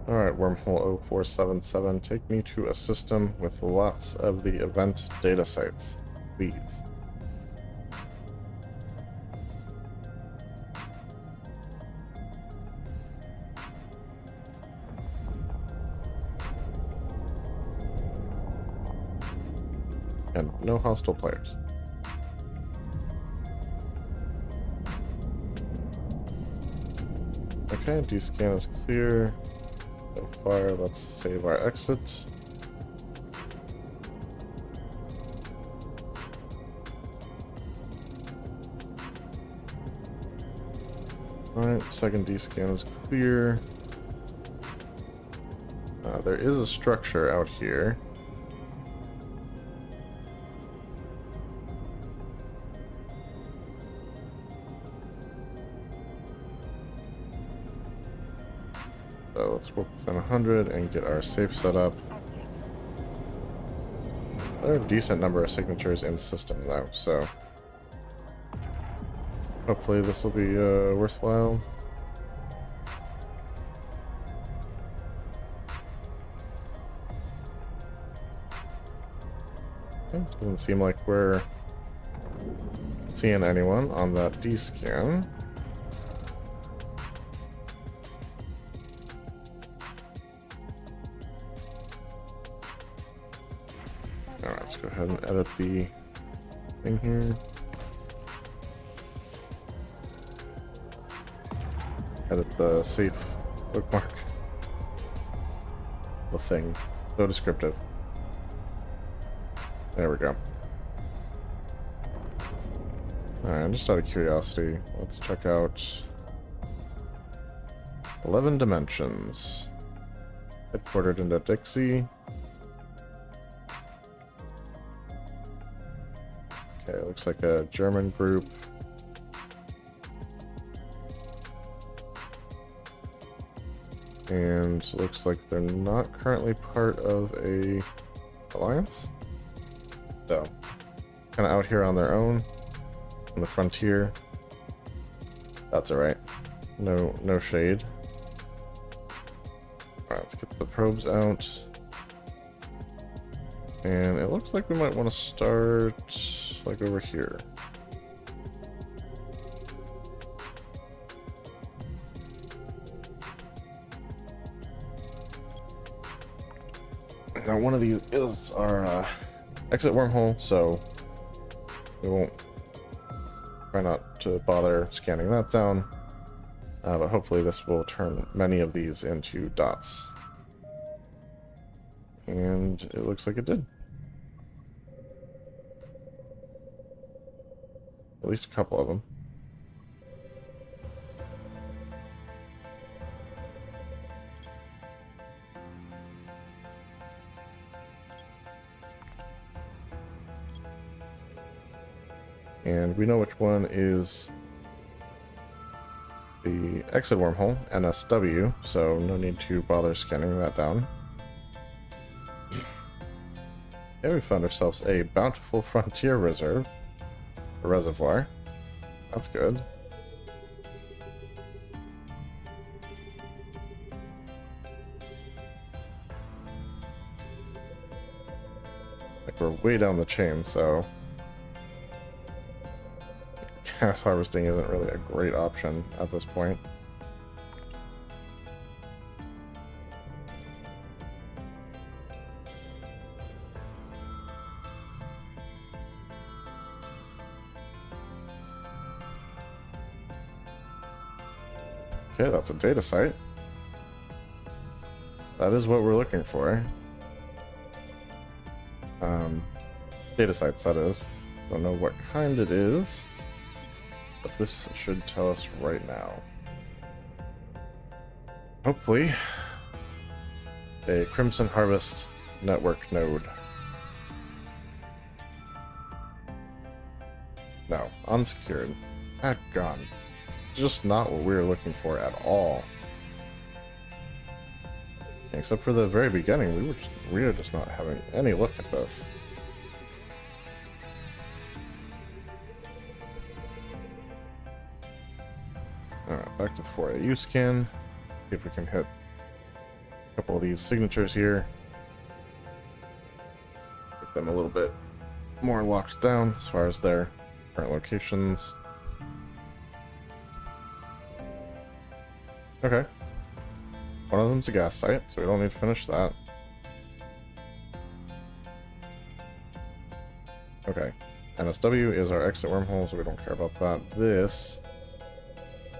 Alright, wormhole 0477, take me to a system with lots of the event data sites, please. And no hostile players. Okay, D-scan is clear. So far, let's save our exit. Alright, second D-scan is clear. There is a structure out here. So let's work within 100 and get our safe set up. There are a decent number of signatures in the system though, so hopefully this will be worthwhile. Okay, doesn't seem like we're seeing anyone on that D-scan. Alright, let's go ahead and edit the thing here. Edit the safe bookmark. The thing. So descriptive. There we go. Alright, just out of curiosity, let's check out 11 Dimensions. Headquartered in Dixie. Okay, looks like a German group. And looks like they're not currently part of a alliance. So, kind of out here on their own. on the frontier. That's alright. No shade. Alright, let's get the probes out. And it looks like we might want to start like over here. Now one of these is our exit wormhole, so we won't try not to bother scanning that down. But hopefully this will turn many of these into dots. And it looks like it did. At least a couple of them. And we know which one is the exit wormhole, NSW, so no need to bother scanning that down. And we found ourselves a bountiful frontier reserve, a reservoir. That's good. Like we're way down the chain, so gas harvesting isn't really a great option at this point. Okay, that's a data site. That is what we're looking for. Data sites, that is. Don't know what kind it is, but this should tell us right now. Hopefully, a Crimson Harvest network node. No, unsecured. Gone. Just not what we were looking for at all. Except for the very beginning, we were just not having any look at this. Alright, back to the 4AU scan. See if we can hit a couple of these signatures here. Get them a little bit more locked down as far as their current locations. Okay. One of them's a gas site, so we don't need to finish that. Okay. NSW is our exit wormhole, so we don't care about that. This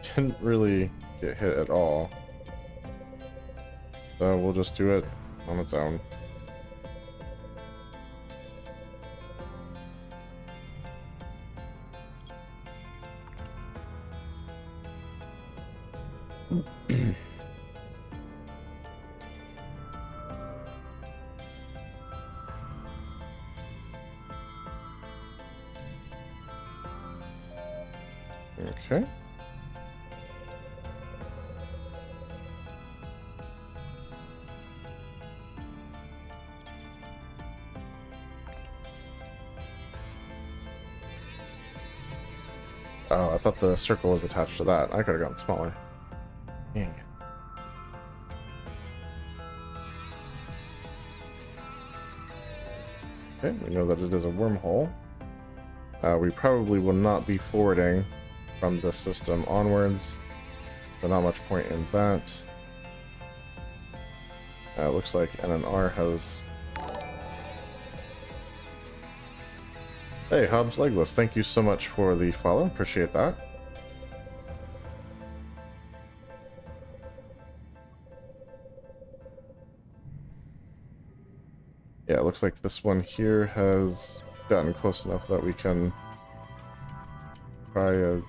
didn't really get hit at all. So we'll just do it on its own. Okay. Oh, I thought the circle was attached to that. I could have gotten smaller. Dang. Okay, we know that it is a wormhole. We probably will not be forwarding from this system onwards, so not much point in that. Looks like NNR has... Hey, Hobbs Legless, thank you so much for the follow. Appreciate that. Yeah, it looks like this one here has gotten close enough that we can try a...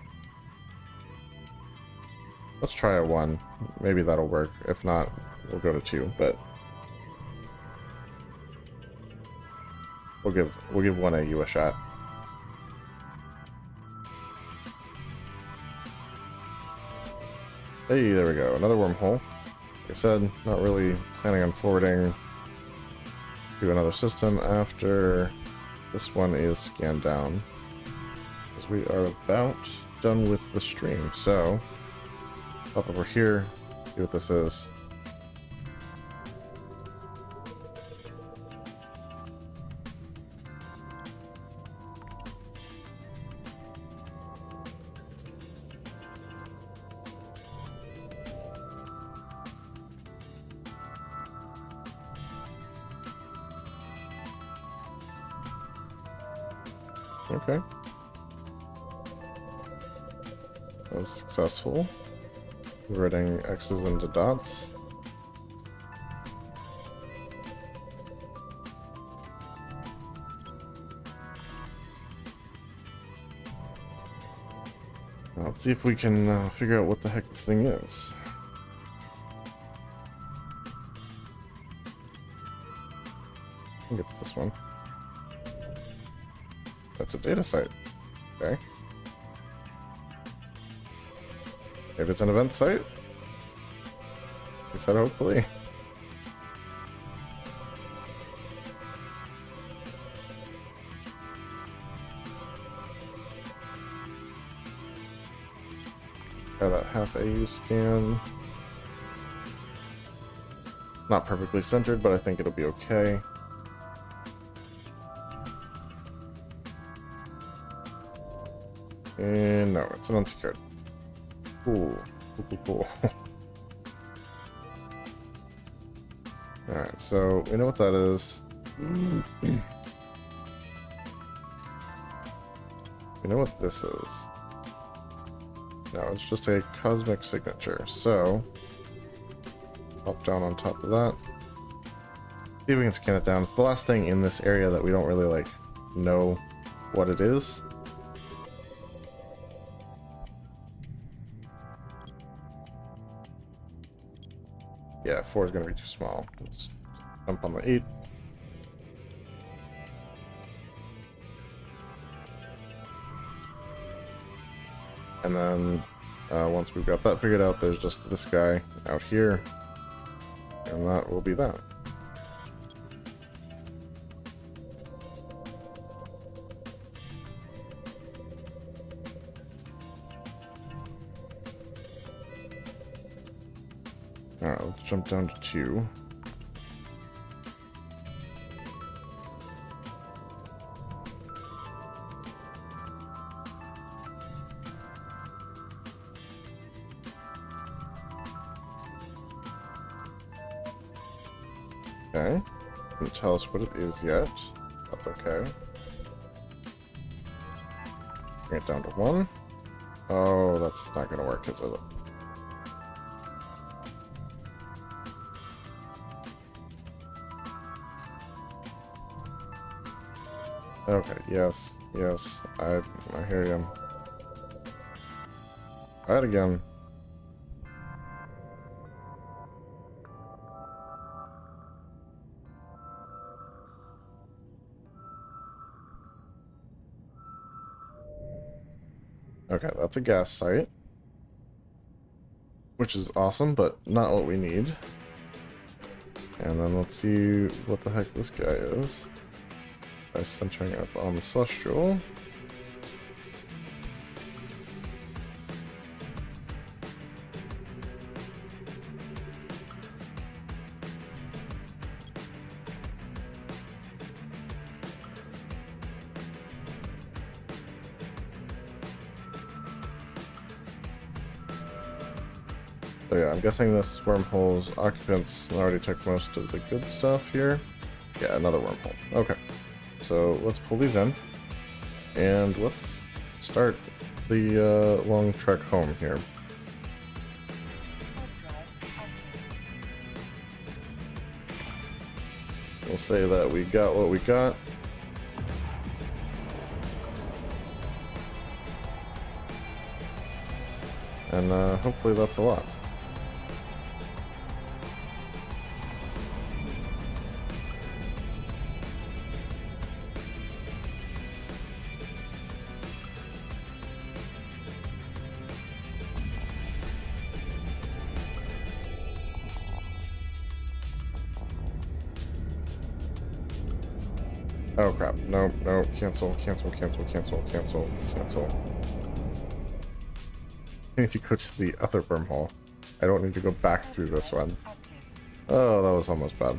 Let's try a 1. Maybe that'll work. If not, we'll go to 2, but... We'll give 1AU a shot. Hey, there we go. Another wormhole. Like I said, not really planning on forwarding to another system after this one is scanned down. Because we are about done with the stream, so pop over here, see what this is. Okay. That was successful. Converting X's into dots. Now, let's see if we can figure out what the heck this thing is. I think it's this one. That's a data site. Okay. Maybe it's an event site? He said hopefully. Got that half AU scan. Not perfectly centered, but I think it'll be okay. And no, it's an unsecured. Cool. Cool. Alright, so we know what that is. We know what this is. No, it's just a cosmic signature. So, pop down on top of that. See if we can scan it down. It's the last thing in this area that we don't really, like, know what it is. Yeah, 4 is going to be too small. Let's jump on the 8. And then once we've got that figured out, there's just this guy out here. And that will be that. Alright, let's jump down to 2. Okay. Didn't tell us what it is yet. That's okay. Bring it down to 1. Oh, that's not gonna work, is it? Okay, yes, I hear you. Try it again. Okay, that's a gas site. Which is awesome, but not what we need. And then let's see what the heck this guy is. By centering up on the celestial. So yeah, I'm guessing this wormhole's occupants already took most of the good stuff here. Yeah, another wormhole. Okay. So let's pull these in, and let's start the long trek home here. We'll say that we got what we got. And hopefully that's a lot. Oh crap. No, no, cancel, cancel, cancel, cancel, cancel, cancel. I need to go to the other wormhole. I don't need to go back through this one. Oh, that was almost bad.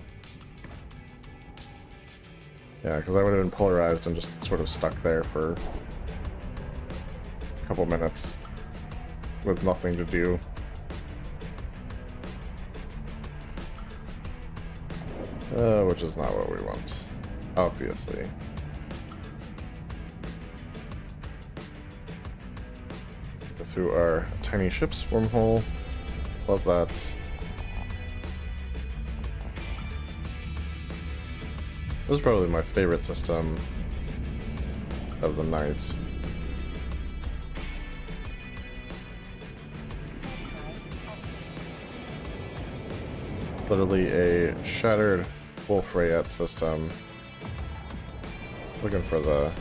Yeah, because I would have been polarized and just sort of stuck there for a couple minutes with nothing to do. Which is not what we want, obviously. Go through our tiny ship's wormhole. Love that. This is probably my favorite system of the night. Literally a shattered Wolf Rayette system. Looking for the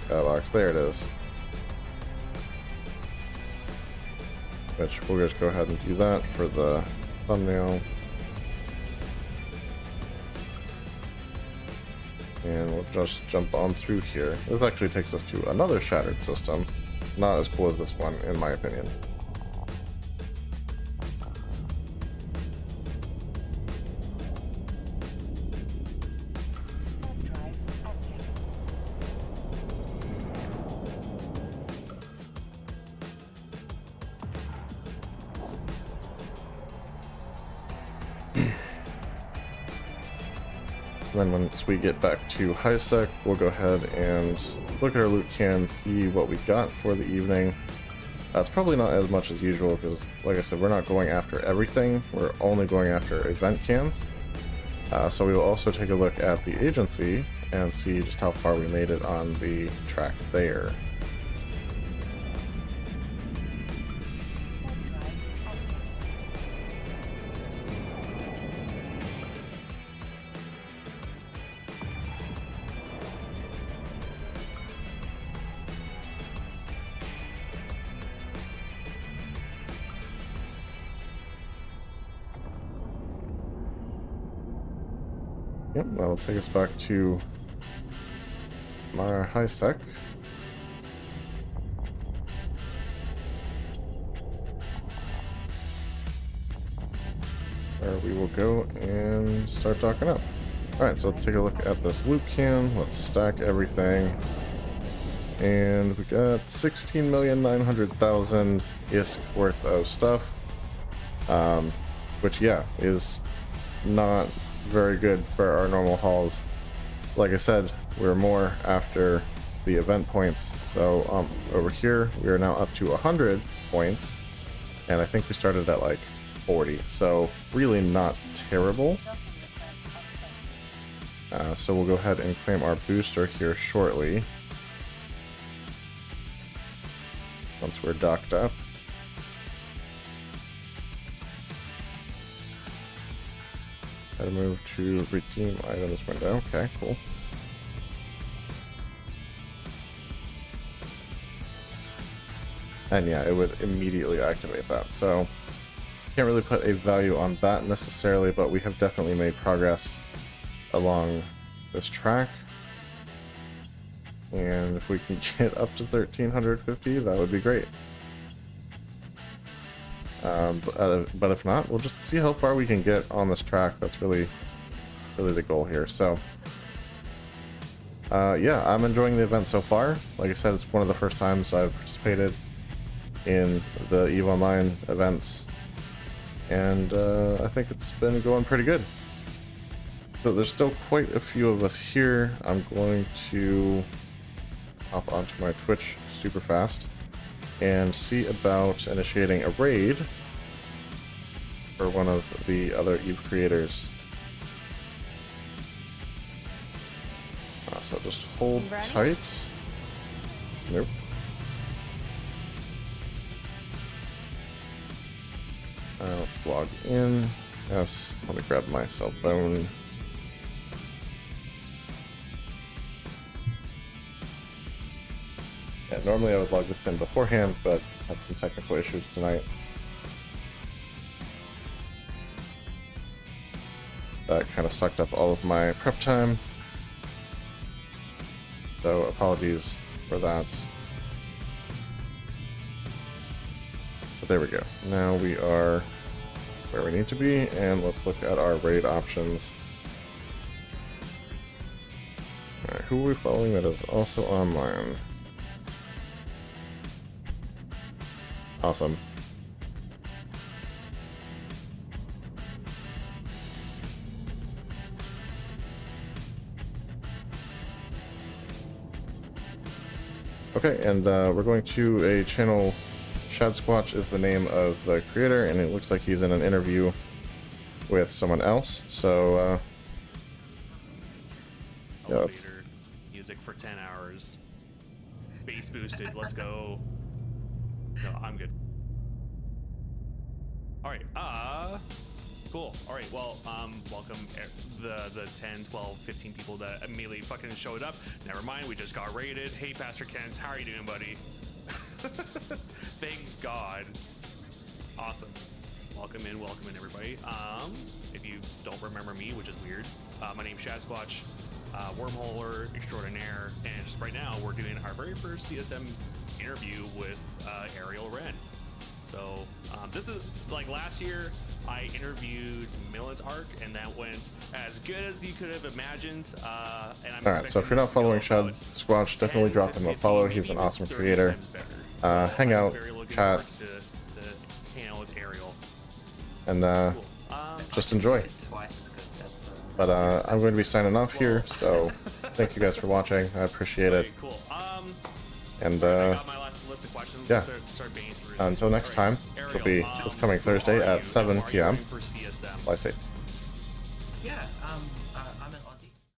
box. There it is. Which we'll just go ahead and do that for the thumbnail. And we'll just jump on through here. This actually takes us to another shattered system. Not as cool as this one, in my opinion. Then once we get back to high sec, we'll go ahead and look at our loot can, see what we got for the evening. It's probably not as much as usual because, like I said, we're not going after everything. We're only going after event cans. So we will also take a look at the agency and see just how far we made it on the track there. Yep, that'll take us back to my high sec. Where we will go and start docking up. Alright, so let's take a look at this loot can. Let's stack everything. And we got 16,900,000 ISK worth of stuff. Which, yeah, is not very good for our normal hauls. Like I said, we're more after the event points. So over here we are now up to 100 points, and I think we started at like 40, so really not terrible. So we'll go ahead and claim our booster here shortly once we're docked up. Gotta move to redeem items window. Okay, cool. And yeah, it would immediately activate that. So can't really put a value on that necessarily, but we have definitely made progress along this track. And if we can get up to 1350, that would be great. But if not, we'll just see how far we can get on this track. That's really the goal here. So yeah, I'm enjoying the event so far. Like I said, it's one of the first times I've participated in the EVE Online events, and I think it's been going pretty good. So there's still quite a few of us here. I'm going to hop onto my Twitch super fast and see about initiating a raid for one of the other EVE creators. So just hold tight. Nope. Let's log in. Yes, let me grab my cell phone. Yeah, normally I would log this in beforehand, but had some technical issues tonight. That kind of sucked up all of my prep time. So apologies for that. But there we go. Now we are where we need to be, and let's look at our raid options. Alright, who are we following that is also online? Awesome. Okay, and we're going to a channel. Shad Squatch is the name of the creator, and it looks like he's in an interview with someone else. So, yeah, Elevator music for 10 hours. Bass boosted. Let's go. No, I'm good. All right. Cool. All right. Well, welcome the 10, 12, 15 people that immediately fucking showed up. Never mind. We just got raided. Hey, Pastor Kent, how are you doing, buddy? Thank God. Awesome. Welcome in, everybody. If you don't remember me, which is weird, my name's Shad Squatch, wormholer extraordinaire, and just right now we're doing our very first CSM interview with Ariel Wren. So this is like last year I interviewed Millen's Arc, and that went as good as you could have imagined. And I'm alright, so if you're not following Shad Squatch, definitely drop him a follow. He's an awesome creator. Hang out, chat, hang out with Ariel, and cool. just enjoy. But I'm going to be signing off here, so thank you guys for watching. I appreciate it. Okay, cool. And I got my list of questions. yeah. Let's start banging through Until these. next All time, right, it'll be Ariel, this coming Thursday who are at you? 7 Are you p.m. running for CSM? Fly safe. Yeah, I'm an